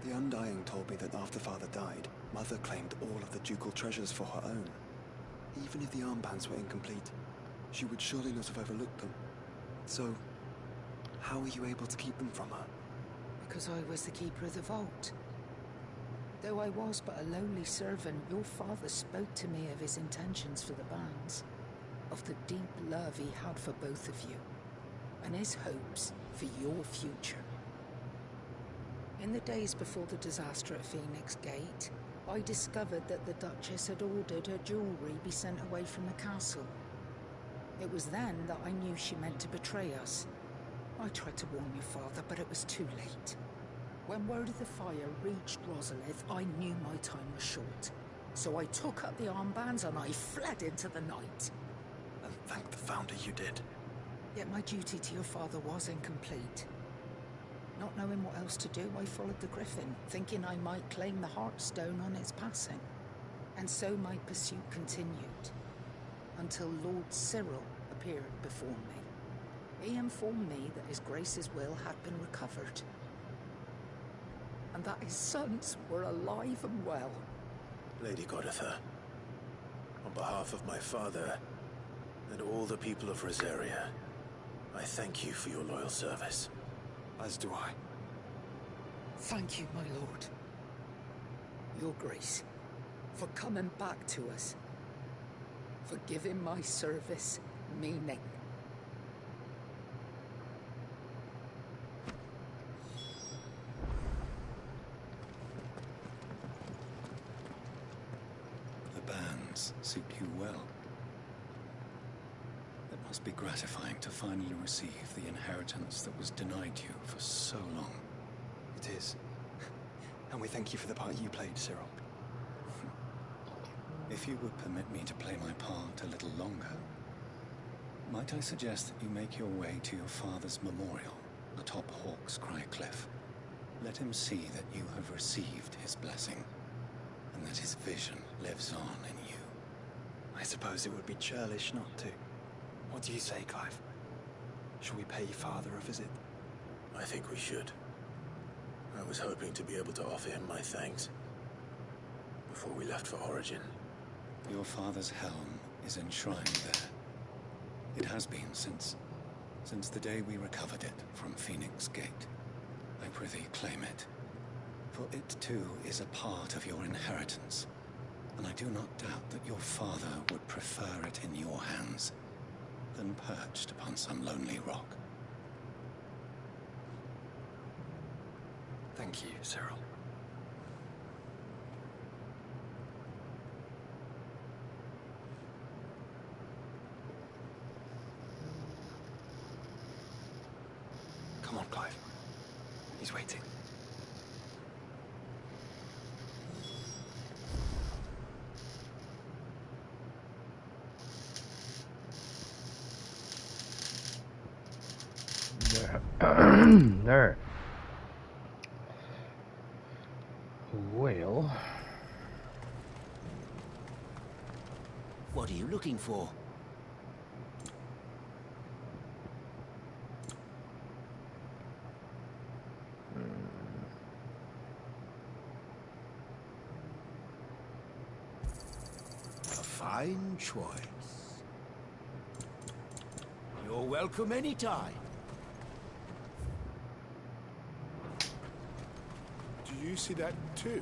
B: The Undying told me that after Father died, Mother claimed all of the ducal treasures for her own. Even if the armbands were incomplete, she would surely not have overlooked them. So, how were you able to keep them from her?
K: Because I was the keeper of the vault. Though I was but a lowly servant, your father spoke to me of his intentions for the bands, of the deep love he had for both of you, and his hopes for your future. In the days before the disaster at Phoenix Gate, I discovered that the Duchess had ordered her jewelry be sent away from the castle. It was then that I knew she meant to betray us. I tried to warn your father, but it was too late. When word of the fire reached Rosalith, I knew my time was short. So I took up the armbands and I fled into the night.
B: And thank the Founder you did.
K: Yet my duty to your father was incomplete. Not knowing what else to do, I followed the Griffin, thinking I might claim the Heartstone on its passing. And so my pursuit continued, until Lord Cyril appeared before me. He informed me that His Grace's will had been recovered, and that his sons were alive and well.
E: Lady Goditha, on behalf of my father and all the people of Rosaria, I thank you for your loyal service.
B: As do I.
K: Thank you, my lord. Your Grace, for coming back to us, for giving my service meaning.
H: The bands suit you well. It must be gratifying to finally receive the inheritance that was denied you for so long.
B: It is. And we thank you for the part you played, Cyril.
H: If you would permit me to play my part a little longer, might I suggest that you make your way to your father's memorial atop Hawkscry Cliff. Let him see that you have received his blessing, and that his vision lives on in you.
B: I suppose it would be churlish not to. What do you say, Clive? Shall we pay Father a visit?
E: I think we should. I was hoping to be able to offer him my thanks before we left for Origin.
H: Your father's helm is enshrined there. It has been since the day we recovered it from Phoenix Gate. I prithee claim it, for it too is a part of your inheritance, and I do not doubt that your father would prefer it in your hands than perched upon some lonely rock.
B: Thank you, Cyril. Come on, Clive. He's waiting.
A: There. Well.
C: What are you looking for? A fine choice. You're welcome anytime.
F: Do you see that too?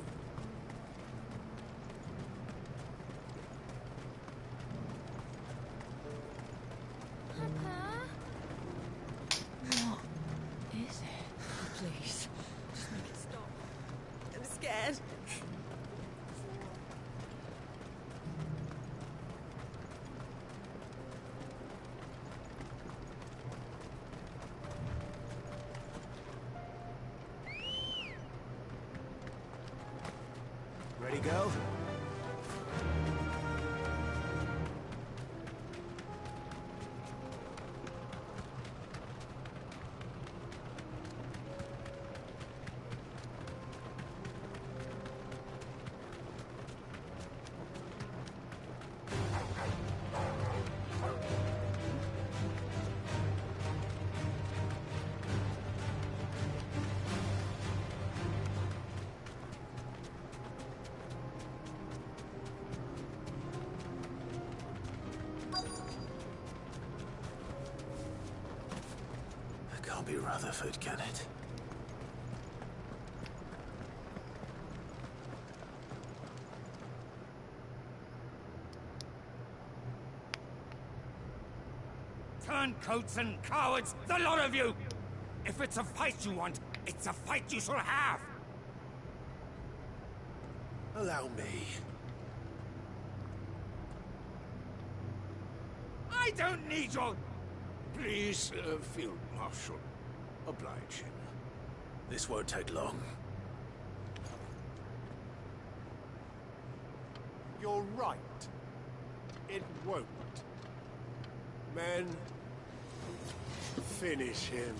E: Ready, go? Can't be Rutherford, can it?
C: Turncoats and cowards, the lot of you! If it's a fight you want, it's a fight you shall have!
E: Allow me.
C: I don't need your...
F: Please, Field Marshal, oblige him.
E: This won't take long.
F: You're right. It won't. Men, finish him.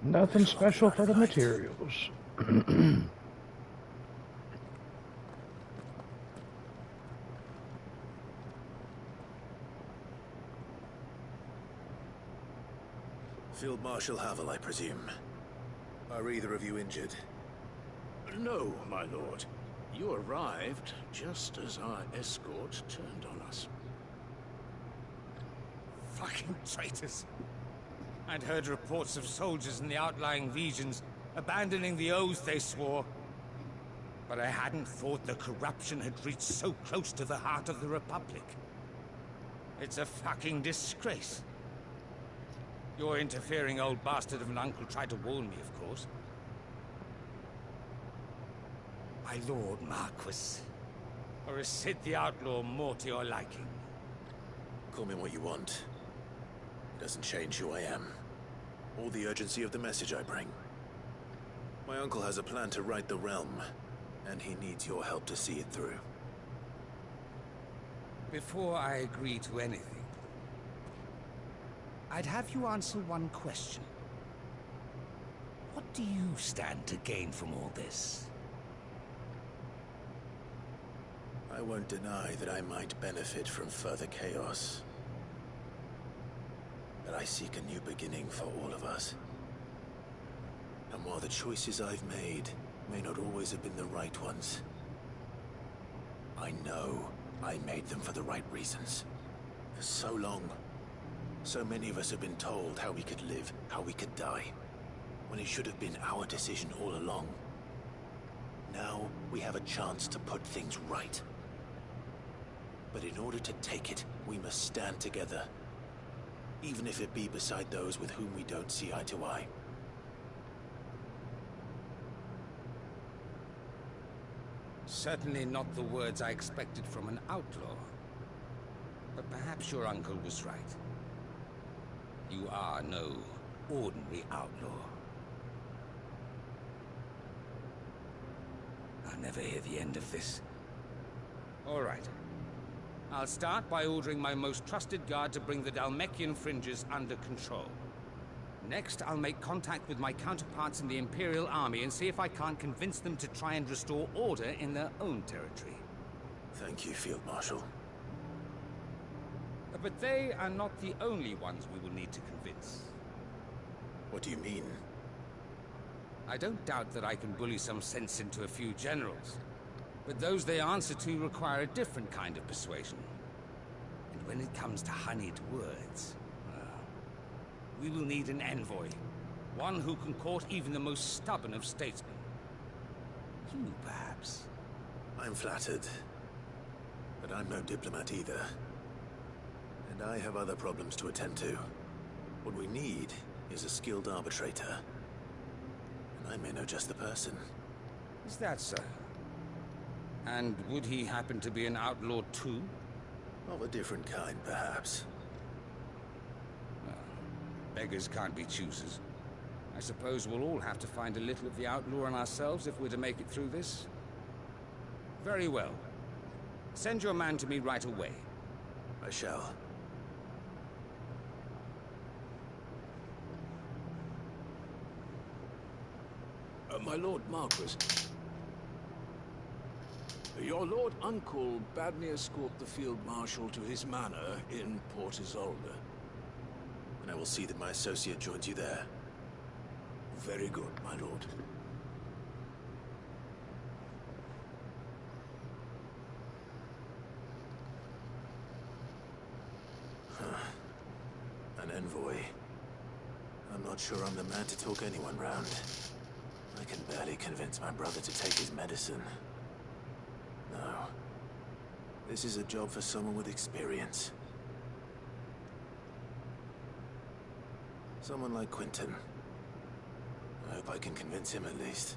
A: Nothing special for the materials.
E: Field Marshal Havel, I presume. Are either of you injured?
F: No, my lord. You arrived just as our escort turned on us.
C: Fucking traitors. I'd heard reports of soldiers in the outlying regions abandoning the oath they swore. But I hadn't thought the corruption had reached so close to the heart of the Republic. It's a fucking disgrace. Your interfering old bastard of an uncle tried to warn me, of course. My lord Marquis. Or is Sid the Outlaw more to your liking?
E: Call me what you want. Doesn't change who I am. Or the urgency of the message I bring. My uncle has a plan to right the realm, and he needs your help to see it through.
C: Before I agree to anything, I'd have you answer one question. What do you stand to gain from all this?
E: I won't deny that I might benefit from further chaos. But I seek a new beginning for all of us. And while the choices I've made may not always have been the right ones, I know I made them for the right reasons. For so long, so many of us have been told how we could live, how we could die, when it should have been our decision all along. Now, we have a chance to put things right. But in order to take it, we must stand together. Even if it be beside those with whom we don't see eye to eye.
C: Certainly not the words I expected from an outlaw. But perhaps your uncle was right. You are no ordinary outlaw. I'll never hear the end of this. All right.
O: I'll start by ordering my most trusted guard to bring the Dhalmekian fringes under control. Next, I'll make contact with my counterparts in the Imperial Army and see if I can't convince them to try and restore order in their own territory.
E: Thank you, Field Marshal.
O: But they are not the only ones we will need to convince.
E: What do you mean?
O: I don't doubt that I can bully some sense into a few generals, but those they answer to require a different kind of persuasion. And when it comes to honeyed words, well, we will need an envoy. One who can court even the most stubborn of statesmen. You, perhaps?
E: I'm flattered. But I'm no diplomat either. And I have other problems to attend to. What we need is a skilled arbitrator. And I may know just the person.
O: Is that so? And would he happen to be an outlaw too?
E: Of a different kind, perhaps.
O: Well, beggars can't be choosers. I suppose we'll all have to find a little of the outlaw in ourselves if we're to make it through this. Very well. Send your man to me right away.
E: I shall.
F: My Lord Marquis. Your Lord Uncle bade me escort the Field Marshal to his manor in Port Isolde.
E: And I will see that my associate joins you there.
F: Very good, my lord.
E: An envoy. I'm not sure I'm the man to talk anyone round. I can barely convince my brother to take his medicine. No. This is a job for someone with experience. Someone like Quinton. I hope I can convince him at least.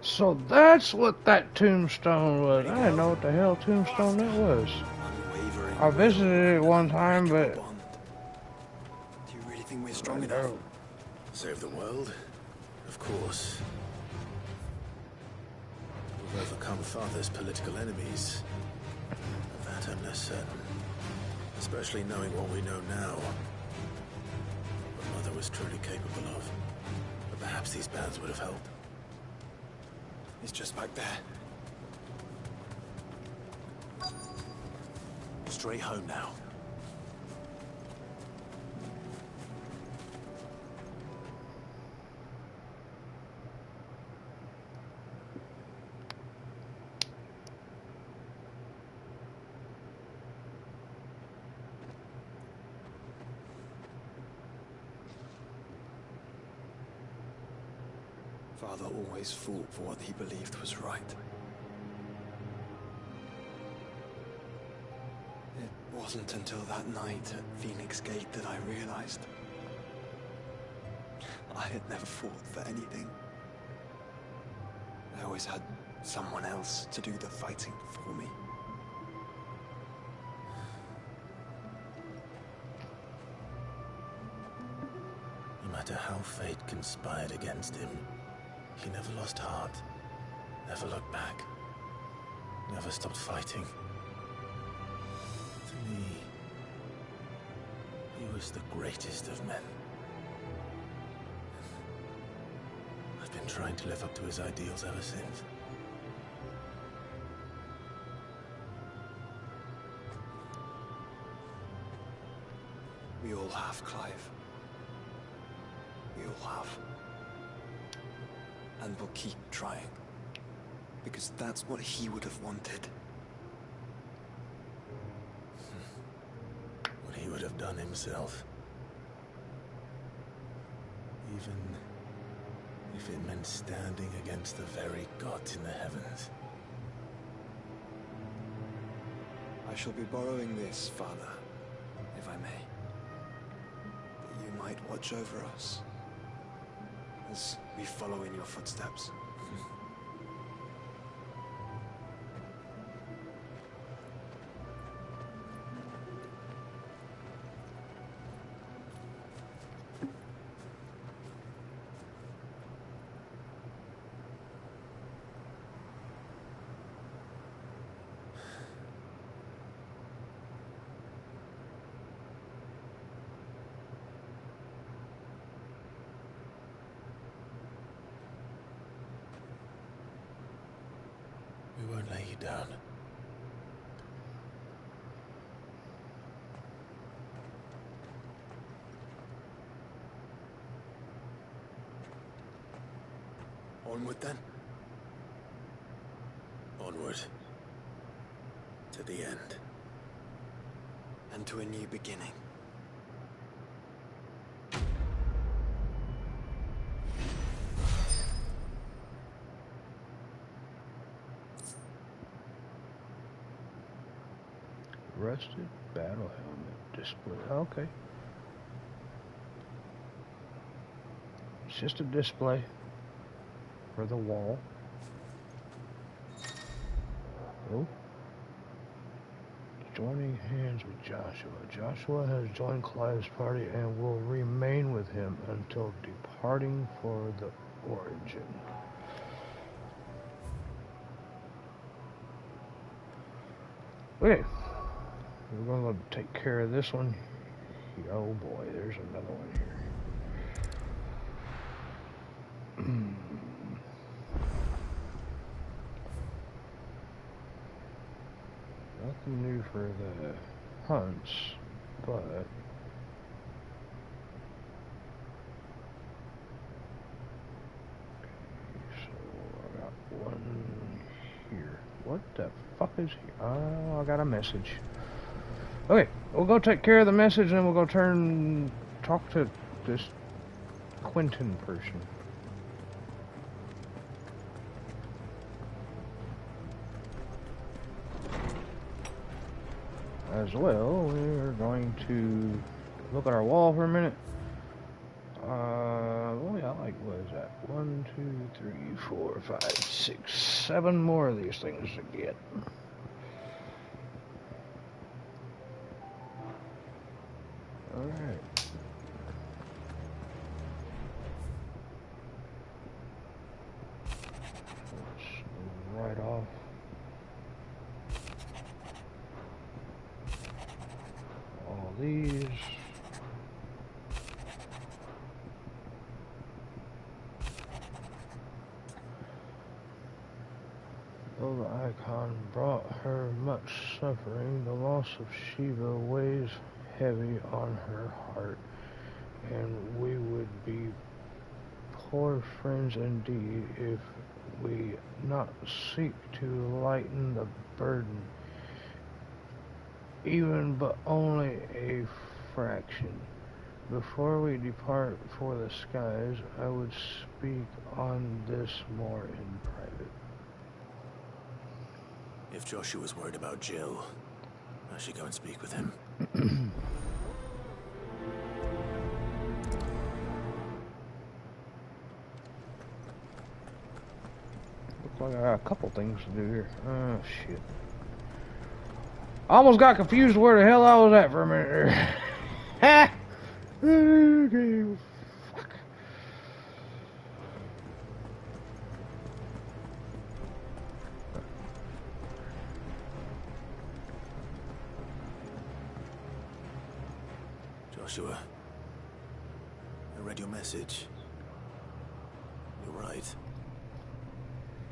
A: So that's what that tombstone was. I didn't know what the hell tombstone that was. I visited it one time, but...
B: Do you really think we're strong enough?
E: Save the world? Of course. We've overcome Father's political enemies. Of that I'm less certain. Especially knowing what we know now. What Mother was truly capable of. But perhaps these bands would have helped.
B: He's just back there.
E: Straight home now.
B: Father always fought for what he believed was right. It wasn't until that night at Phoenix Gate that I realized I had never fought for anything. I always had someone else to do the fighting for me.
E: No matter how fate conspired against him, he never lost heart, never looked back, never stopped fighting. To me, he was the greatest of men. I've been trying to live up to his ideals ever since.
B: We all have, Clive. We all have. And we'll keep trying. Because that's what he would have wanted.
E: What he would have done himself. Even if it meant standing against the very gods in the heavens.
B: shall be borrowing this, Father, if I may. That you might watch over us as we follow in your footsteps.
E: We won't lay you down.
B: Onward then.
E: Onward. To the end.
B: And to a new beginning.
A: Rusted battle helmet display. Okay. It's just a display for the wall. Oh. Joining hands with Joshua. Joshua has joined Clive's party and will remain with him until departing for the origin. Okay. We're going to take care of this one. Oh boy, there's another one here. Nothing new for the hunts, but so I got one here. What the fuck is here? Oh, I got a message. Okay, we'll go take care of the message and then we'll go talk to this Quentin person. As well, we're going to look at our wall for a minute. Well, yeah, like, what is that? 1, 2, 3, 4, 5, 6, 7 more of these things to get. Alright. Right off. All these. Though the icon brought her much suffering, the loss of Shiva weighs heavy on her heart, and we would be poor friends indeed if we not seek to lighten the burden, even but only a fraction. Before we depart for the skies, I would speak on this more in private.
E: If Joshua's worried about Jill, I should go and speak with him.
A: Looks like I got a couple things to do here. Oh, shit. I almost got confused where the hell I was at for a minute there. Ha! Okay. Fuck.
E: Joshua, I read your message. You're right.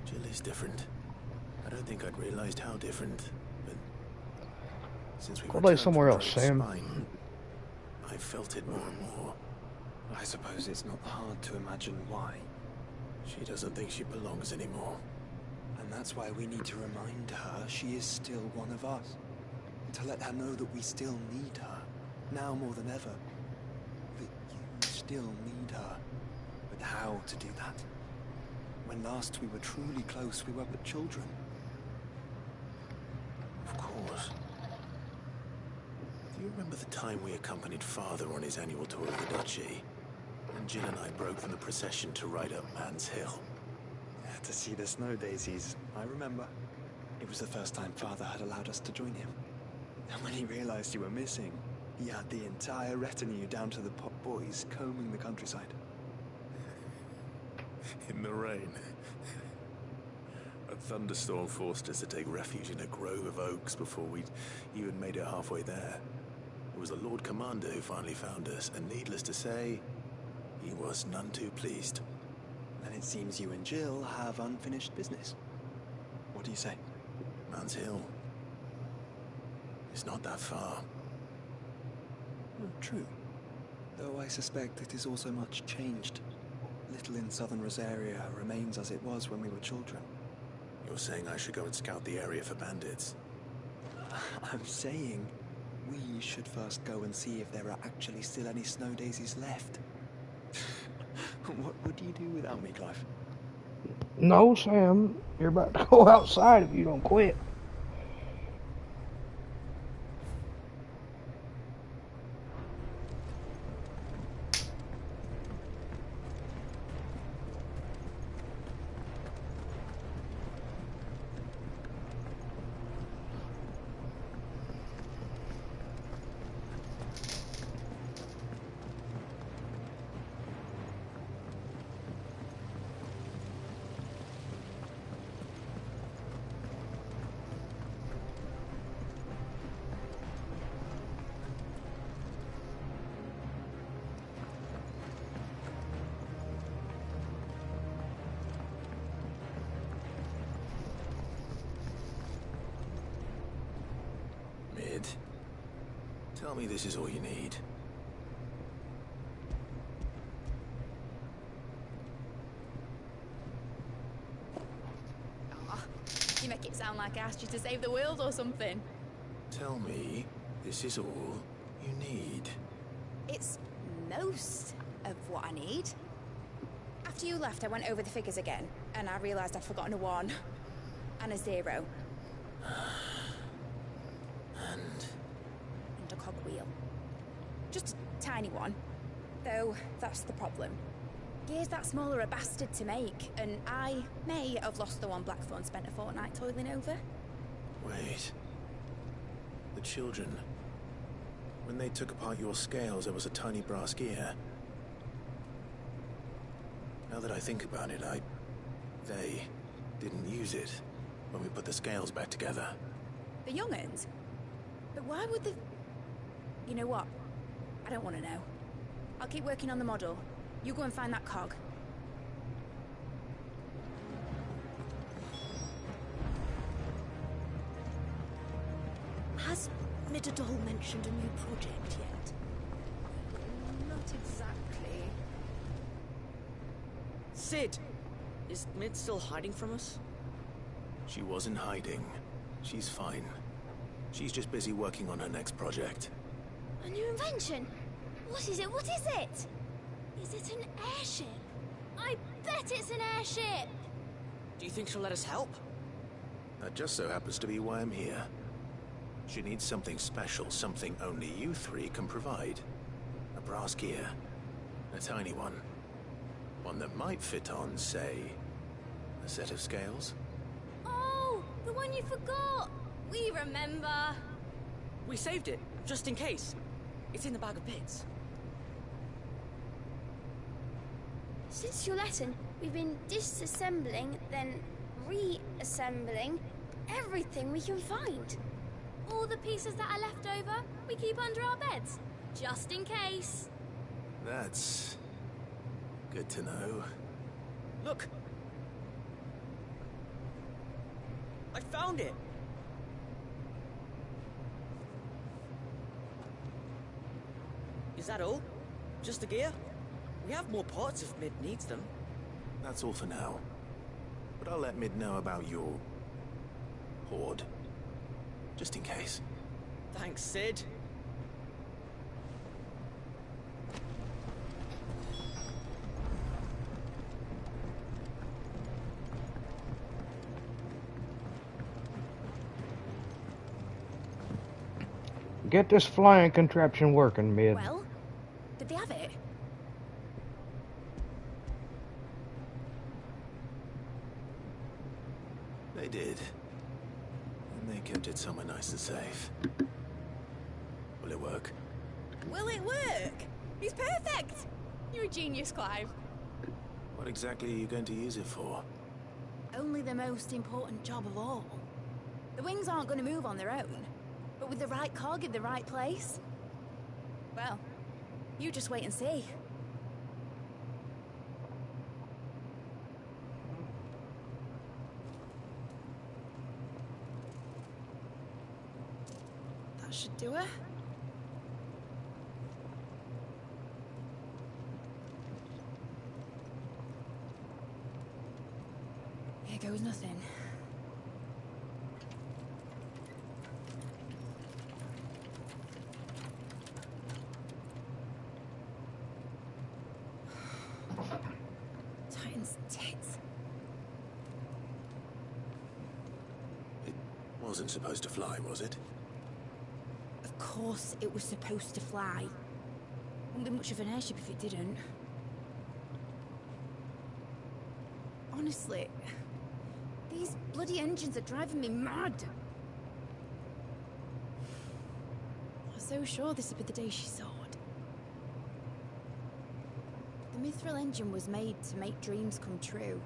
E: Jill is different. I don't think I'd realized how different, but since we
A: Go lay somewhere else, Sam.
E: I felt it more and more.
B: I suppose it's not hard to imagine why.
E: She doesn't think she belongs anymore.
B: And that's why we need to remind her she is still one of us. To let her know that we still need her, now more than ever. That you still need her. But how to do that? When last we were truly close, we were but children.
E: Of course. you remember the time we accompanied Father on his annual tour of the Duchy? And Jill and I broke from the procession to ride up Man's Hill.
B: To see the snow daisies, I remember. It was the first time Father had allowed us to join him. And when he realized you were missing, he had the entire retinue down to the pop boys combing the countryside.
E: In the rain. A thunderstorm forced us to take refuge in a grove of oaks before we'd even made it halfway there. It was the Lord Commander who finally found us, and needless to say, he was none too pleased.
B: And it seems you and Jill have unfinished business. What do you say?
E: Man's Hill. It's not that far.
B: True. Though I suspect it is also much changed. Little in southern Rosaria remains as it was when we were children.
E: You're saying I should go and scout the area for bandits?
B: I'm saying we should first go and see if there are actually still any snow daisies left. What would you do without me, Clive?
A: No, Sam. You're about to go outside if you don't quit.
E: Tell me this is all you need.
I: Oh, you make it sound like I asked you to save the world or something.
E: Tell me this is all you need.
I: It's most of what I need. After you left, I went over the figures again, and I realized I'd forgotten a 1 and a 0. And a cogwheel. Just a tiny one. Though, that's the problem. Gears that small are a bastard to make, and I may have lost the one Blackthorn spent a fortnight toiling over.
E: Wait. The children. When they took apart your scales, there was a tiny brass gear. Now that I think about it, they didn't use it when we put the scales back together.
I: The young'uns? But why would the... You know what? I don't want to know. I'll keep working on the model. You go and find that cog.
J: Has Midadol mentioned a new project yet?
I: Not exactly.
P: Sid! Is Mid still hiding from us?
E: She wasn't hiding. She's fine. She's just busy working on her next project.
J: A new invention? What is it? What is it? Is it an airship? I bet it's an airship!
P: Do you think she'll let us help?
E: That just so happens to be why I'm here. She needs something special, something only you three can provide. A brass gear. A tiny one. One that might fit on, say, a set of scales?
J: Oh, the one you forgot! We remember!
P: We saved it, just in case. It's in the bag of bits.
J: Since your lesson, we've been disassembling, then reassembling everything we can find. All the pieces that are left over, we keep under our beds, just in case.
E: That's good to know.
P: Look! I found it! Is that all? Just the gear? We have more parts if Mid needs them.
E: That's all for now. But I'll let Mid know about your hoard. Just in case.
P: Thanks, Sid.
A: get this flying contraption working, Mid.
I: Well, did they have it?
E: They did. And they kept it somewhere nice and safe. Will it work?
I: Will it work? He's perfect! You're a genius, Clive.
E: What exactly are you going to use it for?
I: Only the most important job of all. The wings aren't going to move on their own, but with the right cog in the right place, well, you just wait and see. That should do it. Here goes nothing. Titan's tits.
E: It wasn't supposed to fly, was it?
I: Of course it was supposed to fly. Wouldn't be much of an airship if it didn't. Honestly, these bloody engines are driving me mad. I was so sure this would be the day she soared. The Mithril engine was made to make dreams come true.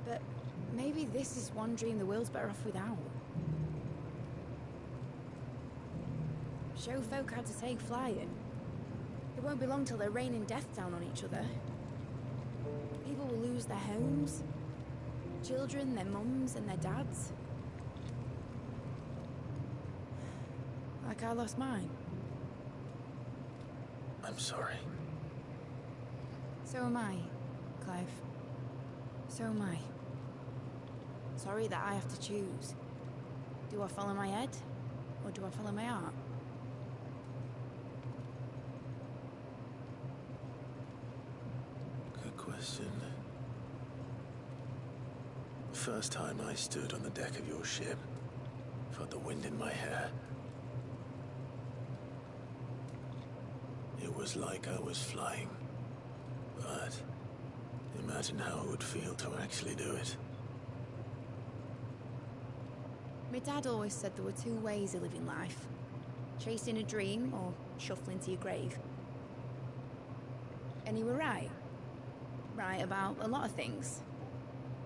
I: But maybe this is one dream the world's better off without. Show folk how to take flying. It won't be long till they're raining death down on each other. People will lose their homes, children, their mums and their dads. Like I lost mine.
E: I'm sorry.
I: So am I, Clive. So am I. Sorry that I have to choose. Do I follow my head, or do I follow my heart?
E: Good question. The first time I stood on the deck of your ship, felt the wind in my hair. It was like I was flying. But imagine how it would feel to actually do it.
I: My dad always said there were two ways of living life. Chasing a dream or shuffling to your grave. And he were right. Right about a lot of things.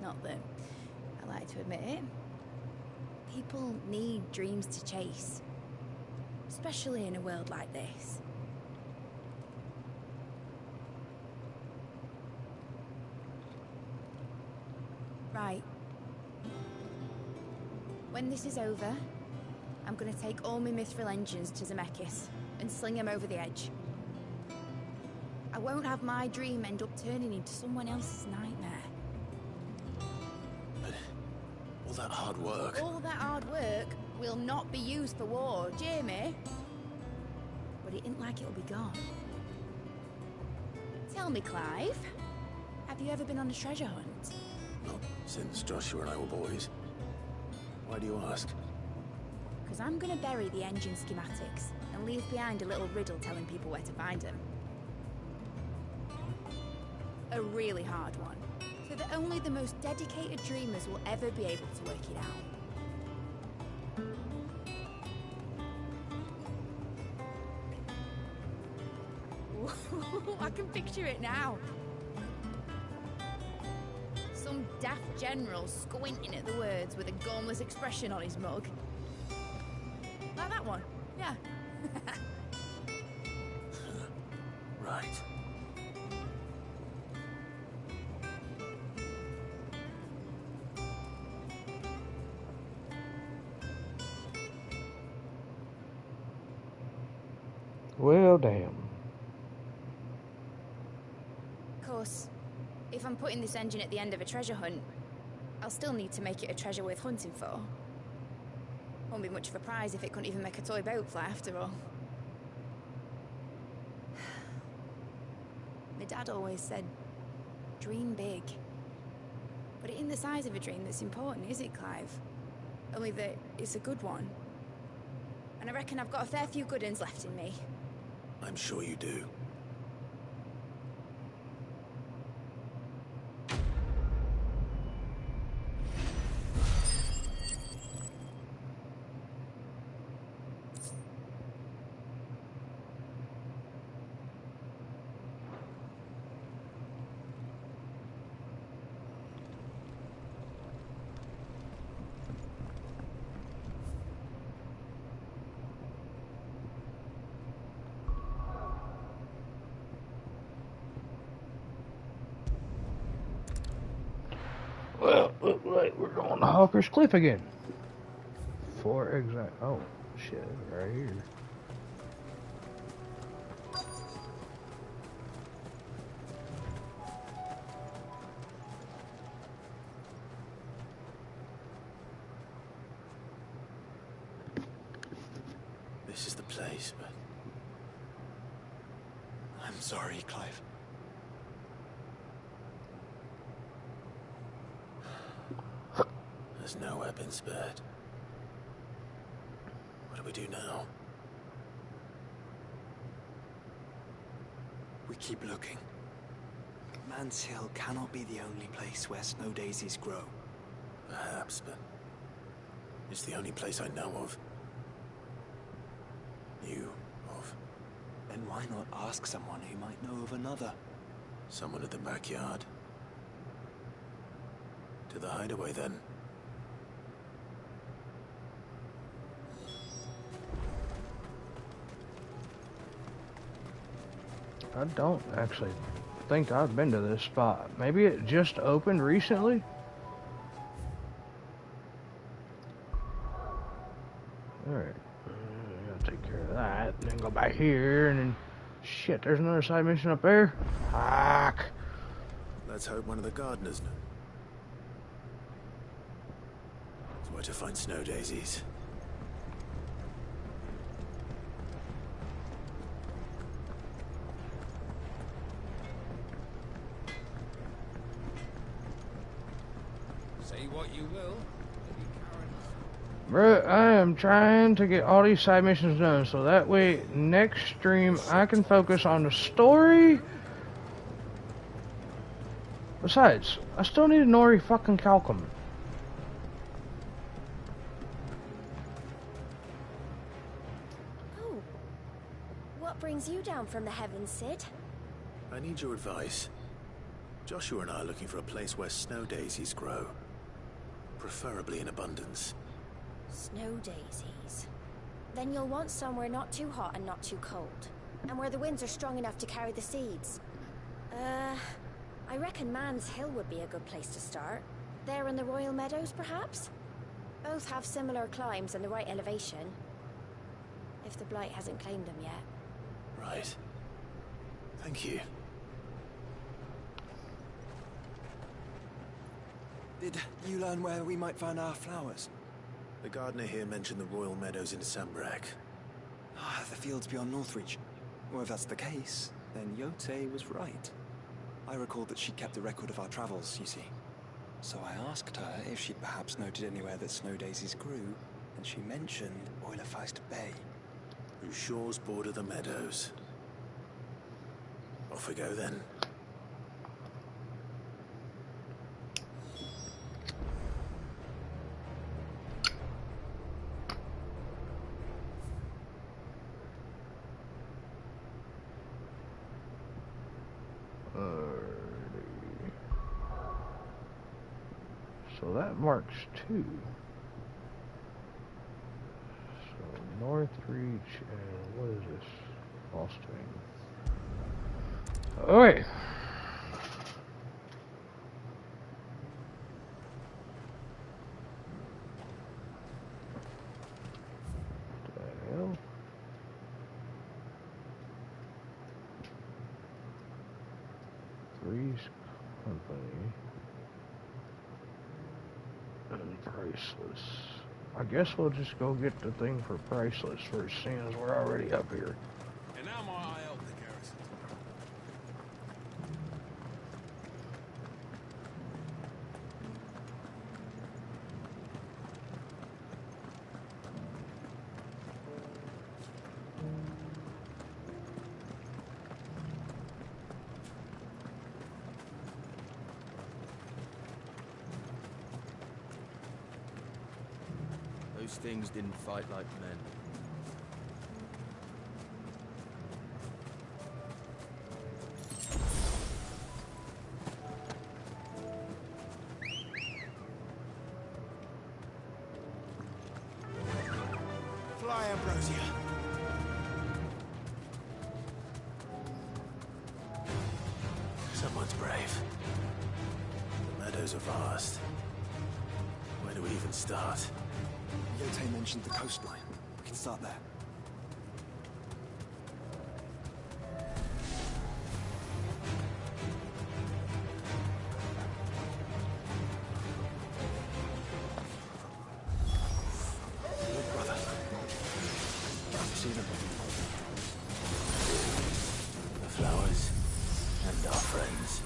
I: Not that I like to admit it. People need dreams to chase. Especially in a world like this. Right. When this is over, I'm gonna take all my Mithril engines to Zemeckis and sling them over the edge. I won't have my dream end up turning into someone else's nightmare.
E: But all that hard work...
I: All that hard work will not be used for war, Jamie. But it ain't like it'll be gone. Tell me, Clive, have you ever been on a treasure hunt?
E: Not since Joshua and I were boys. Why do you ask?
I: Because I'm gonna bury the engine schematics and leave behind a little riddle telling people where to find them. A really hard one, so that only the most dedicated dreamers will ever be able to work it out. I can picture it now. Some daft general squinting at the words with a gormless expression on his mug. Like that one, yeah.
E: Right.
A: Well, damn.
I: Of course, if I'm putting this engine at the end of a treasure hunt, I'll still need to make it a treasure worth hunting for. Won't be much of a prize if it couldn't even make a toy boat fly after all. My dad always said, dream big. But it ain't the size of a dream that's important, is it, Clive? Only that it's a good one. And I reckon I've got a fair few good uns left in me.
E: I'm sure you do.
A: Well, look like we're going to Hawker's Cliff again. For exact. Oh, shit, right here.
E: This is the place, but...
B: I'm sorry, Clive.
E: There's nowhere been spared. What do we do now?
B: We keep looking. Man's Hill cannot be the only place where snow daisies grow.
E: Perhaps, but... it's the only place I know of. Knew of.
B: Then why not ask someone who might know of another?
E: Someone at the backyard. To the hideaway, then.
A: I don't actually think I've been to this spot. Maybe it just opened recently? Alright. Gotta take care of that. And then go back here and then... Shit, there's another side mission up there? Fuck.
E: Let's hope one of the gardeners knows where to find snow daisies.
O: Say what you will.
A: Bro, I am trying to get all these side missions done so that way next stream I can focus on the story. Besides, I still need Nori fucking Calcum.
J: Oh. What brings you down from the heavens, Cid?
E: I need your advice. Joshua and I are looking for a place where snow daisies grow. Preferably in abundance.
J: Snow daisies. Then you'll want somewhere not too hot and not too cold. And where the winds are strong enough to carry the seeds. I reckon Man's Hill would be a good place to start. There in the Royal Meadows, perhaps? Both have similar climbs and the right elevation. If the Blight hasn't claimed them yet.
E: Right. Thank you.
B: Did you learn where we might find our flowers?
E: The gardener here mentioned the Royal Meadows in Sambrak.
B: Ah, the fields beyond Northreach. Well, if that's the case, then Yote was right. I recalled that she kept a record of our travels, you see. So I asked her if she'd perhaps noted anywhere that snow daisies grew, and she mentioned Oilafeist Bay.
E: Whose shores border the meadows. Off we go then.
A: So that marks 2. So Northreach and what is this? Fostering. Okay. What the hell? Three's Company. And Priceless. I guess we'll just go get the thing for Priceless first, seeing as we're already up here.
F: And now my eye out the garrison.
C: those things didn't fight like men.
E: Fly, Ambrosia. Someone's brave. The meadows are vast. Where do we even start?
B: Yote mentioned the coastline. We can start there. Look, brother. You see them?
E: The flowers and our friends.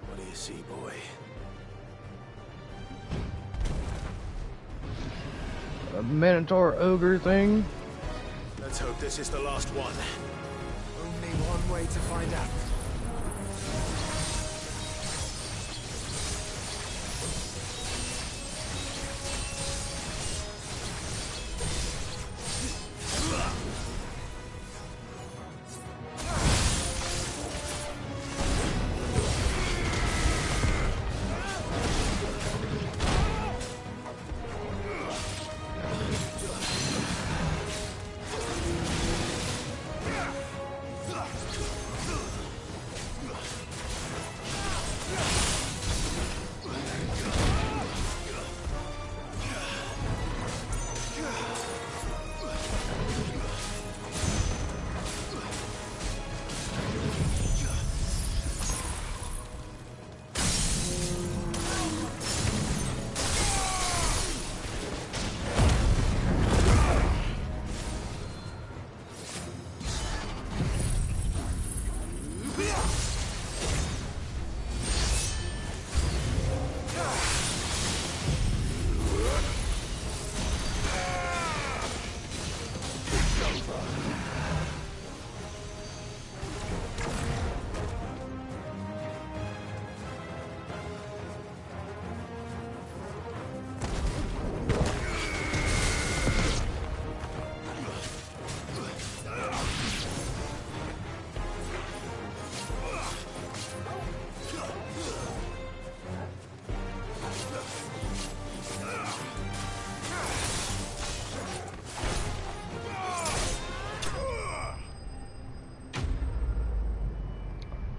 E: What do you see, boy?
A: A Minotaur ogre thing.
E: Let's hope this is the last one.
B: Only one way to find out.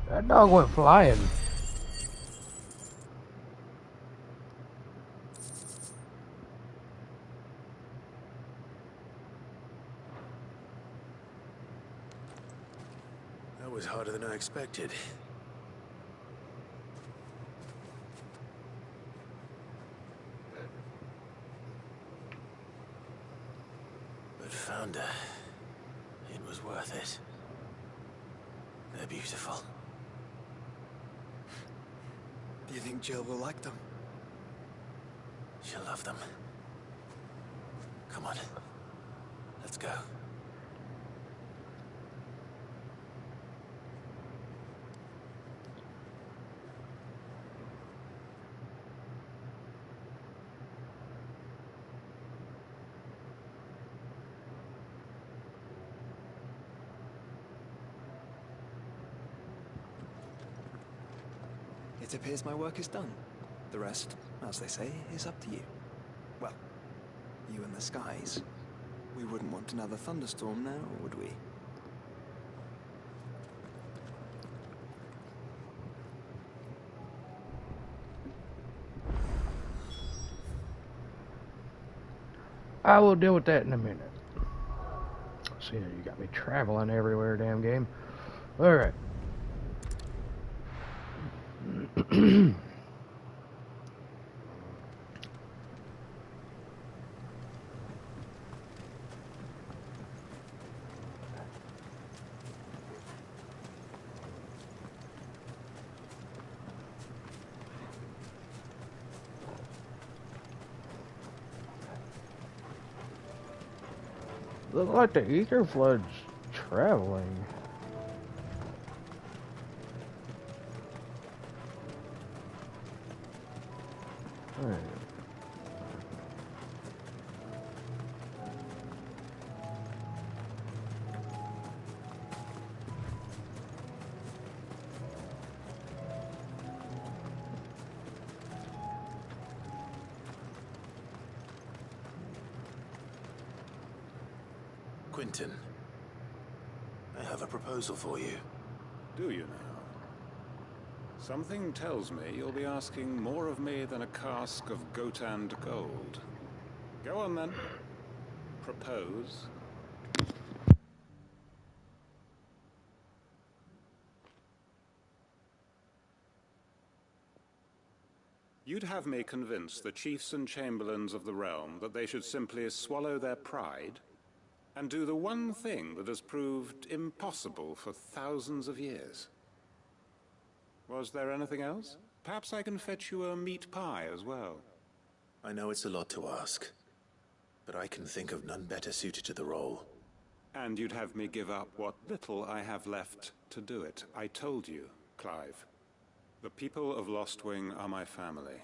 A: That dog went flying.
E: That was harder than I expected. But Founder, it was worth it. They're beautiful.
B: Do you think Jill will like them?
E: She'll love them. Come on. Let's go.
B: It appears my work is done. The rest, as they say, is up to you. Well, you and the skies. We wouldn't want another thunderstorm now, would we?
A: I will deal with that in a minute. See, you got me traveling everywhere, damn game. Alright. Look like the ether flood's traveling. Alright.
E: Quentin, I have a proposal for you.
F: Do you now? Something tells me you'll be asking more of me than a cask of Gotand gold. Go on then. Propose. You'd have me convince the chiefs and chamberlains of the realm that they should simply swallow their pride and do the one thing that has proved impossible for thousands of years. Was there anything else? Perhaps I can fetch you a meat pie as well.
E: I know it's a lot to ask, but I can think of none better suited to the role.
F: And you'd have me give up what little I have left to do it. I told you, Clive. The people of Lostwing are my family,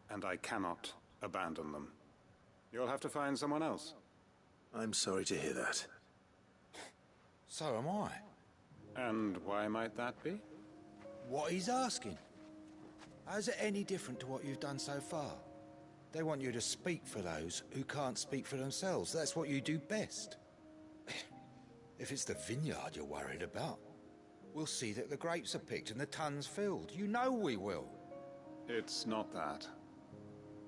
F: and I cannot abandon them. You'll have to find someone else.
E: I'm sorry to hear that.
Q: So am I.
F: And why might that be?
Q: What he's asking. How's it any different to what you've done so far? They want you to speak for those who can't speak for themselves. That's what you do best. If it's the vineyard you're worried about, we'll see that the grapes are picked and the tons filled. You know we will.
F: It's not that.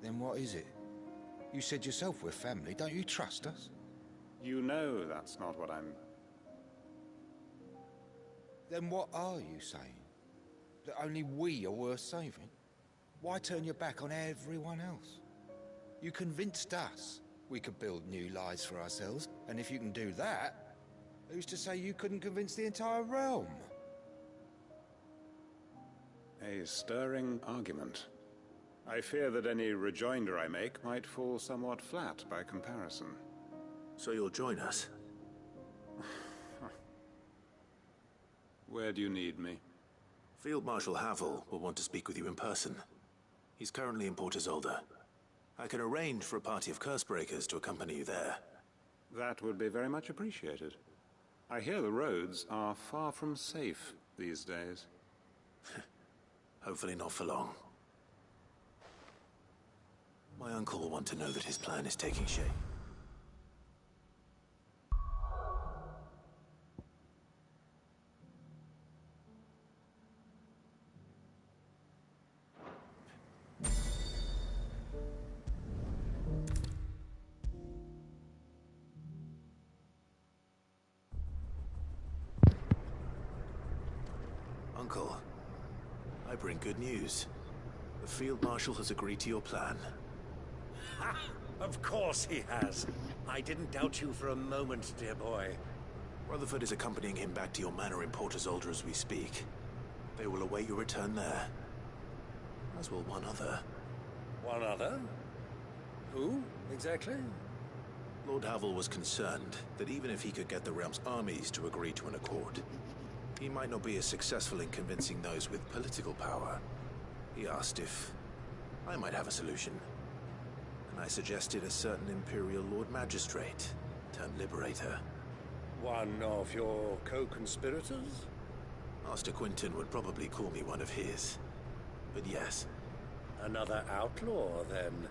Q: Then what is it? You said yourself we're family. Don't you trust us?
F: You know that's not what I'm...
Q: Then what are you saying? That only we are worth saving? Why turn your back on everyone else? You convinced us we could build new lives for ourselves, and if you can do that, who's to say you couldn't convince the entire realm?
F: A stirring argument. I fear that any rejoinder I make might fall somewhat flat by comparison.
E: So you'll join us?
F: Where do you need me?
E: Field Marshal Havel will want to speak with you in person. He's currently in Port Isolde. I can arrange for a party of Cursebreakers to accompany you there.
F: That would be very much appreciated. I hear the roads are far from safe these days.
E: Hopefully not for long. My uncle will want to know that his plan is taking shape. Uncle, I bring good news. The Field Marshal has agreed to your plan.
C: Ha! Of course he has. I didn't doubt you for a moment, dear boy.
E: Rutherford is accompanying him back to your manor in Port Isolde as we speak. They will await your return there. As will one other.
C: One other? Who, exactly?
E: Lord Havel was concerned that even if he could get the realm's armies to agree to an accord, he might not be as successful in convincing those with political power. He asked if I might have a solution. And I suggested a certain Imperial Lord Magistrate turned Liberator.
C: One of your co-conspirators?
E: Master Quentin would probably call me one of his. But yes.
C: Another outlaw, then.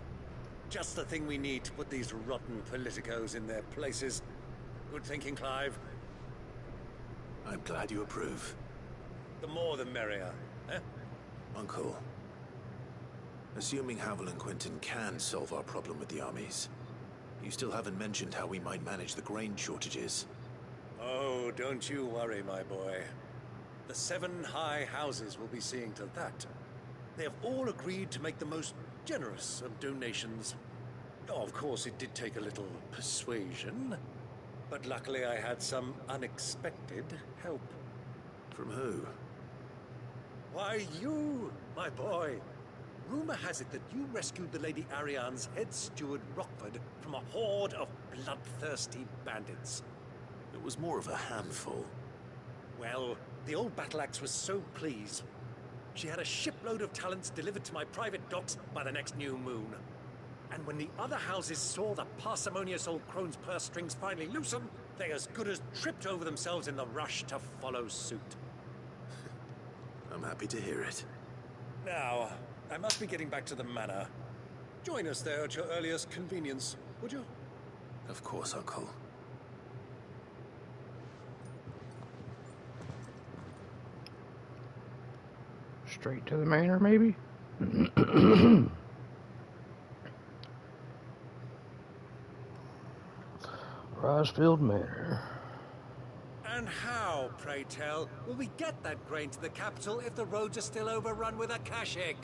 C: Just the thing we need to put these rotten politicos in their places. Good thinking, Clive.
E: I'm glad you approve.
C: The more the merrier, eh?
E: Uncle, assuming Havel and Quentin can solve our problem with the armies, you still haven't mentioned how we might manage the grain shortages.
C: Oh, don't you worry, my boy.
M: The 7 high houses will be seeing to that. They have all agreed to make the most generous of donations. Oh, of course, it did take a little persuasion, but luckily I had some unexpected help.
E: From who?
M: Why, you, my boy. Rumor has it that you rescued the Lady Ariane's head steward Rockford from a horde of bloodthirsty bandits.
E: It was more of a handful.
M: Well, the old battle axe was so pleased. She had a shipload of talents delivered to my private docks by the next new moon. And when the other houses saw the parsimonious old crone's purse strings finally loosen, they as good as tripped over themselves in the rush to follow suit.
E: I'm happy to hear it.
M: Now, I must be getting back to the manor. Join us there at your earliest convenience, would you?
E: Of course, Uncle.
A: Straight to the manor, maybe? Rosfield Manor.
M: And how, pray tell, will we get that grain to the capital if the roads are still overrun with Akashic?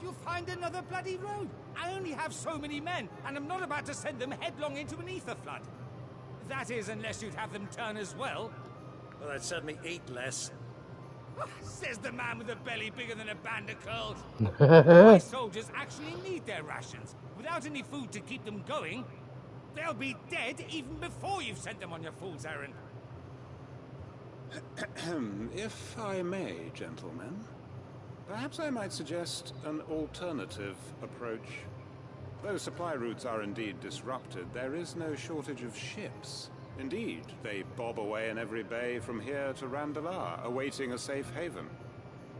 O: You'll find another bloody road. I only have so many men, and I'm not about to send them headlong into an ether flood. That is, unless you'd have them turn as well.
M: Well, I'd certainly eat less.
O: Says the man with a belly bigger than a band of curls. My soldiers actually need their rations. Without any food to keep them going, they'll be dead even before you've sent them on your fool's errand.
F: If I may, gentlemen, perhaps I might suggest an alternative approach. Though supply routes are indeed disrupted, there is no shortage of ships. Indeed, they bob away in every bay from here to Randalar, awaiting a safe haven.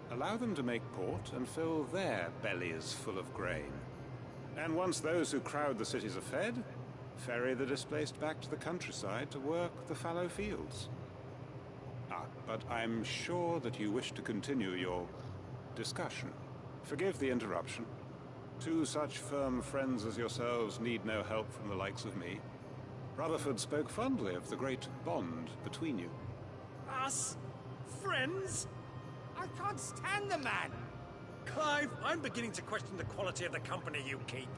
F: Allow them to make port and fill their bellies full of grain. And once those who crowd the cities are fed, ferry the displaced back to the countryside to work the fallow fields. But I'm sure that you wish to continue your discussion. Forgive the interruption. 2 such firm friends as yourselves need no help from the likes of me. Rutherford spoke fondly of the great bond between you.
M: Us? Friends?
O: I can't stand the man!
M: Clive, I'm beginning to question the quality of the company you keep.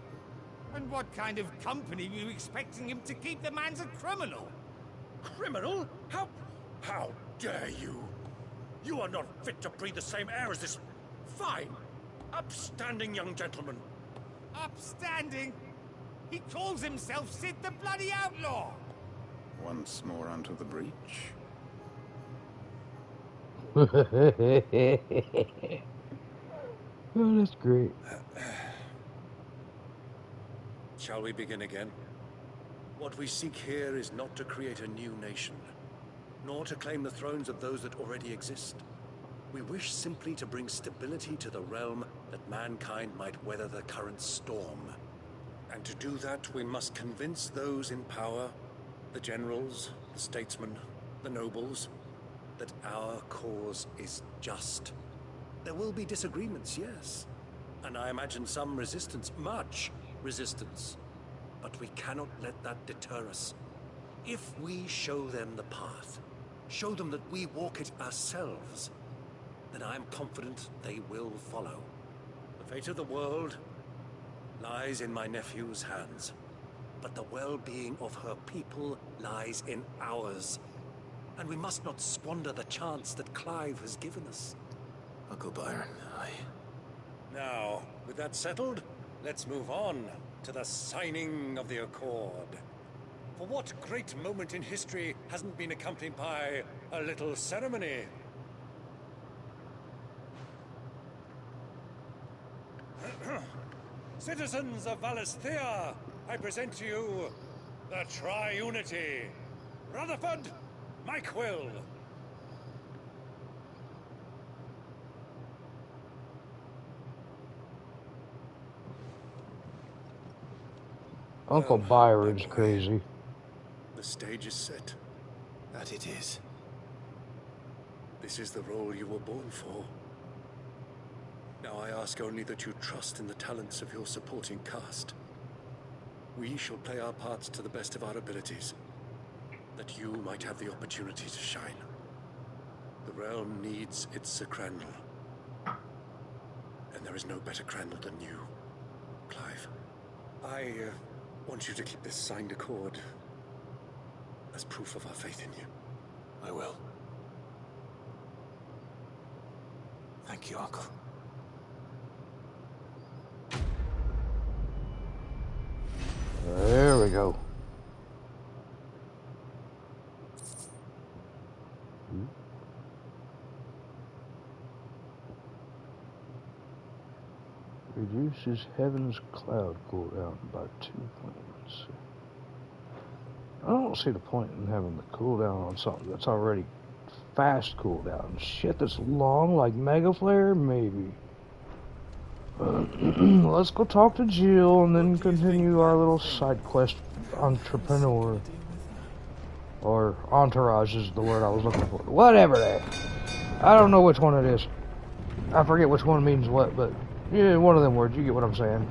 O: And what kind of company were you expecting him to keep? The man's a criminal!
M: Criminal? How dare you? You are not fit to breathe the same air as this fine, upstanding young gentleman.
O: Upstanding? He calls himself Sid the Bloody Outlaw!
F: Once more onto the breach.
A: Oh, that's great.
M: Shall we begin again? What we seek here is not to create a new nation, nor to claim the thrones of those that already exist. We wish simply to bring stability to the realm that mankind might weather the current storm. And to do that, we must convince those in power, the generals, the statesmen, the nobles, that our cause is just. There will be disagreements, yes. And I imagine some resistance, much resistance. But we cannot let that deter us. If we show them the path, show them that we walk it ourselves, then I am confident they will follow. The fate of the world lies in my nephew's hands, but the well-being of her people lies in ours. And we must not squander the chance that Clive has given us.
E: Uncle Byron,
M: Now, with that settled, let's move on to the signing of the Accord. For what great moment in history hasn't been accompanied by a little ceremony? Citizens of Valisthea, I present to you the Triunity. Rutherford, Mike Will.
A: Uncle Byron's crazy.
M: The stage is set.
E: That it is.
M: This is the role you were born for. Now I ask only that you trust in the talents of your supporting cast. We shall play our parts to the best of our abilities, that you might have the opportunity to shine. The realm needs its Sir Crandall. And there is no better Crandall than you, Clive. I want you to keep this signed accord as proof of our faith in you.
E: I will. Thank you, Uncle.
A: There we go. Reduces Heaven's cloud cooldown by 2 points. I don't see the point in having the cooldown on something that's already fast cooldown. Shit that's long like Mega Flare? Maybe. Let's go talk to Jill and then continue our little side quest entrepreneur. Or entourage is the word I was looking for. Whatever that. I don't know which one it is. I forget which one means what, but yeah, one of them words. You get what I'm saying.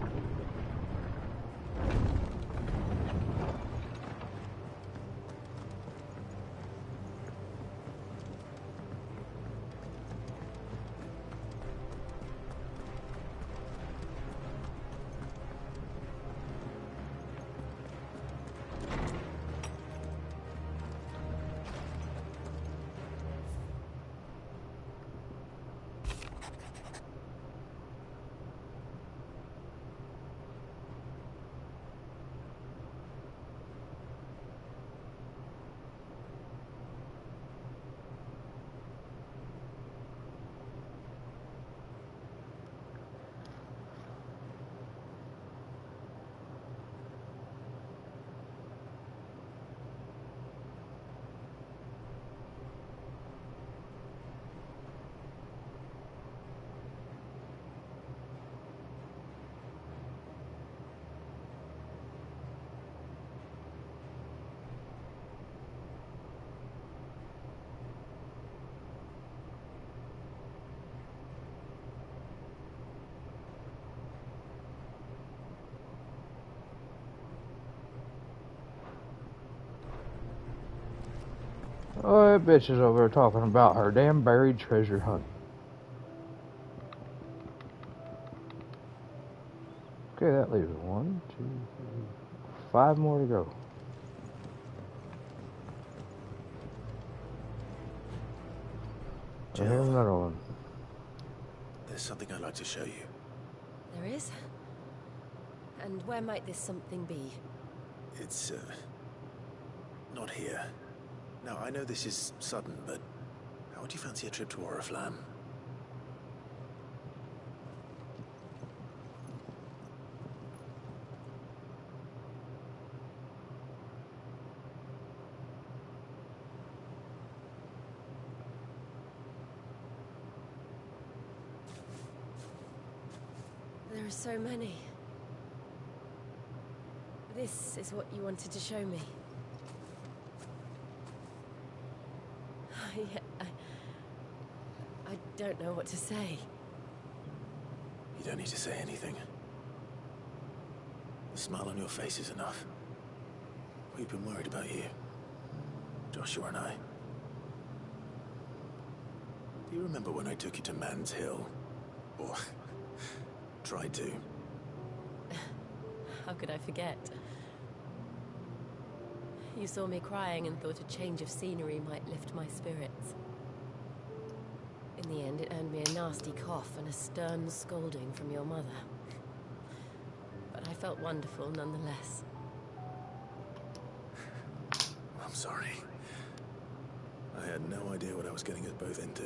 A: Oh, that bitch is over there talking about her damn buried treasure hunt. Okay, that leaves 1, 2, 3, 5 more to go. I have another one.
E: There's something I'd like to show you.
R: There is? And where might this something be?
E: It's, not here. Now, I know this is sudden, but how would you fancy a trip to Oriflamme?
R: There are so many. This is what you wanted to show me. I don't know what to say.
E: You don't need to say anything. The smile on your face is enough. We've been worried about you, Joshua and I. Do you remember when I took you to Man's Hill? Or tried to?
R: How could I forget? You saw me crying and thought a change of scenery might lift my spirits. In the end, it earned me a nasty cough and a stern scolding from your mother. But I felt wonderful nonetheless.
E: I'm sorry. I had no idea what I was getting us both into.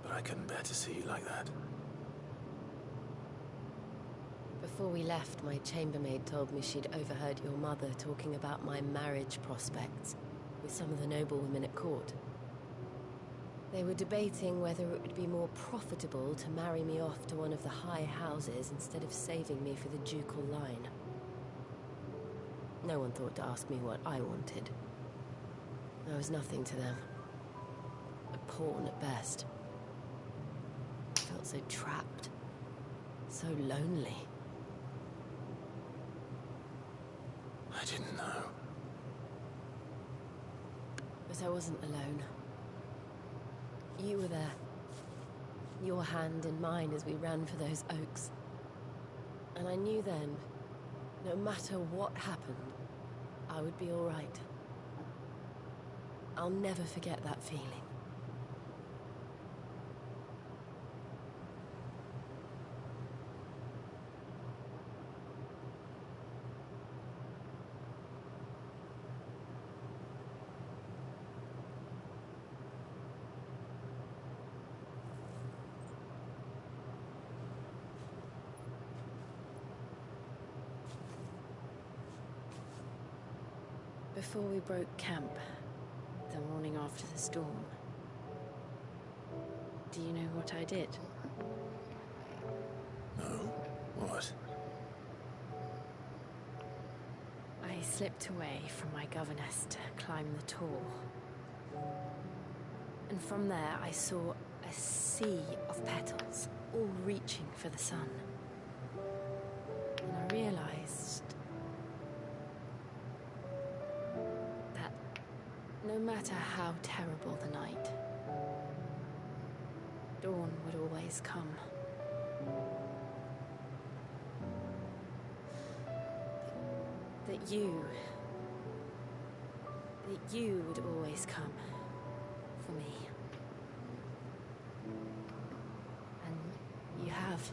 E: But I couldn't bear to see you like that.
R: Before we left, my chambermaid told me she'd overheard your mother talking about my marriage prospects with some of the noblewomen at court. They were debating whether it would be more profitable to marry me off to one of the high houses instead of saving me for the ducal line. No one thought to ask me what I wanted. I was nothing to them. A pawn at best. I felt so trapped. So lonely.
E: I didn't know.
R: But I wasn't alone.
G: You were there. Your hand in mine as we ran for those oaks. And I knew then, no matter what happened, I would be all right. I'll never forget that feeling. Before we broke camp, the morning after the storm, do you know what I did?
E: No. What?
G: I slipped away from my governess to climb the Tor. And from there I saw a sea of petals, all reaching for the sun. And I realized that no matter how terrible the night, dawn would always come. That you would always come for me. And you have.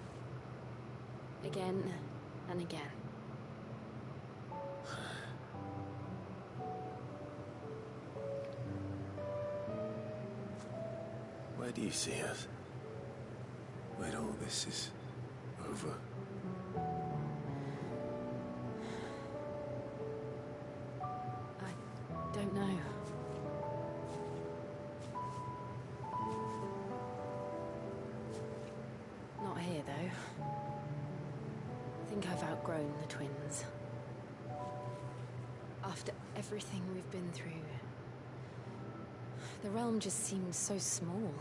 G: Again and again.
E: Where do you see us? When all this is over?
G: I don't know. Not here, though. I think I've outgrown the twins. After everything we've been through, the realm just seems so small.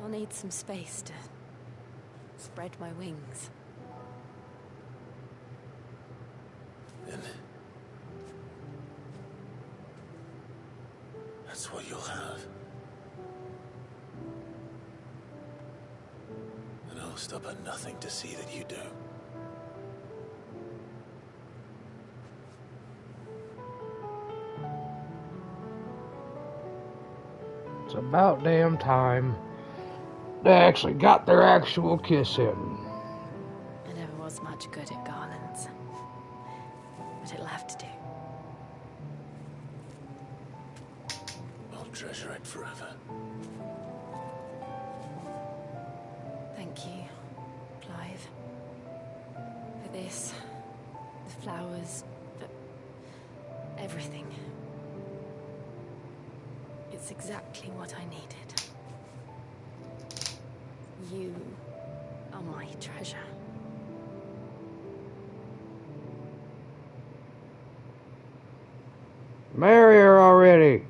G: I'll need some space to spread my wings.
E: Then that's what you'll have. And I'll stop at nothing to see that you do.
A: It's about damn time they actually got their actual kiss in.
G: I never was much good at garlands, but it'll have to do.
E: I'll treasure it forever.
G: Thank you, Clive. For this, the flowers, for everything. It's exactly what I needed. You are my treasure.
A: Marry her already.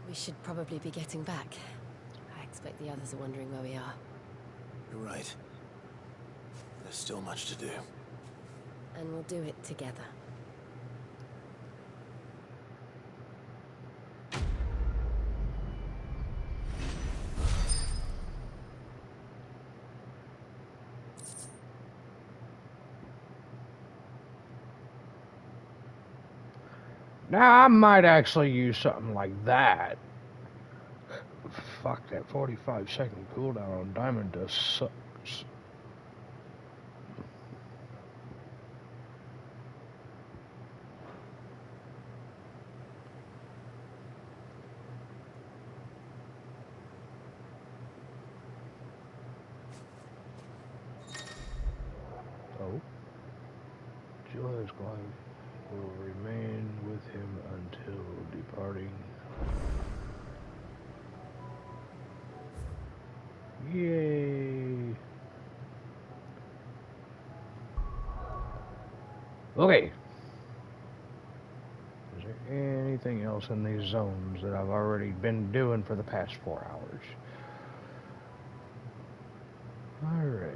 G: We should probably be getting back. I expect the others are wondering where we are.
E: You're right. There's still much to do.
G: And we'll do it together.
A: Now, I might actually use something like that. Fuck, that 45-second cooldown on Diamond Dust sucks. Oh. Julius Clive will remain with him until departing. Yay! Okay. Is there anything else in these zones that I've already been doing for the past 4 hours. Alright.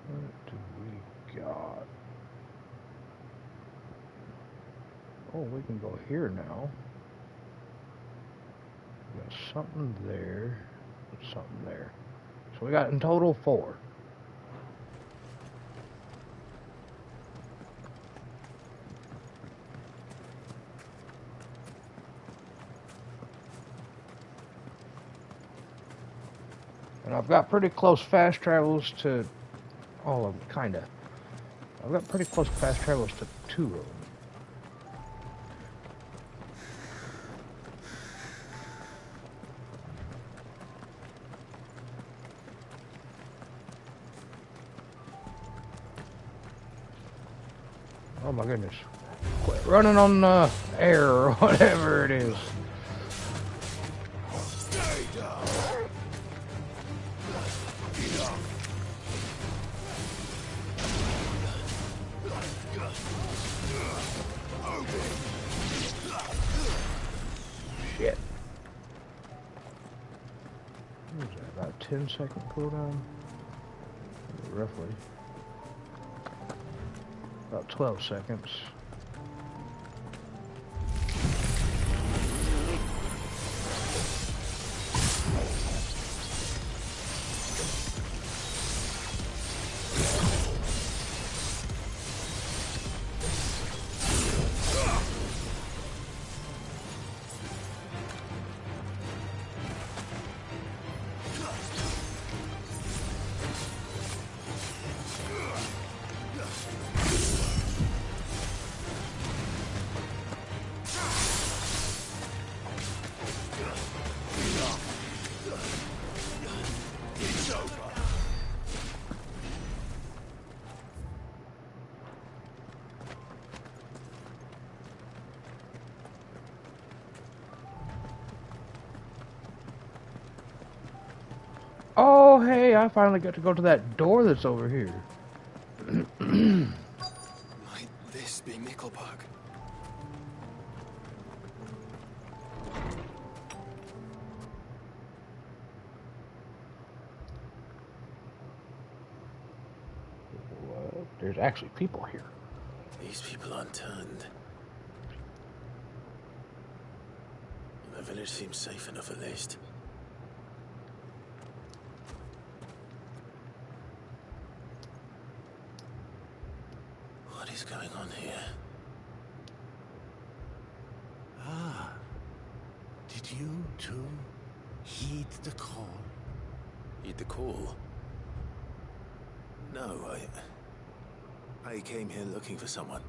A: What do we got? Oh, we can go here now. We got something there, something there. So we got in total 4. And I've got pretty close fast travels to all of them, kinda. I've got pretty close fast travels to 2 of them. Oh my goodness. Quit running on air or whatever it is. Shit. What was that, about 10-second cooldown? Roughly. About 12 seconds. Oh, hey, I finally got to go to that door that's over here.
B: Might this be Mikkelberg?
A: What? There's actually people here.
E: These people aren't turned. The village seems safe enough at least. What is going on here?
H: Ah, did you too heed the call?
E: Heed the call? No, I came here looking for someone.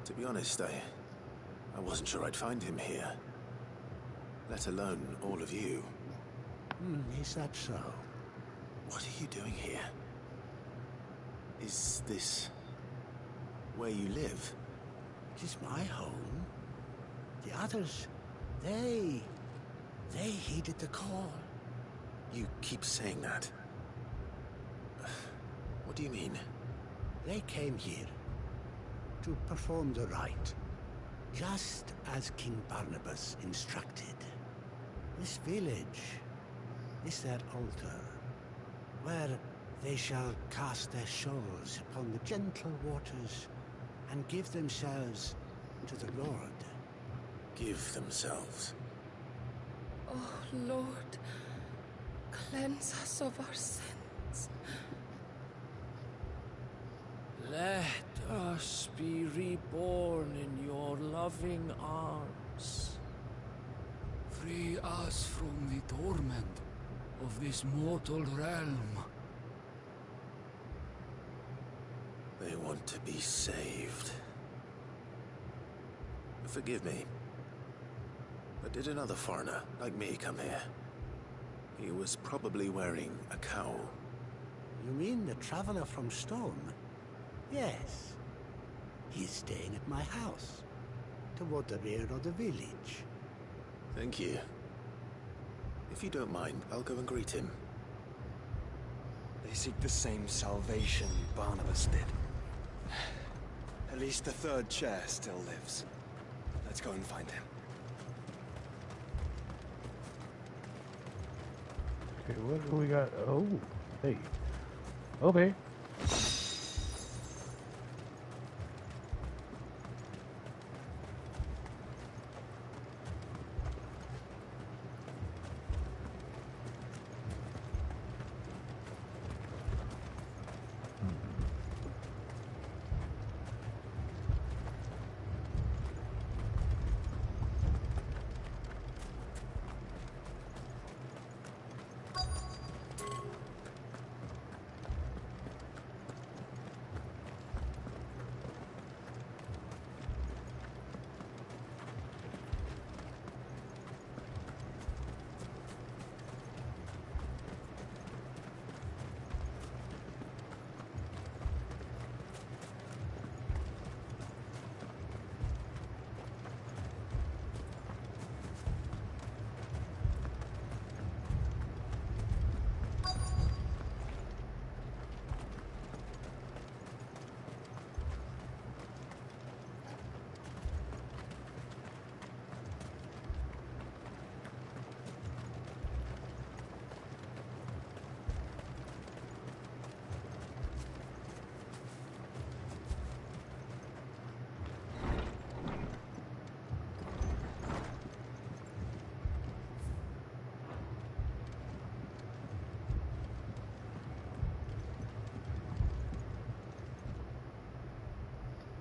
E: To be honest, I wasn't sure I'd find him here. Let alone all of you.
H: Is that so?
E: What are you doing here? Is this where you live?
H: It is my home. The others, they heeded the call.
E: You keep saying that. What do you mean?
H: They came here to perform the rite, just as King Barnabas instructed. This village is their altar, where they shall cast their souls upon the gentle waters and give themselves to the Lord.
E: Give themselves?
G: Oh, Lord, cleanse us of our sins.
U: Let us be reborn in your loving arms.
S: Free us from the torment of this mortal realm.
E: They want to be saved. Forgive me, but did another foreigner like me come here? He was probably wearing a cowl.
H: You mean the traveler from Storm? Yes. He's staying at my house, toward the rear of the village.
E: Thank you. If you don't mind, I'll go and greet him.
B: They seek the same salvation Barnabas did. At least the third chair still lives. Let's go and find him.
A: Okay, what do we got? Oh, hey. Okay.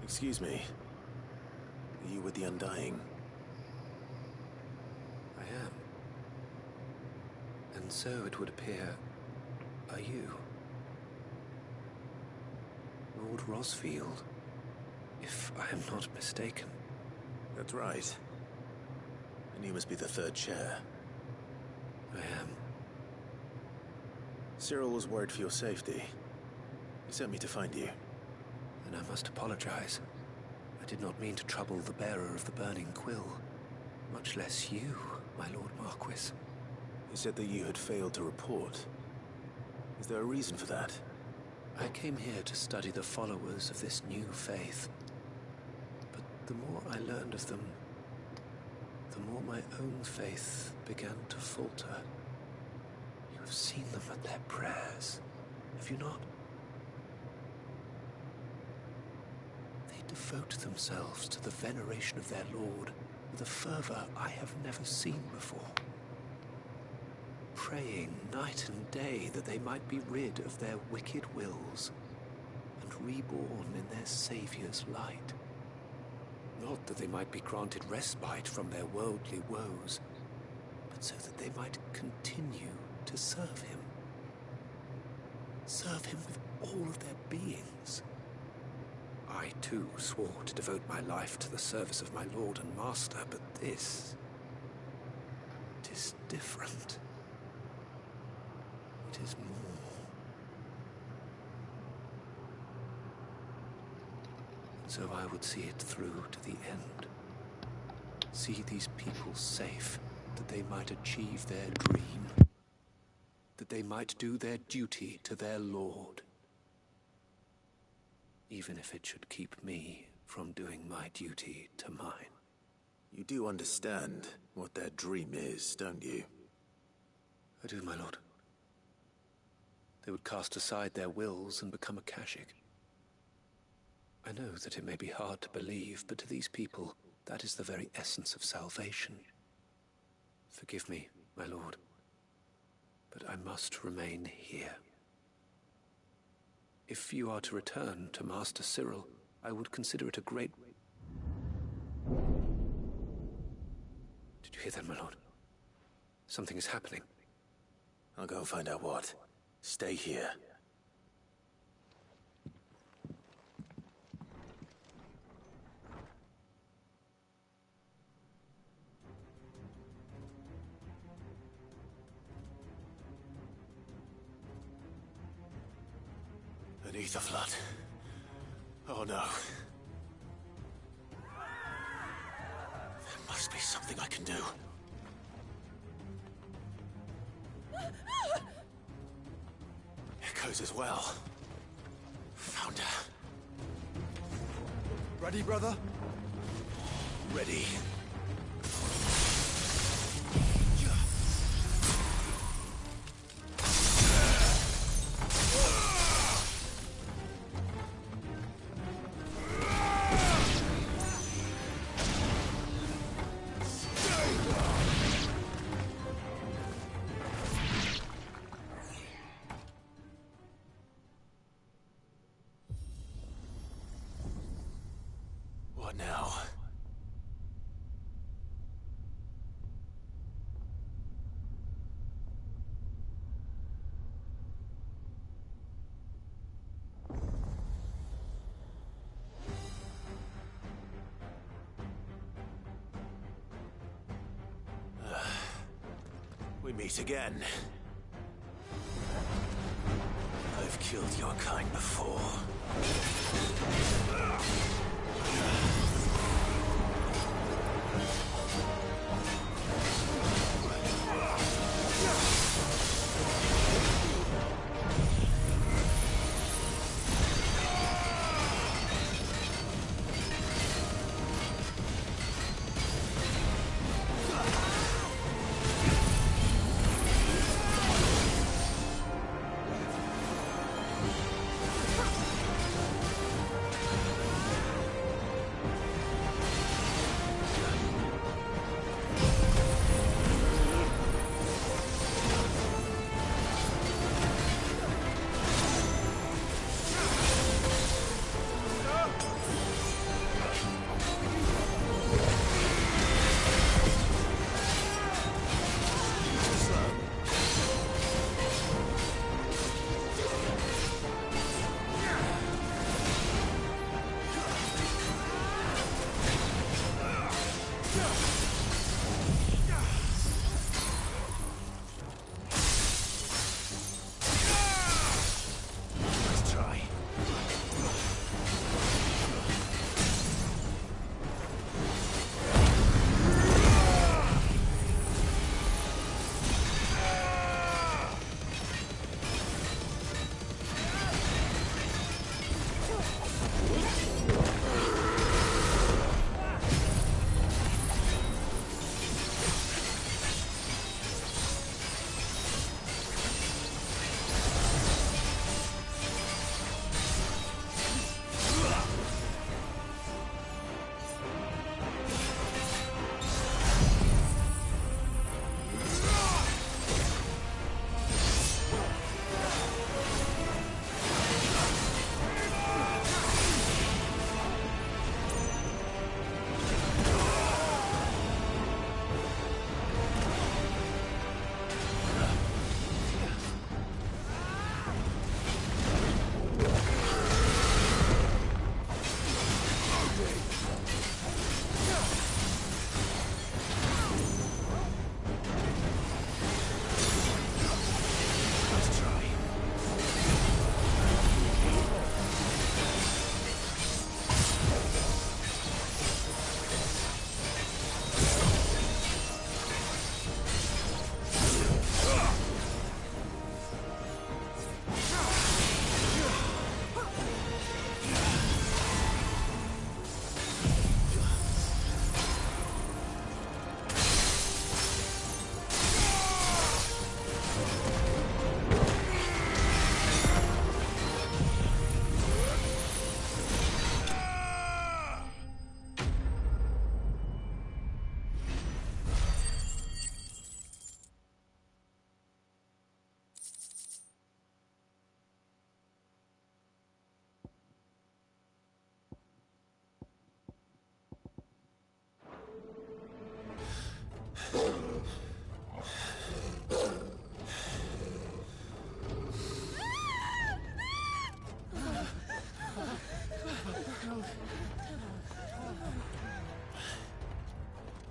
E: Excuse me. Are you with the Undying?
D: I am. And so it would appear, are you? Lord Rosfield, if I am not mistaken.
E: That's right. And you must be the third chair.
D: I am.
E: Cyril was worried for your safety. He sent me to find you.
D: And I must apologize. I did not mean to trouble the bearer of the burning quill, much less you, my Lord Marquis.
E: He said that you had failed to report. Is there a reason for that?
D: I came here to study the followers of this new faith. But the more I learned of them, the more my own faith began to falter. You have seen them at their prayers, have you not? Devote themselves to the veneration of their Lord with a fervor I have never seen before. Praying night and day that they might be rid of their wicked wills and reborn in their Saviour's light. Not that they might be granted respite from their worldly woes, but so that they might continue to serve him. Serve him with all of their beings. I, too, swore to devote my life to the service of my Lord and Master, but this... it is different. It is more. And so I would see it through to the end. See these people safe, that they might achieve their dream. That they might do their duty to their Lord. Even if it should keep me from doing my duty to mine.
E: You do understand what their dream is, don't you?
D: I do, my lord. They would cast aside their wills and become Akashic. I know that it may be hard to believe, but to these people, that is the very essence of salvation. Forgive me, my lord, but I must remain here. If you are to return to Master Cyril, I would consider it a great... Did you hear that, my lord? Something is happening.
E: I'll go and find out what. Stay here. An ether flood. Oh no. There must be something I can do. goes as well. Found her. Ready, brother? Ready. What now? We meet again. I've killed your kind before.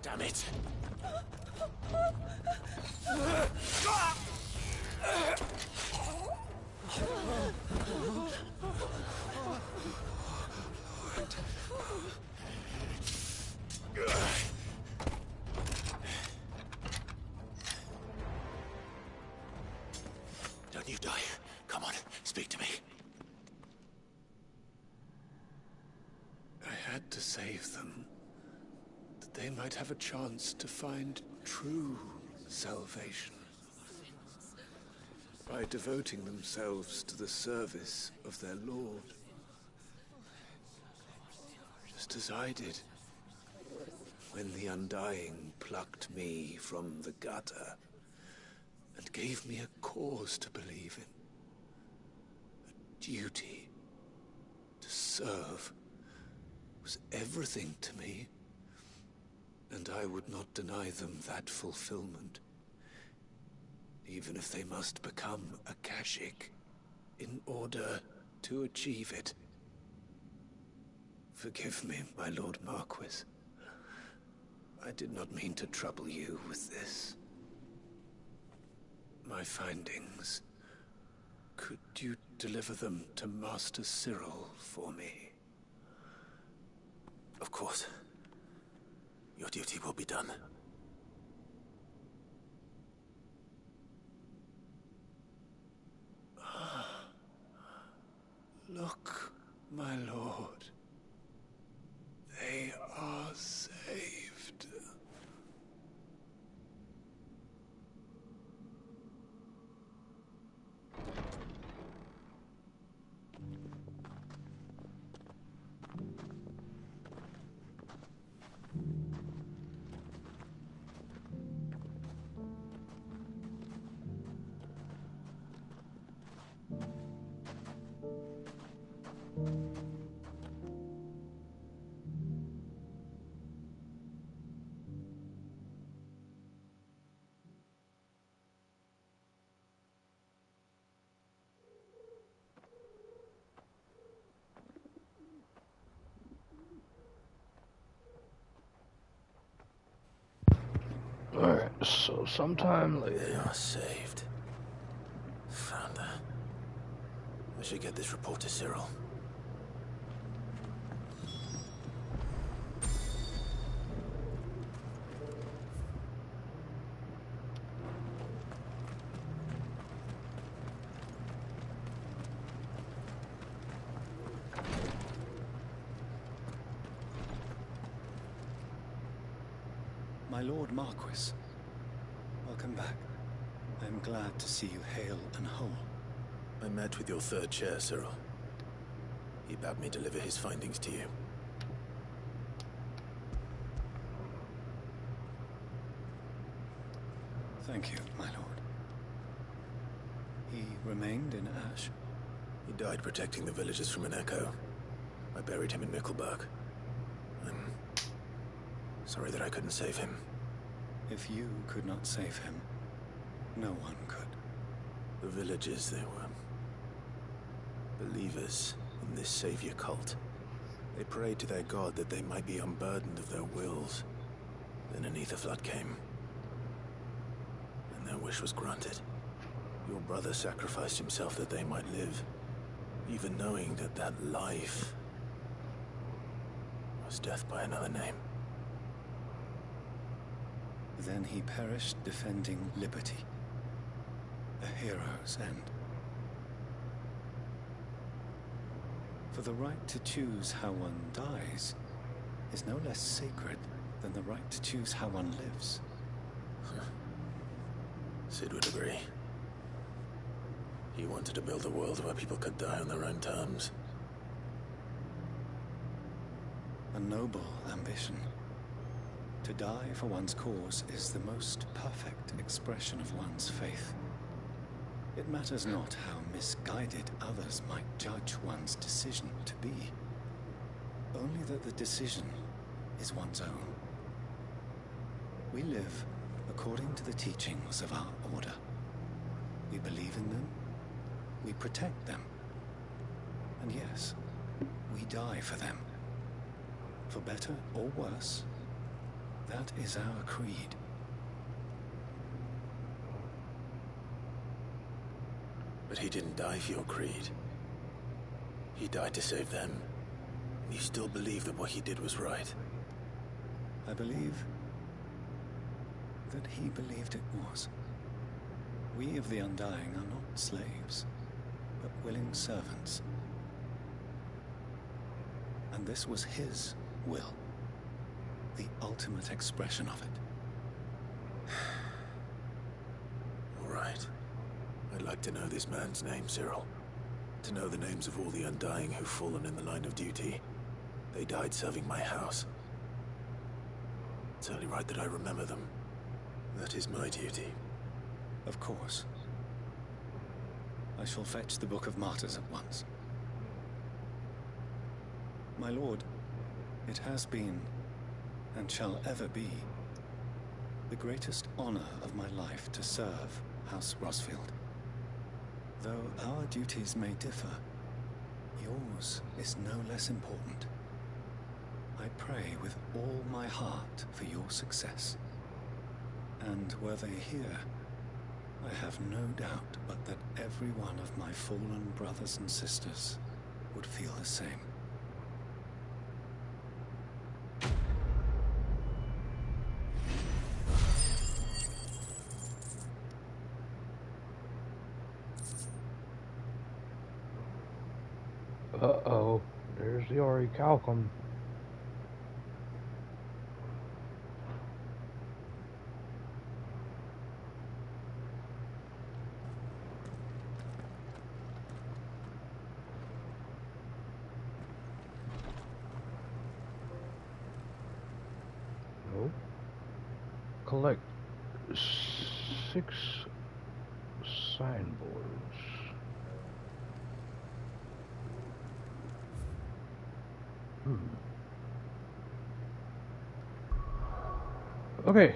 E: Damn it. Don't you die. Come on, speak.
D: save them, that they might have a chance to find true salvation by devoting themselves to the service of their Lord, just as I did when the Undying plucked me from the gutter and gave me a cause to believe in, a duty to serve was everything to me, and I would not deny them that fulfillment, even if they must become a Kashyyyk in order to achieve it. Forgive me, my Lord Marquis. I did not mean to trouble you with this. My findings. Could you deliver them to Master Cyril for me?
E: Of course. Your duty will be done.
D: Look, my lord. They are saved.
A: Alright, so sometime later.
E: They are saved. Found her. I should get this report to Cyril.
V: My Lord Marquis, welcome back. I am glad to see you hale and whole.
E: I met with your third chair, Cyril. He bade me deliver his findings to you.
V: Thank you, my lord. He remained in Ash?
E: He died protecting the villagers from an echo. I buried him in Mickelberg. I'm sorry that I couldn't save him.
V: If you could not save him, no one could.
E: The villagers, they were believers in this savior cult. They prayed to their god that they might be unburdened of their wills. Then an ether flood came, and their wish was granted. Your brother sacrificed himself that they might live, even knowing that that life was death by another name.
V: Then he perished defending liberty. A hero's end. For the right to choose how one dies is no less sacred than the right to choose how one lives.
E: Sid would agree. He wanted to build a world where people could die on their own terms.
V: A noble ambition. To die for one's cause is the most perfect expression of one's faith. It matters not how misguided others might judge one's decision to be. Only that the decision is one's own. We live according to the teachings of our order. We believe in them, we protect them, and yes, we die for them. For better or worse, that is our creed.
E: But he didn't die for your creed. He died to save them. You still believe that what he did was right?
V: I believe that he believed it was. We of the Undying are not slaves, but willing servants. And this was his
B: will. The ultimate expression of it.
E: All right. I'd like to know this man's name, Cyril. To know the names of all the Undying who've fallen in the line of duty. They died serving my house. It's only right that I remember them. That is my duty.
B: Of course. I shall fetch the Book of Martyrs at once. My lord, it has been, and shall ever be, the greatest honor of my life to serve House Rosfield. Though our duties may differ, yours is no less important. I pray with all my heart for your success. And were they here, I have no doubt but that every one of my fallen brothers and sisters would feel the same.
A: Uh-oh, there's the Orichalcum. Nope. Collect 6 signboards. Okay,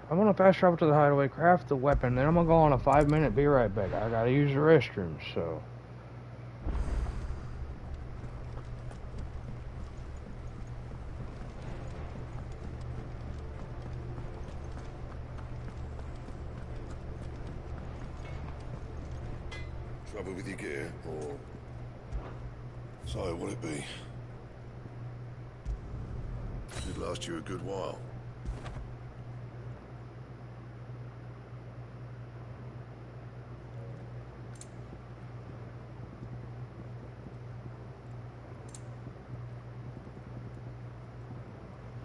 A: I'm gonna fast travel to the hideaway, craft the weapon, then I'm gonna go on a 5-minute be right back. I gotta use the restroom, so.
L: Trouble with your gear, or so will it be? Should last you a good while.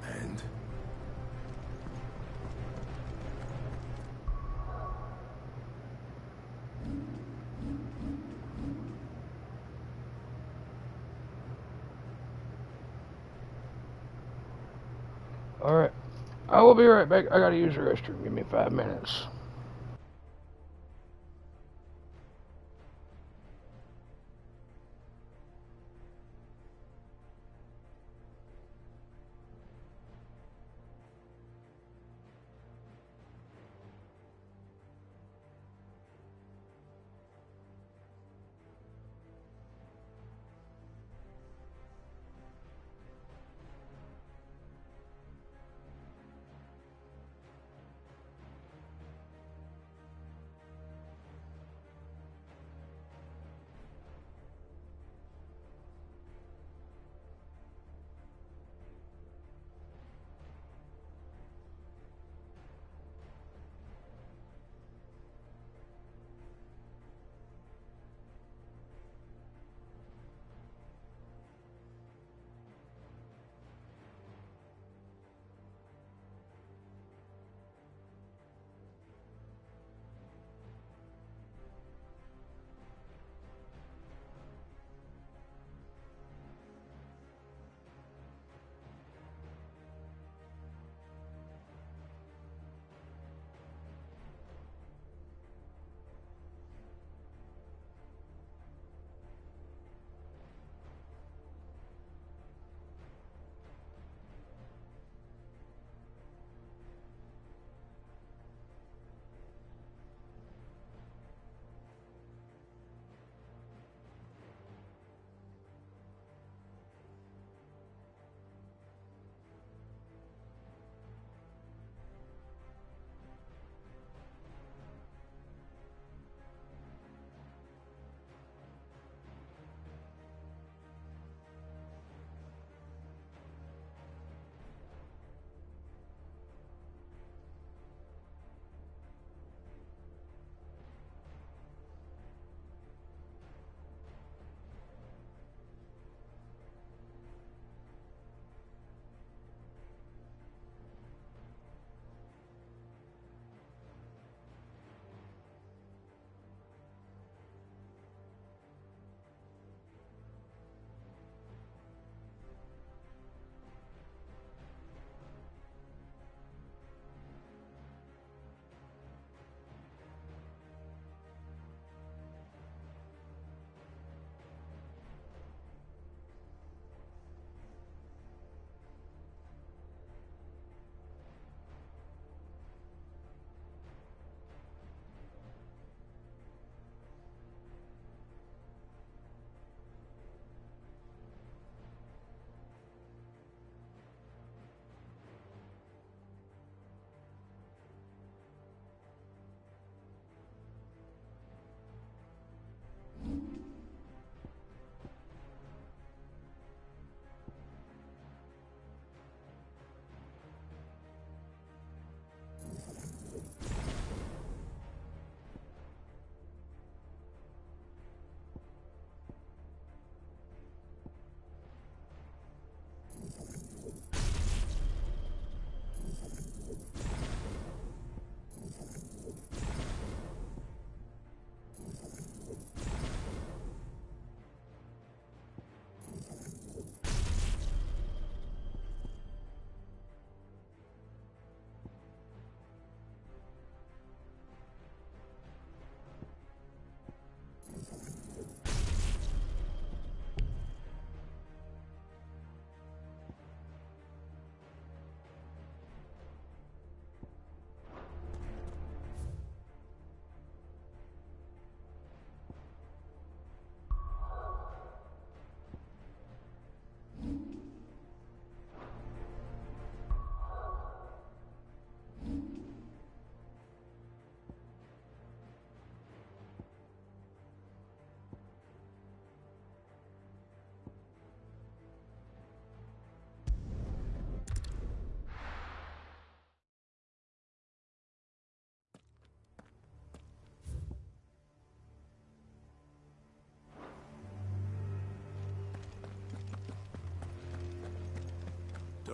L: And
A: Alright, I will be right back. I gotta use the restroom. Give me 5 minutes.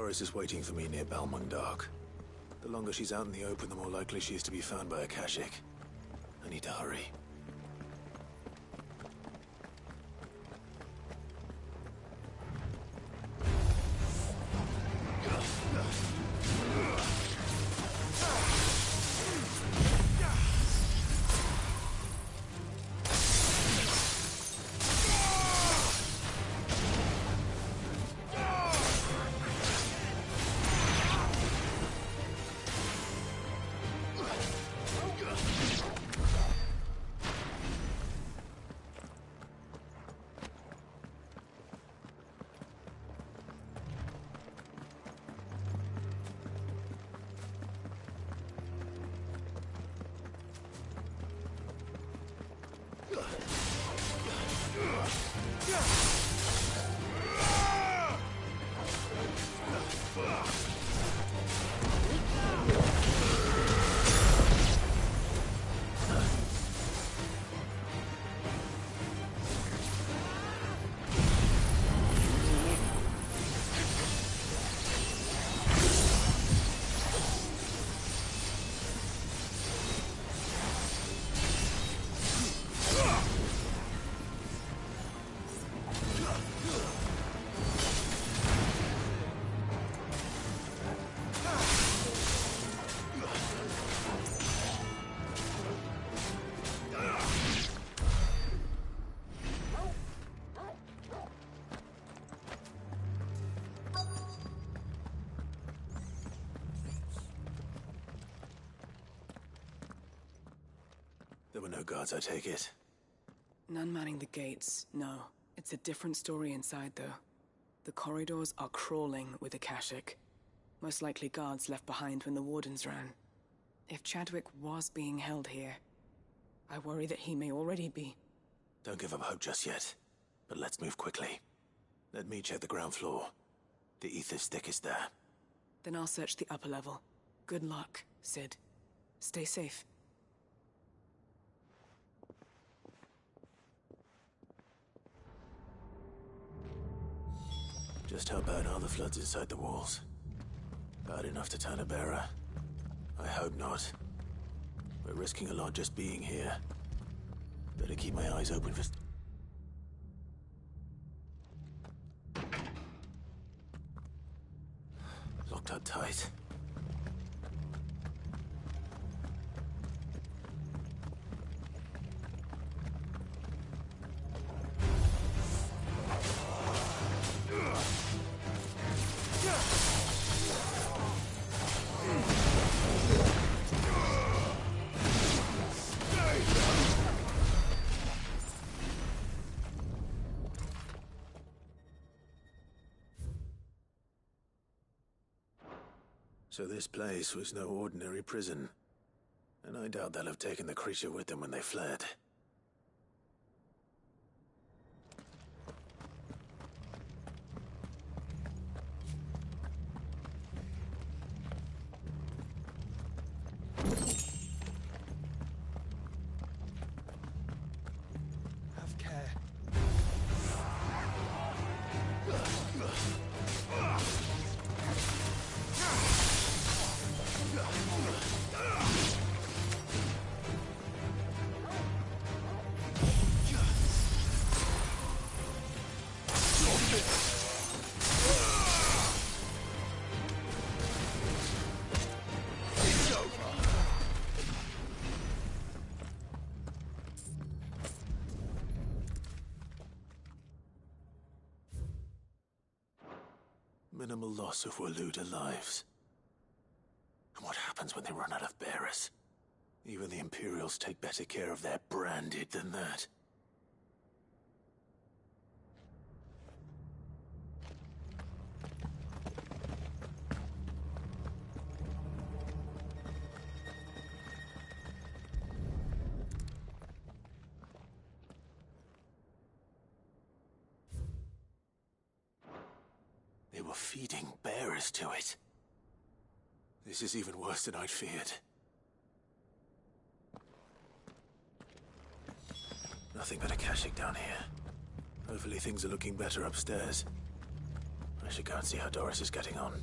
E: Doris is waiting for me near Balmung. The longer she's out in the open, the more likely she is to be found by Akashic. I need to hurry. There were no guards, I take it.
N: None manning the gates, no. It's a different story inside, though. The corridors are crawling with Akashic. Most likely guards left behind when the Wardens ran. If Chadwick was being held here, I worry that he may already be.
E: Don't give up hope just yet. But let's move quickly. Let me check the ground floor. The ether stick is there.
N: Then I'll search the upper level. Good luck, Sid. Stay safe.
E: Just how bad are the floods inside the walls? Bad enough to turn a bearer? I hope not. We're risking a lot just being here. Better keep my eyes open for... Locked up tight. So this place was no ordinary prison. And I doubt they'll have taken the creature with them when they fled.
N: Have care.
E: Minimal loss of Waluda lives. And what happens when they run out of bearers? Even the Imperials take better care of their branded than that. They were feeding bearers to it. This is even worse than I'd feared. Nothing but Akashic down here. Hopefully things are looking better upstairs. I should go and see how Doris is getting on.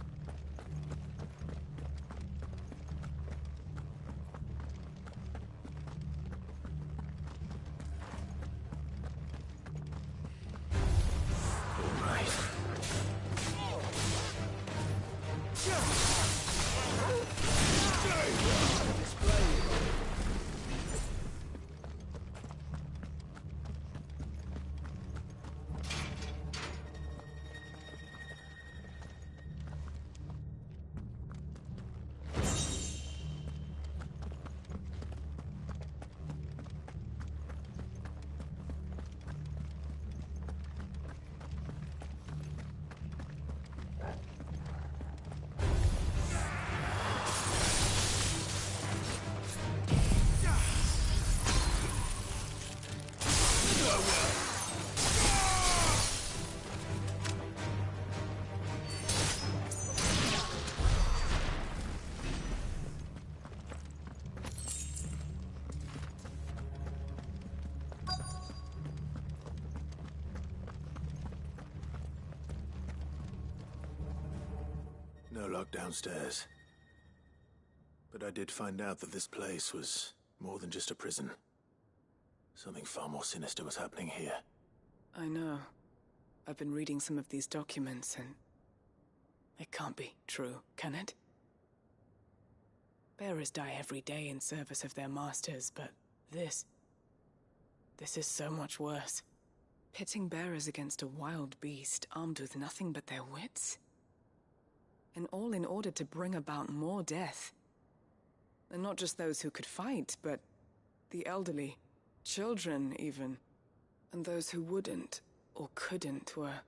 E: locked downstairs. But I did find out that this place was more than just a prison. Something far more sinister was happening here.
N: I know. I've been reading some of these documents, and it can't be true, can it? Bearers die every day in service of their masters, but this is so much worse. Pitting bearers against a wild beast armed with nothing but their wits? And all in order to bring about more death. And not just those who could fight, but the elderly, children even. And those who wouldn't or couldn't were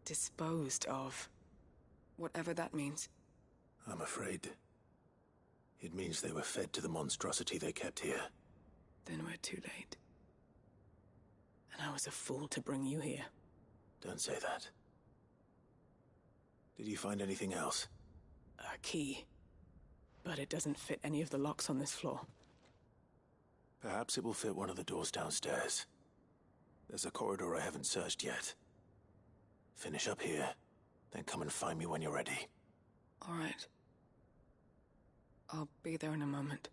N: disposed of. Whatever that means.
E: I'm afraid it means they were fed to the monstrosity they kept here.
N: Then we're too late. And I was a fool to bring you here.
E: Don't say that. Did you find anything else?
N: A key. But it doesn't fit any of the locks on this floor.
E: Perhaps it will fit one of the doors downstairs. There's a corridor I haven't searched yet. Finish up here, then come and find me when you're ready.
N: All right. I'll be there in a moment.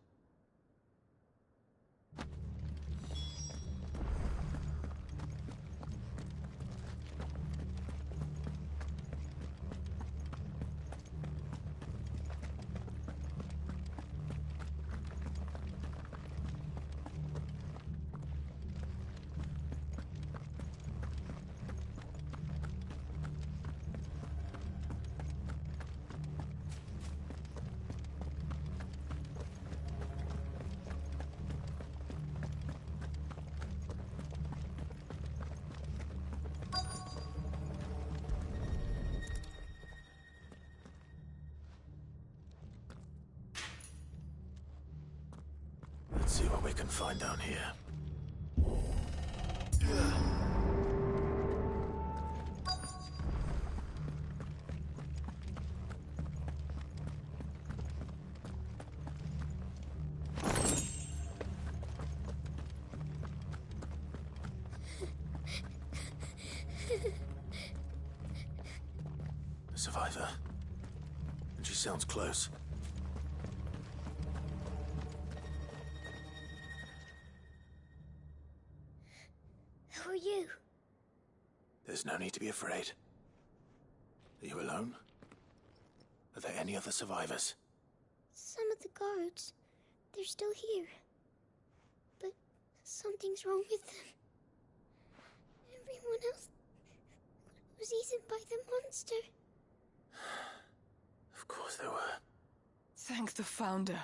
E: Let's see what we can find down here. A survivor. And she sounds close.
J: Who are you?
E: There's no need to be afraid. Are you alone? Are there any other survivors?
J: Some of the guards. They're still here. But something's wrong with them. Everyone else was eaten by the monster.
E: Of course there were.
N: Thank the Founder.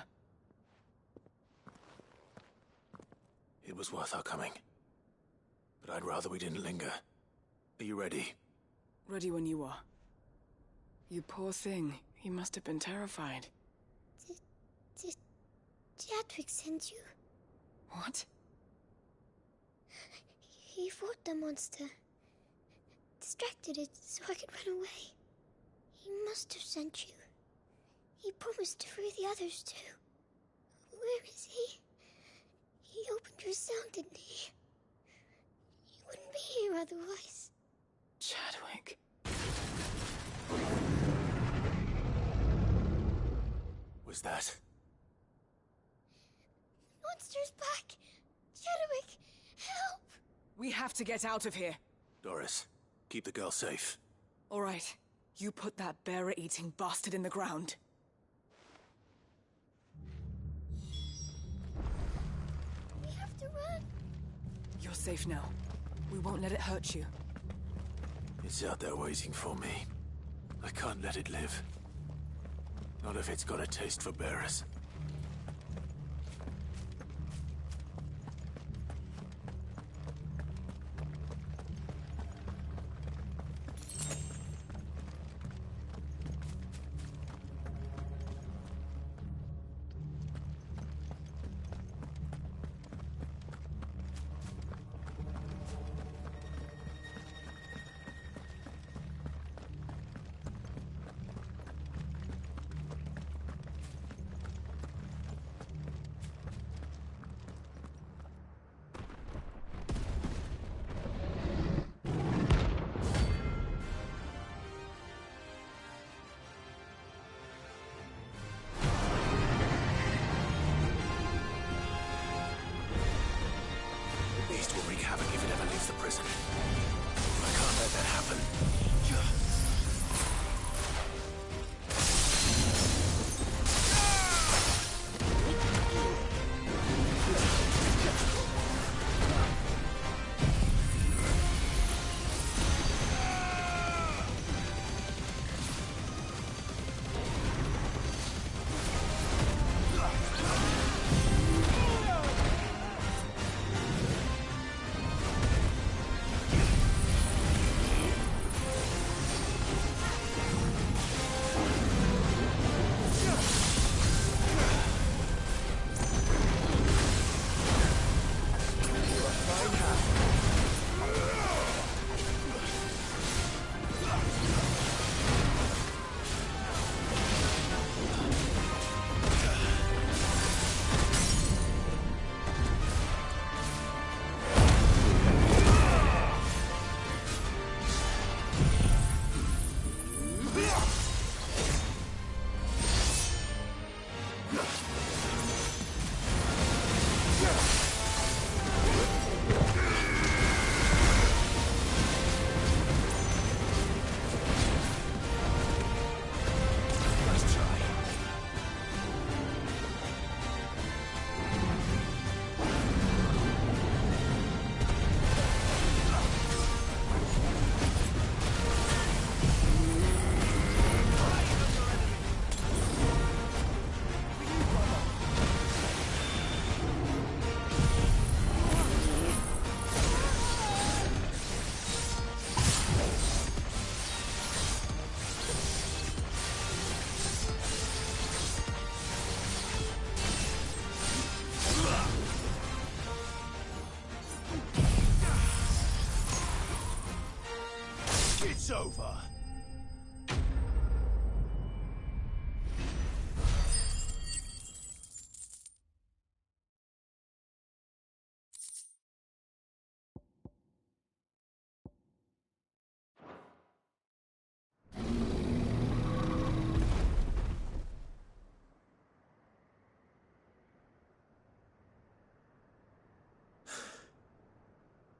E: It was worth our coming. But I'd rather we didn't linger. Are you ready?
N: Ready when you are. You poor thing. He must have been terrified.
J: Did Chadwick send you?
N: What?
J: He fought the monster. Distracted it so I could run away. He must have sent you. He promised to free the others too. Where is he? He opened your cell, didn't he? You wouldn't be here otherwise.
N: Chadwick.
E: Was that?
J: Monster's back! Chadwick, help!
N: We have to get out of here.
E: Doris, keep the girl safe.
N: All right. You put that bearer-eating bastard in the ground.
J: We have to run.
N: You're safe now. We won't let it hurt you.
E: It's out there waiting for me. I can't let it live. Not if it's got a taste for bearers.
Q: It's over.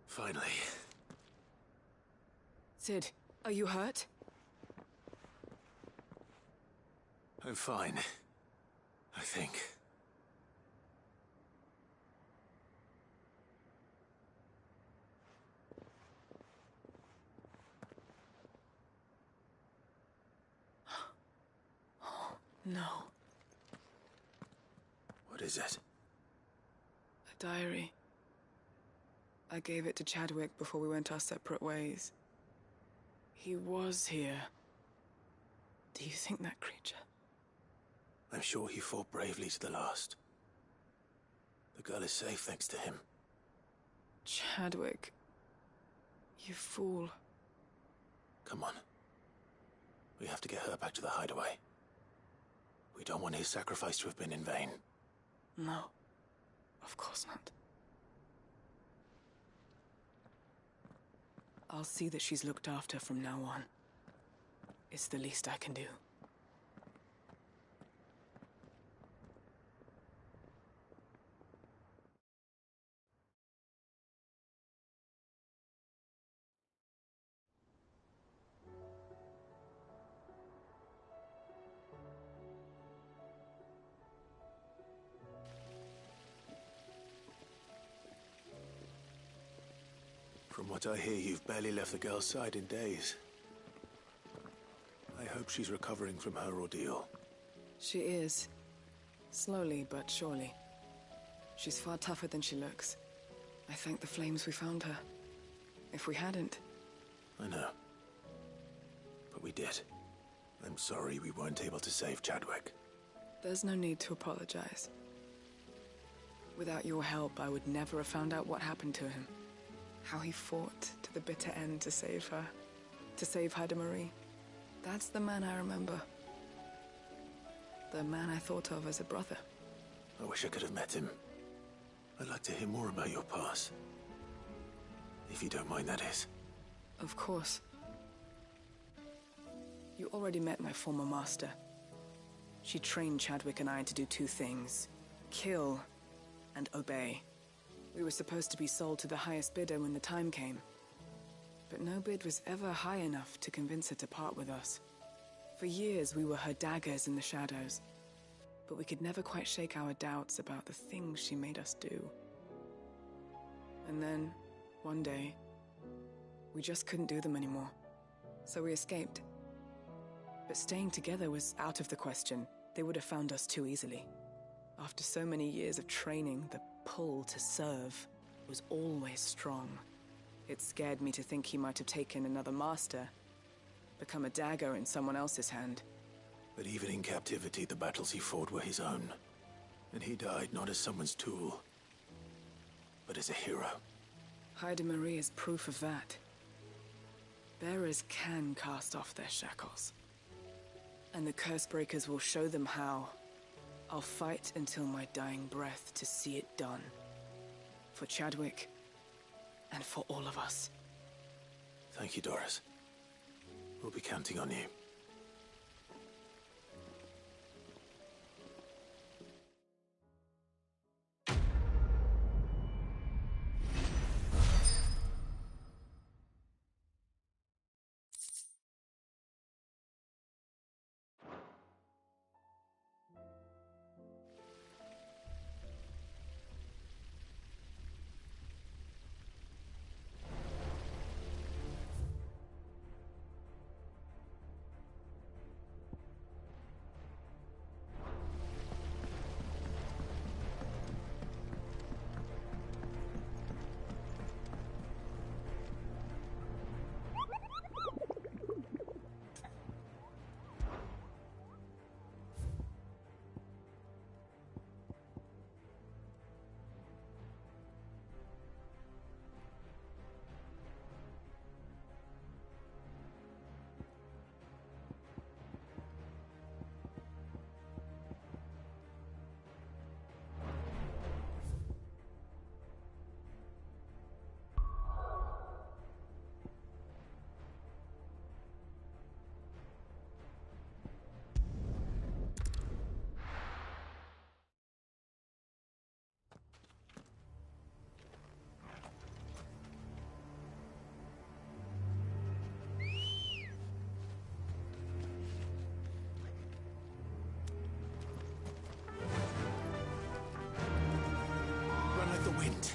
E: Finally.
N: Cid, are you hurt?
E: I'm fine. I think.
N: No.
E: What is it?
N: A diary. I gave it to Chadwick before we went our separate ways. He was here. Do you think that creature?
E: I'm sure he fought bravely to the last. The girl is safe thanks to him.
N: Chadwick. You fool.
E: Come on. We have to get her back to the hideaway. We don't want his sacrifice to have been in vain.
N: No. Of course not. I'll see that she's looked after from now on. It's the least I can do.
E: From what I hear, you've barely left the girl's side in days. I hope she's recovering from her ordeal.
N: She is. Slowly but surely. She's far tougher than she looks. I thank the flames we found her. If we hadn't...
E: I know. But we did. I'm sorry we weren't able to save Chadwick.
N: There's no need to apologize. Without your help, I would never have found out what happened to him. How he fought to the bitter end to save her. To save Hyde Marie. That's the man I remember. The man I thought of as a brother.
E: I wish I could have met him. I'd like to hear more about your past. If you don't mind, that is.
N: Of course. You already met my former master. She trained Chadwick and I to do two things. Kill and obey. We were supposed to be sold to the highest bidder when the time came. But no bid was ever high enough to convince her to part with us. For years we were her daggers in the shadows. But we could never quite shake our doubts about the things she made us do. And then, one day, we just couldn't do them anymore. So we escaped. But staying together was out of the question. They would have found us too easily. After so many years of training, the pull to serve was always strong. It scared me to think he might have taken another master, become a dagger in someone else's hand.
E: But even in captivity, the battles he fought were his own. And he died not as someone's tool, but as a hero.
N: Hyde Marie is proof of that. Bearers can cast off their shackles. And the Cursebreakers will show them how. I'll fight until my dying breath to see it done. For Chadwick, and for all of us.
E: Thank you, Doris. We'll be counting on you.
Q: wind.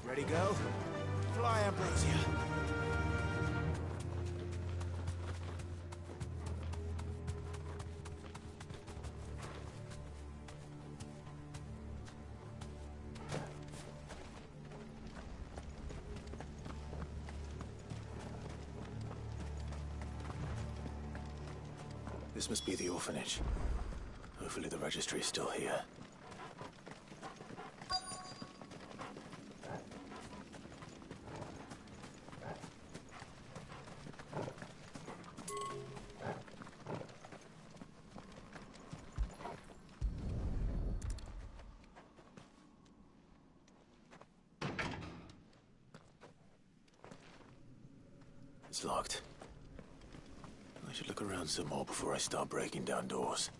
Q: Ready, go? Fly, Ambrosia. This must be the orphanage. Hopefully the registry is still here. It's locked. I should look around some more before I start breaking down doors.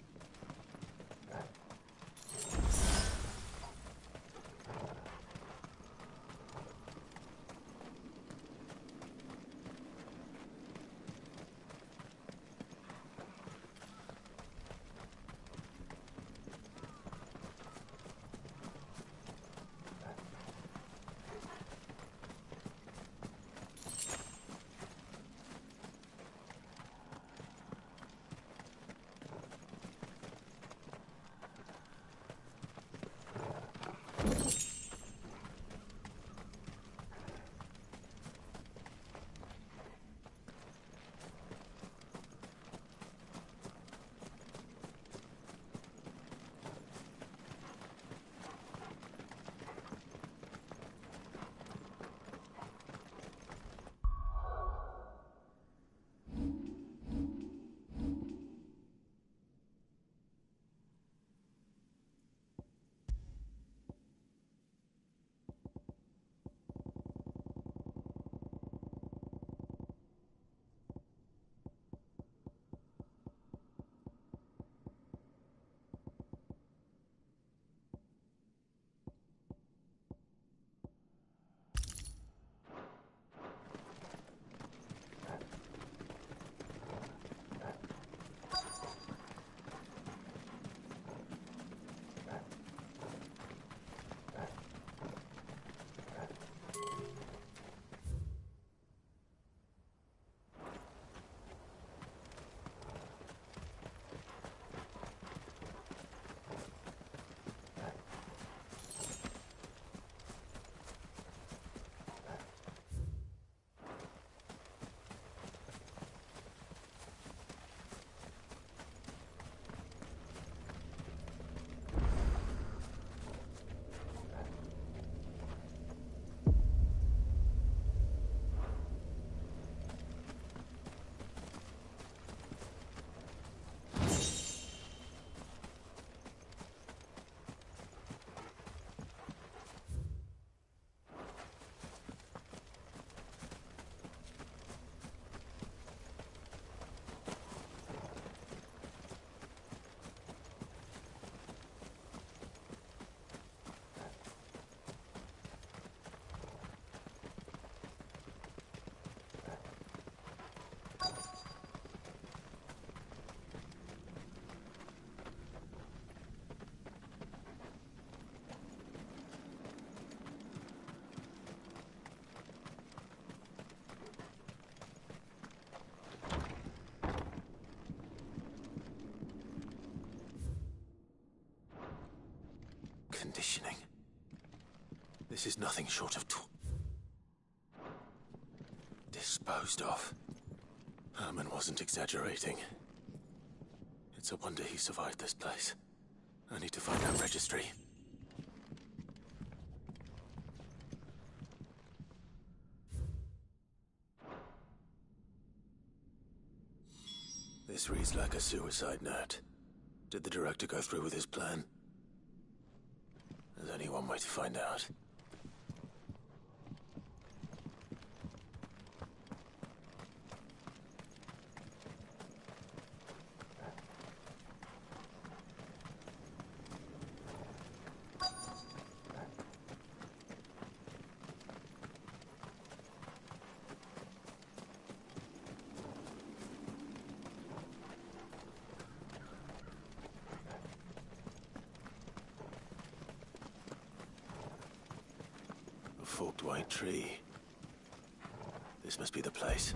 E: conditioning. This is nothing short of disposed of. Herman wasn't exaggerating. It's a wonder he survived this place. I need to find that registry. This reads like a suicide note. Did the director go through with his plan? There's only one way to find out. Forked white tree. This must be the place.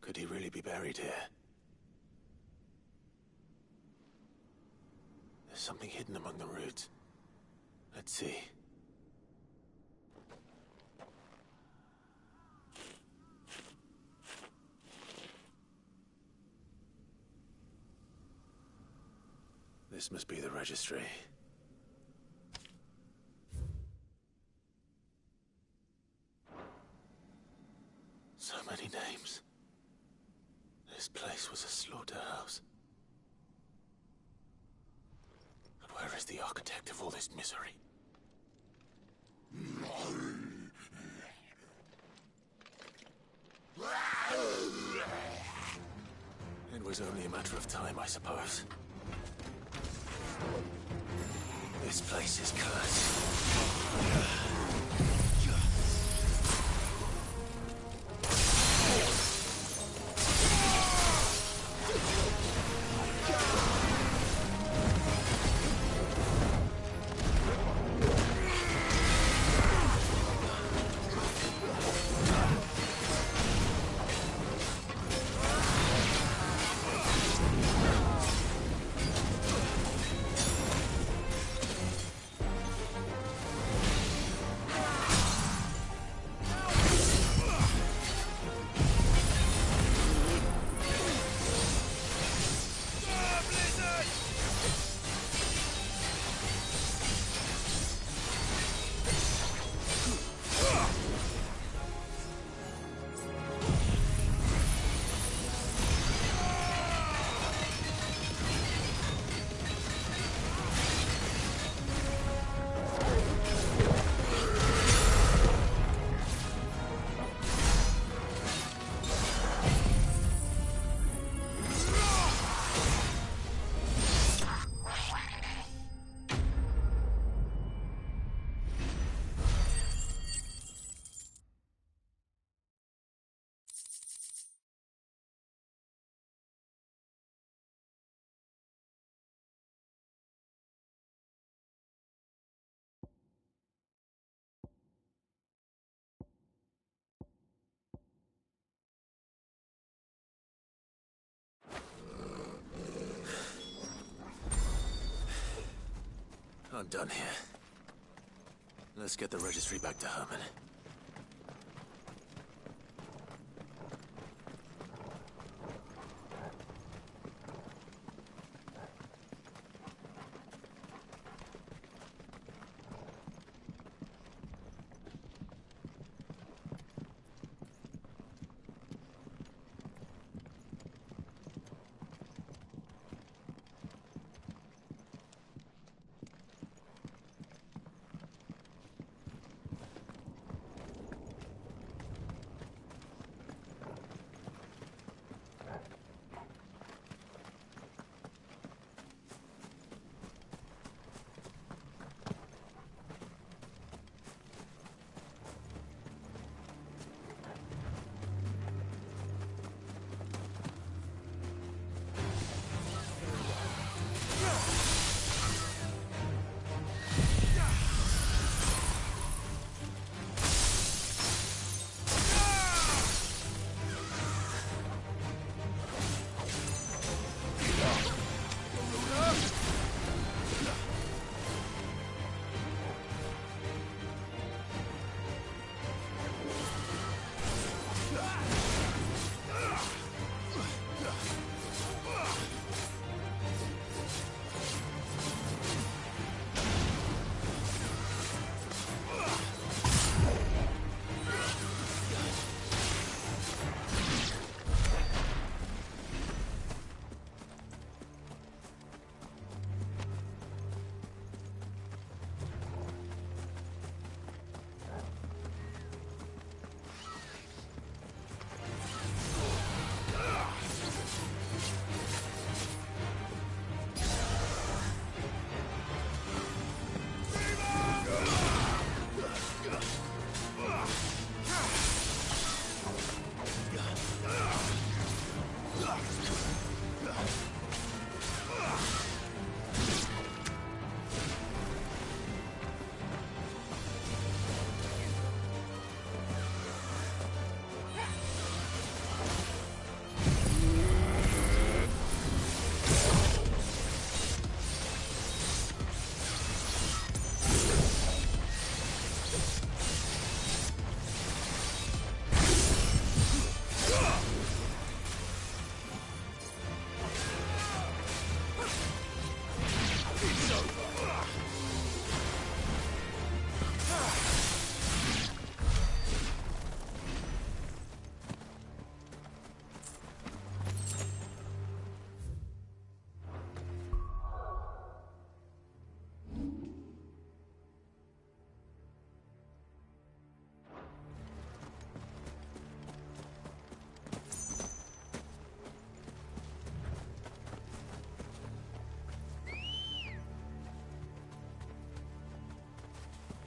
E: Could he really be buried here? There's something hidden among the roots. Let's see. This must be the registry. So many names. This place was a slaughterhouse. But where is the architect of all this misery? It was only a matter of time, I suppose. This place is cursed. I'm done here. Let's get the registry back to Herman.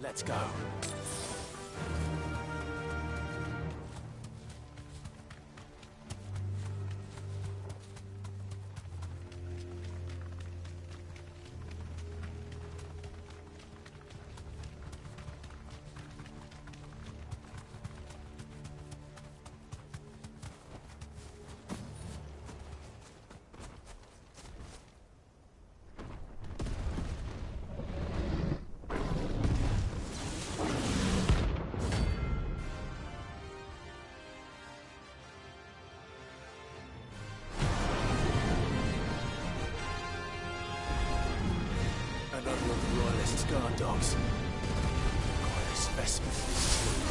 E: Let's go. Another of the Royalist guard dogs. Quite a specimen, this too.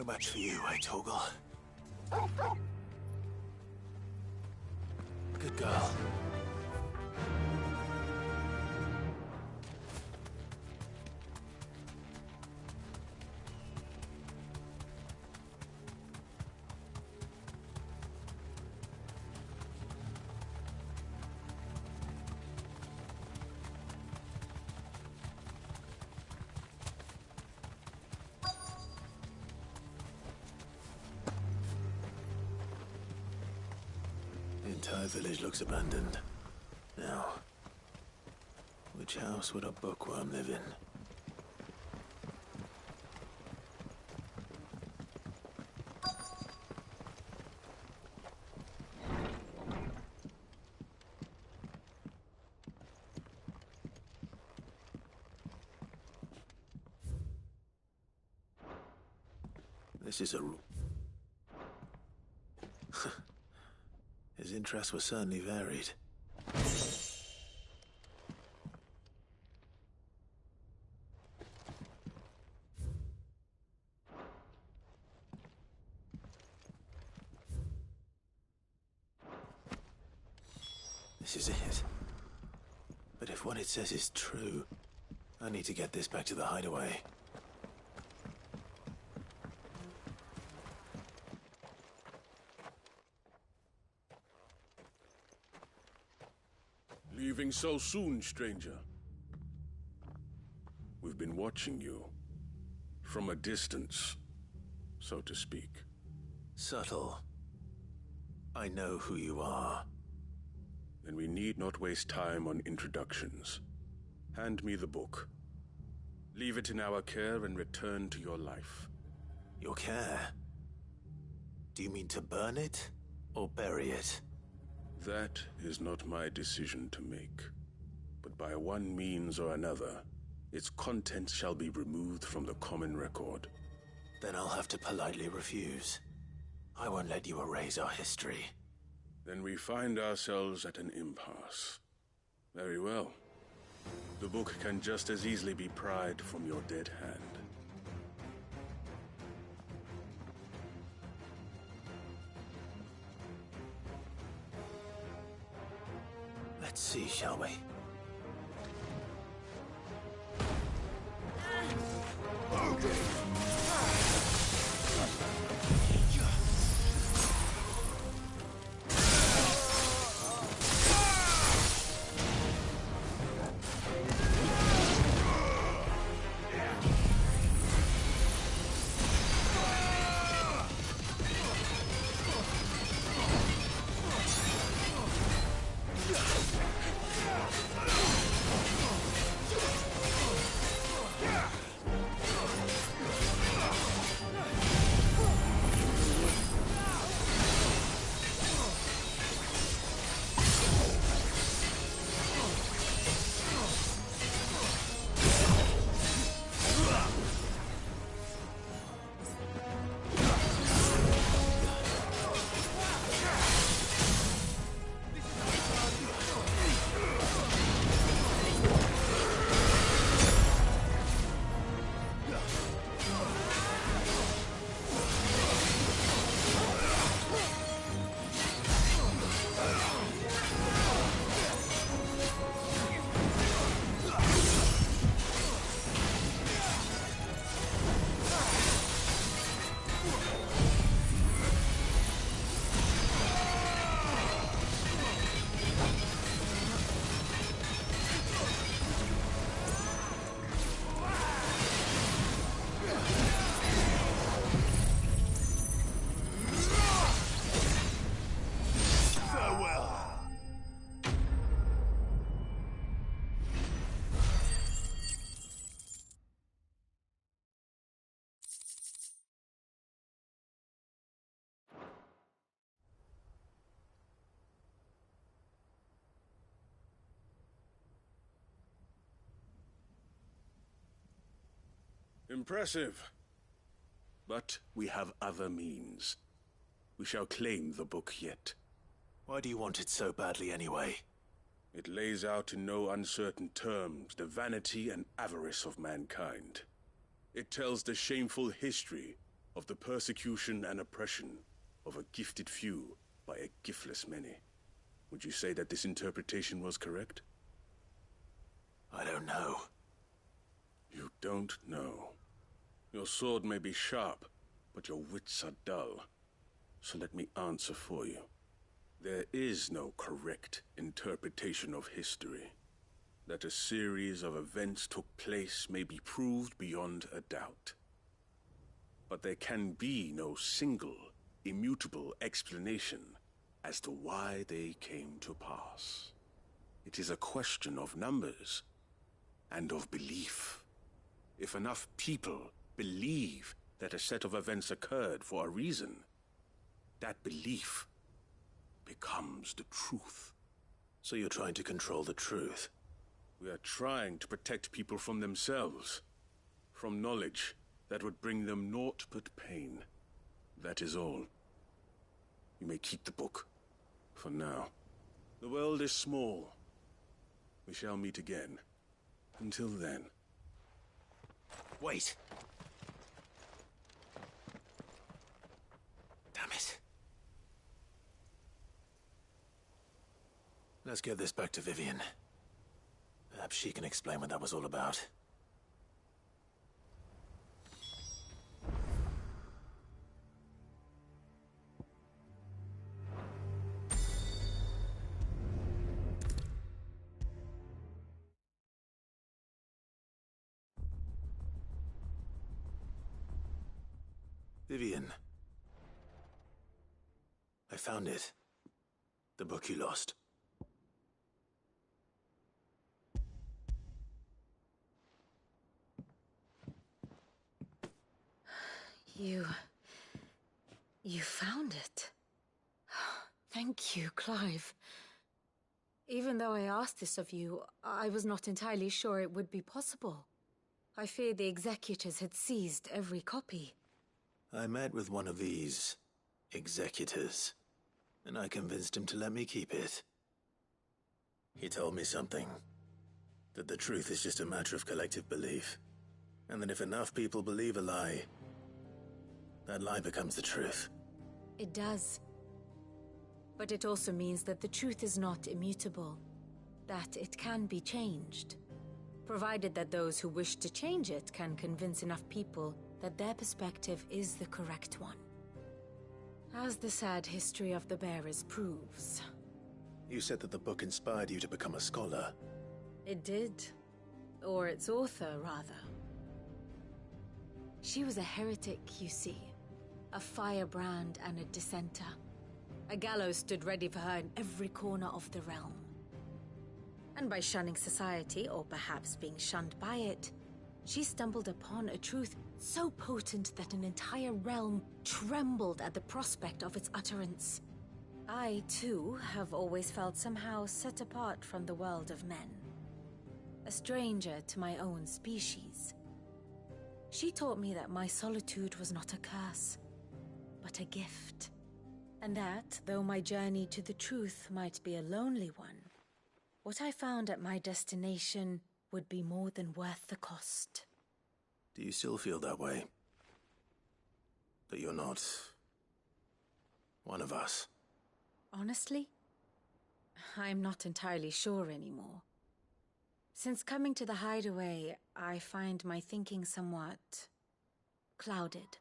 E: much for you, eh, Torgal? Good girl. The entire village looks abandoned. Now, which house would a bookworm live in? This is a... His interests were certainly varied. This is it. But if what it says is true, I need to get this back to the hideaway.
K: Leaving so soon, stranger? We've been watching you. From a distance, so to speak.
E: Subtle. I know who you are.
K: Then we need not waste time on introductions. Hand me the book. Leave it in our care and return to your life.
E: Your care? Do you mean to burn it, or bury it?
K: That is not my decision to make. But by one means or another, its contents shall be removed from the common record.
E: Then I'll have to politely refuse. I won't let you erase our history.
K: Then we find ourselves at an impasse. Very well. The book can just as easily be pried from your dead hand.
E: Let's see, shall we?
K: Impressive. But we have other means. We shall claim the book yet.
E: Why do you want it so badly anyway?
K: It lays out in no uncertain terms the vanity and avarice of mankind. It tells the shameful history of the persecution and oppression of a gifted few by a giftless many. Would you say that this interpretation was correct?
E: I don't know.
K: You don't know. Your sword may be sharp, but your wits are dull. So let me answer for you. There is no correct interpretation of history. That a series of events took place may be proved beyond a doubt. But there can be no single, immutable explanation as to why they came to pass. It is a question of numbers and of belief. If enough people believe that a set of events occurred for a reason, that belief becomes the truth.
E: So you're trying to control the truth?
K: We are trying to protect people from themselves, from knowledge that would bring them naught but pain. That is all. You may keep the book, for now. The world is small. We shall meet again. Until then.
E: Wait! Damn it. Let's get this back to Vivian. Perhaps she can explain what that was all about. Vivian. I found it. The book you lost.
R: You found it. Thank you, Clive. Even though I asked this of you, I was not entirely sure it would be possible. I feared the executors had seized every copy.
E: I met with one of these executors, and I convinced him to let me keep it. He told me something. That the truth is just a matter of collective belief. And that if enough people believe a lie, that lie becomes the truth.
R: It does. But it also means that the truth is not immutable. That it can be changed. Provided that those who wish to change it can convince enough people that their perspective is the correct one. As the sad history of the Bearers proves.
E: You said that the book inspired you to become a scholar.
R: It did. Or its author, rather. She was a heretic, you see. A firebrand and a dissenter. A gallows stood ready for her in every corner of the realm. And by shunning society, or perhaps being shunned by it, she stumbled upon a truth so potent that an entire realm trembled at the prospect of its utterance. I, too, have always felt somehow set apart from the world of men. A stranger to my own species. She taught me that my solitude was not a curse, but a gift. And that, though my journey to the truth might be a lonely one, what I found at my destination would be more than worth the cost.
E: Do you still feel that way? That you're not one of us?
R: Honestly, I'm not entirely sure anymore. Since coming to the Hideaway, I find my thinking somewhat clouded.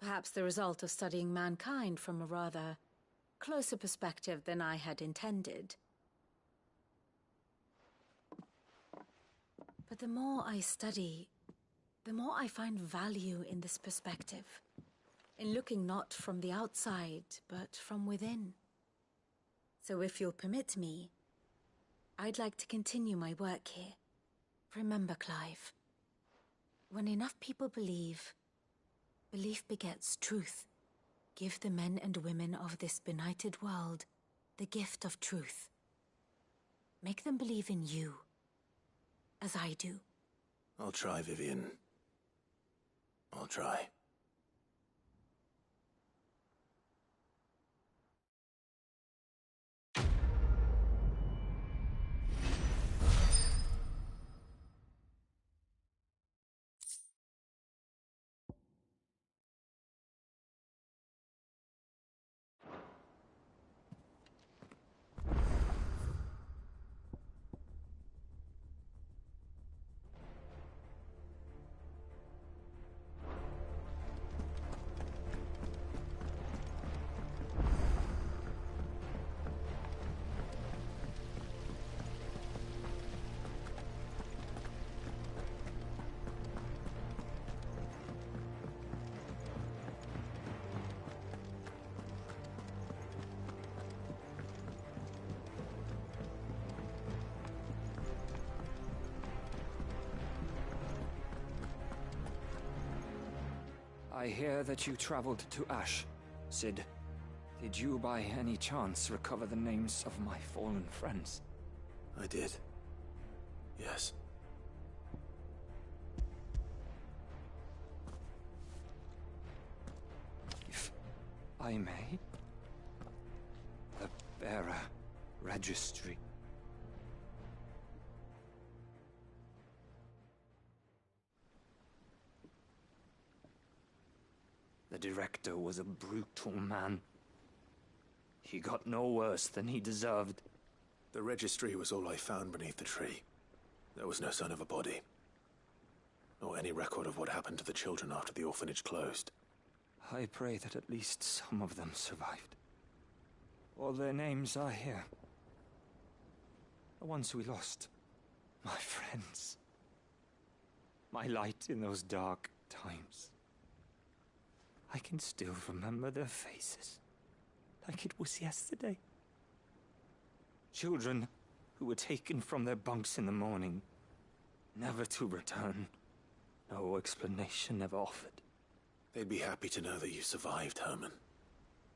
R: Perhaps the result of studying mankind from a rather closer perspective than I had intended. But the more I study, the more I find value in this perspective. In looking not from the outside, but from within. So if you'll permit me, I'd like to continue my work here. Remember, Clive, when enough people believe, belief begets truth. Give the men and women of this benighted world the gift of truth. Make them believe in you, as I do.
E: I'll try, Vivian. I'll try.
P: I hear that you traveled to Ash, Cid. Did you by any chance recover the names of my fallen friends?
E: I did. Yes.
P: If I may? The bearer registry. The director was a brutal man. He got no worse than he deserved.
E: The registry was all I found beneath the tree. There was no sign of a body. Or any record of what happened to the children after the orphanage closed.
P: I pray that at least some of them survived. All their names are here. The ones we lost. My friends. My light in those dark times. I can still remember their faces, like it was yesterday. Children who were taken from their bunks in the morning, never to return. No explanation ever offered.
E: They'd be happy to know that you survived, Herman.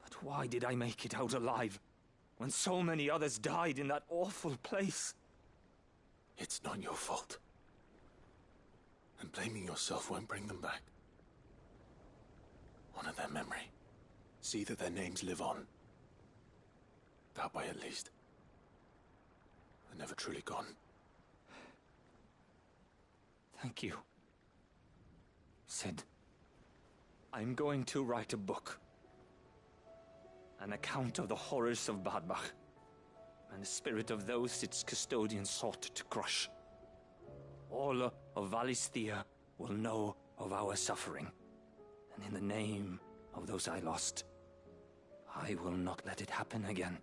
P: But why did I make it out alive, when so many others died in that awful place?
E: It's not your fault. And blaming yourself won't bring them back. Honor their memory. See that their names live on. That way, at least. They're never truly gone.
P: Thank you, Cid. I'm going to write a book. An account of the horrors of Badbach, and the spirit of those its custodians sought to crush. All of Valisthea will know of our suffering. And in the name of those I lost, I will not let it happen again.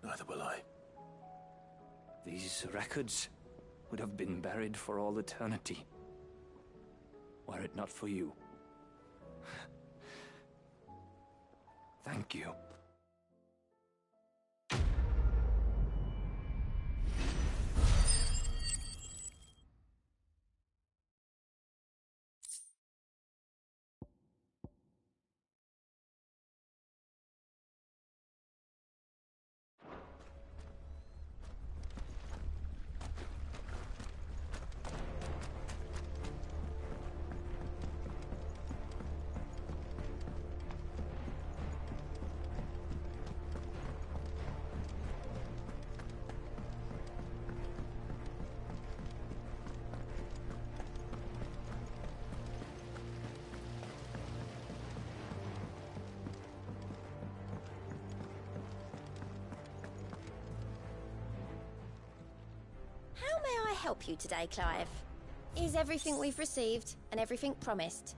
E: Neither will I.
P: These records would have been buried for all eternity, were it not for you. Thank you.
J: How may I help you today, Clive? Is everything we've received and everything promised?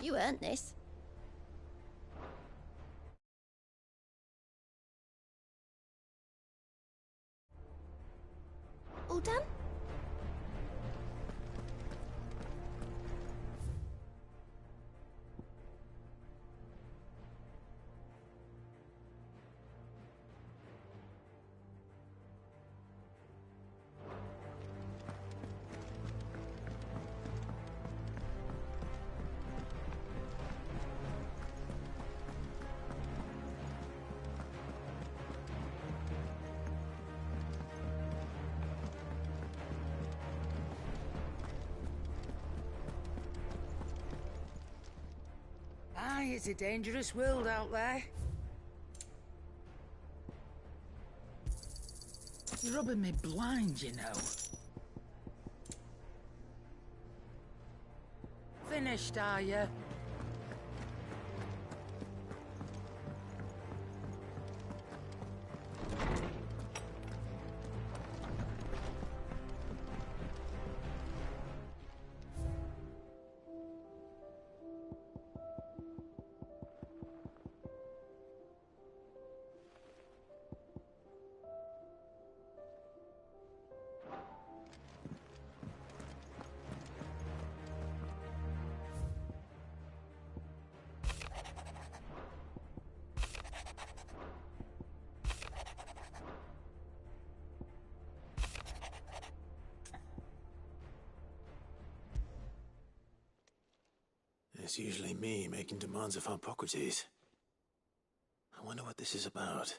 J: You earned this. All done?
T: Aye, it's a dangerous world out there. You're rubbing me blind, you know. Finished, are you?
E: It's usually me making demands of Harpocrates. I wonder what this is about.